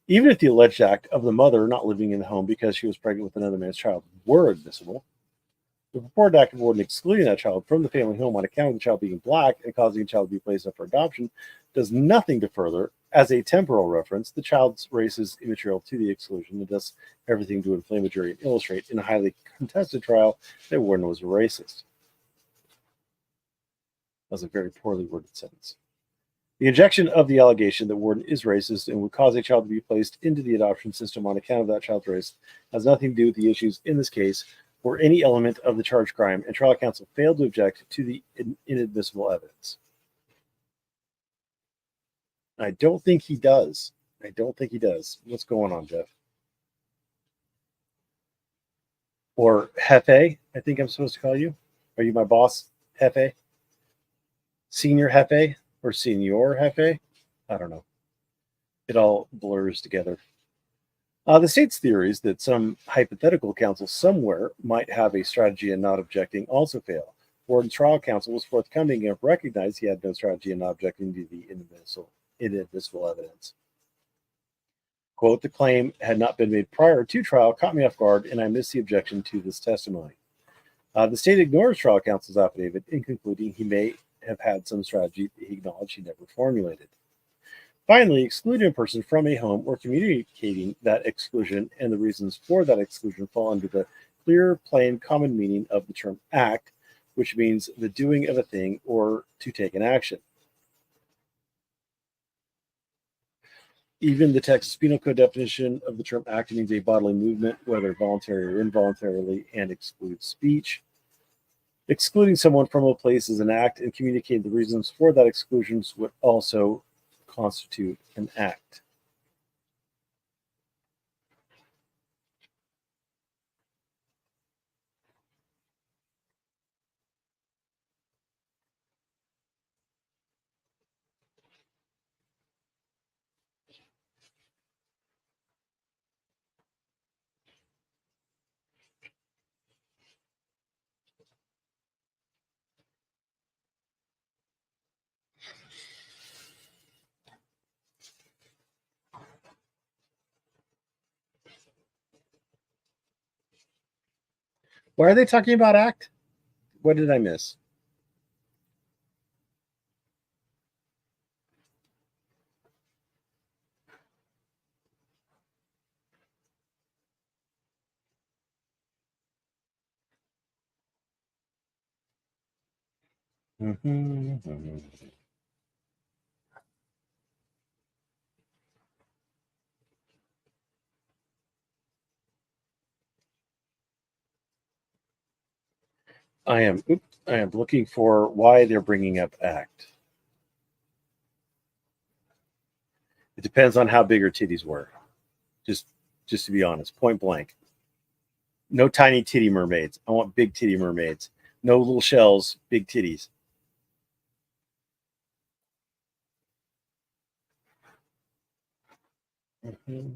Even if the alleged act of the mother not living in the home because she was pregnant with another man's child were admissible, the purported act of Warden excluding that child from the family home on account of the child being black and causing the child to be placed up for adoption does nothing to further, as a temporal reference, the child's race is immaterial to the exclusion and does everything to inflame a jury and illustrate in a highly contested trial that Warden was a racist. That was a very poorly worded sentence. The injection of the allegation that Warden is racist and would cause a child to be placed into the adoption system on account of that child's race has nothing to do with the issues in this case or any element of the charged crime, and trial counsel failed to object to the inadmissible evidence. I don't think he does. What's going on, Jeff? Or Hefe, I think I'm supposed to call you. Are you my boss, Hefe? Senior Hefe or Senior Hefe? I don't know. It all blurs together. The state's theories that some hypothetical counsel somewhere might have a strategy in not objecting also fail. Warden's trial counsel was forthcoming and recognized he had no strategy in not objecting to the inadmissible evidence. Quote, the claim had not been made prior to trial, caught me off guard, and I missed the objection to this testimony. The state ignores trial counsel's affidavit in concluding he may have had some strategy that he acknowledged he never formulated. Finally, excluding a person from a home or communicating that exclusion and the reasons for that exclusion fall under the clear, plain, common meaning of the term act, which means the doing of a thing or to take an action. Even the Texas Penal Code definition of the term act means a bodily movement, whether voluntary or involuntarily, and excludes speech. Excluding someone from a place is an act, and communicating the reasons for that exclusion would also constitute an act. Why are they talking about act? What did I miss? I am looking for why they're bringing up act. It depends on how big her titties were. Just to be honest, point blank. No tiny titty mermaids. I want big titty mermaids. No little shells, big titties. Mm-hmm.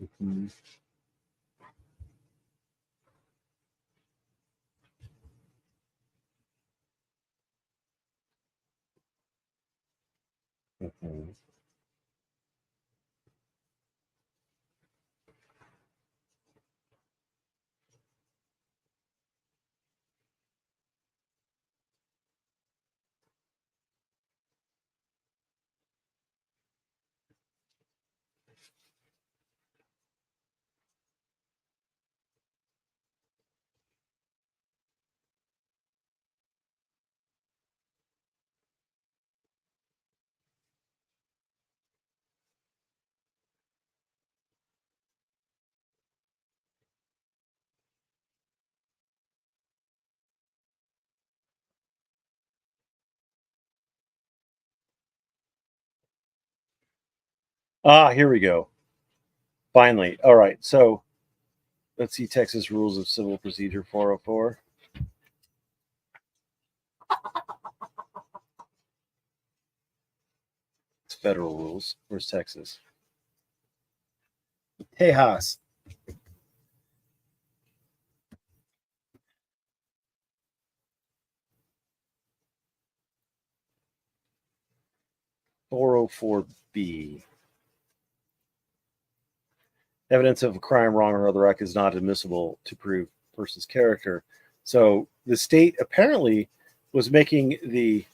Mm-hmm. Mm-hmm. Here we go. Finally. All right. So let's see Texas Rules of Civil Procedure 404. It's federal rules. Where's Texas? Tejas. .404B. Evidence of a crime, wrong, or other act is not admissible to prove a person's character. So the state apparently was making the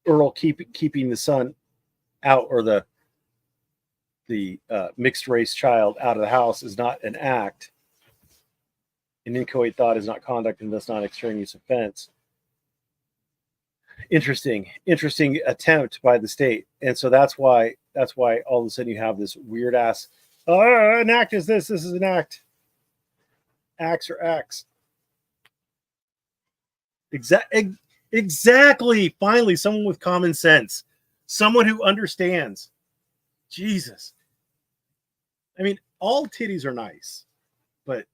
Earl keeping the son out, or the mixed race child out of the house, is not an act. An inchoate thought is not conduct, and thus not extraneous offense. Interesting attempt by the state, and so that's why all of a sudden you have this weird ass. Oh, an act is this. This is an act. Acts are acts. Exactly. Finally, someone with common sense, someone who understands. Jesus. I mean, all titties are nice, but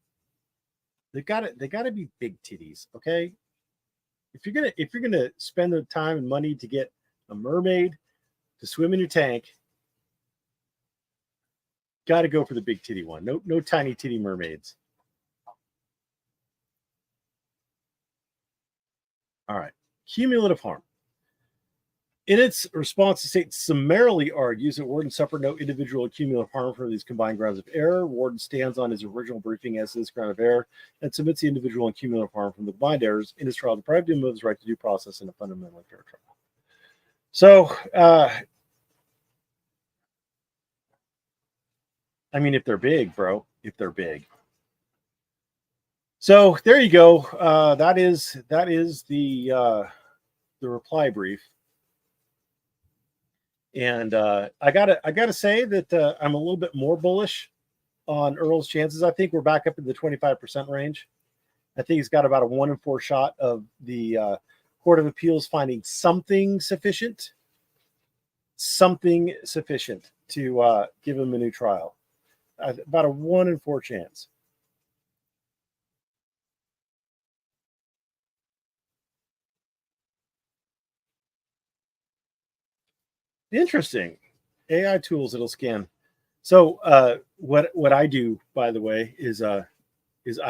they gotta be big titties, okay? If you're gonna spend the time and money to get a mermaid to swim in your tank, gotta go for the big titty one. No tiny titty mermaids. All right. Cumulative harm. In its response, the state summarily argues that Worden suffered no individual cumulative harm from these combined grounds of error. Worden stands on his original briefing as to this ground of error and submits the individual and cumulative harm from the combined errors in his trial, deprived him of his right to due process in a fundamentally fair trial. So, I mean, if they're big, bro, if they're big. So there you go. That is the reply brief. And I gotta say that I'm a little bit more bullish on Earl's chances. I think we're back up in the 25% range. I think he's got about a 1 in 4 shot of the Court of Appeals finding something sufficient to give him a new trial. About a 1 in 4 chance. Interesting. AI tools that'll scan. So what I do, by the way, is I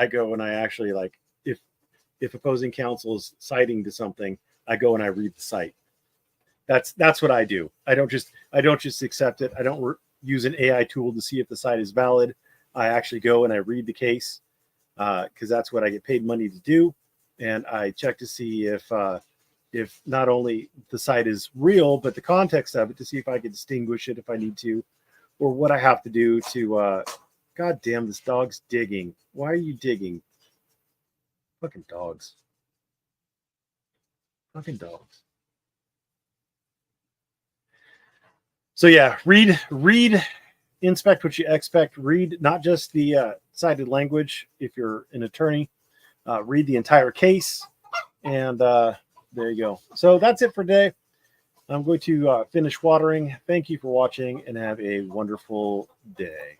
go and I actually, like, if opposing counsel is citing to something, I go and I read the cite. That's what I do. I don't just accept it. I don't use an AI tool to see if the cite is valid. I actually go and I read the case because that's what I get paid money to do, and I check to see if not only the site is real, but the context of it, to see if I can distinguish it if I need to, or what I have to do to, God damn, this dog's digging. Why are you digging? Fucking dogs. Fucking dogs. So yeah, read, inspect what you expect. Read not just the cited language if you're an attorney. Read the entire case, and there you go. So that's it for today. I'm going to finish watering. Thank you for watching, and have a wonderful day.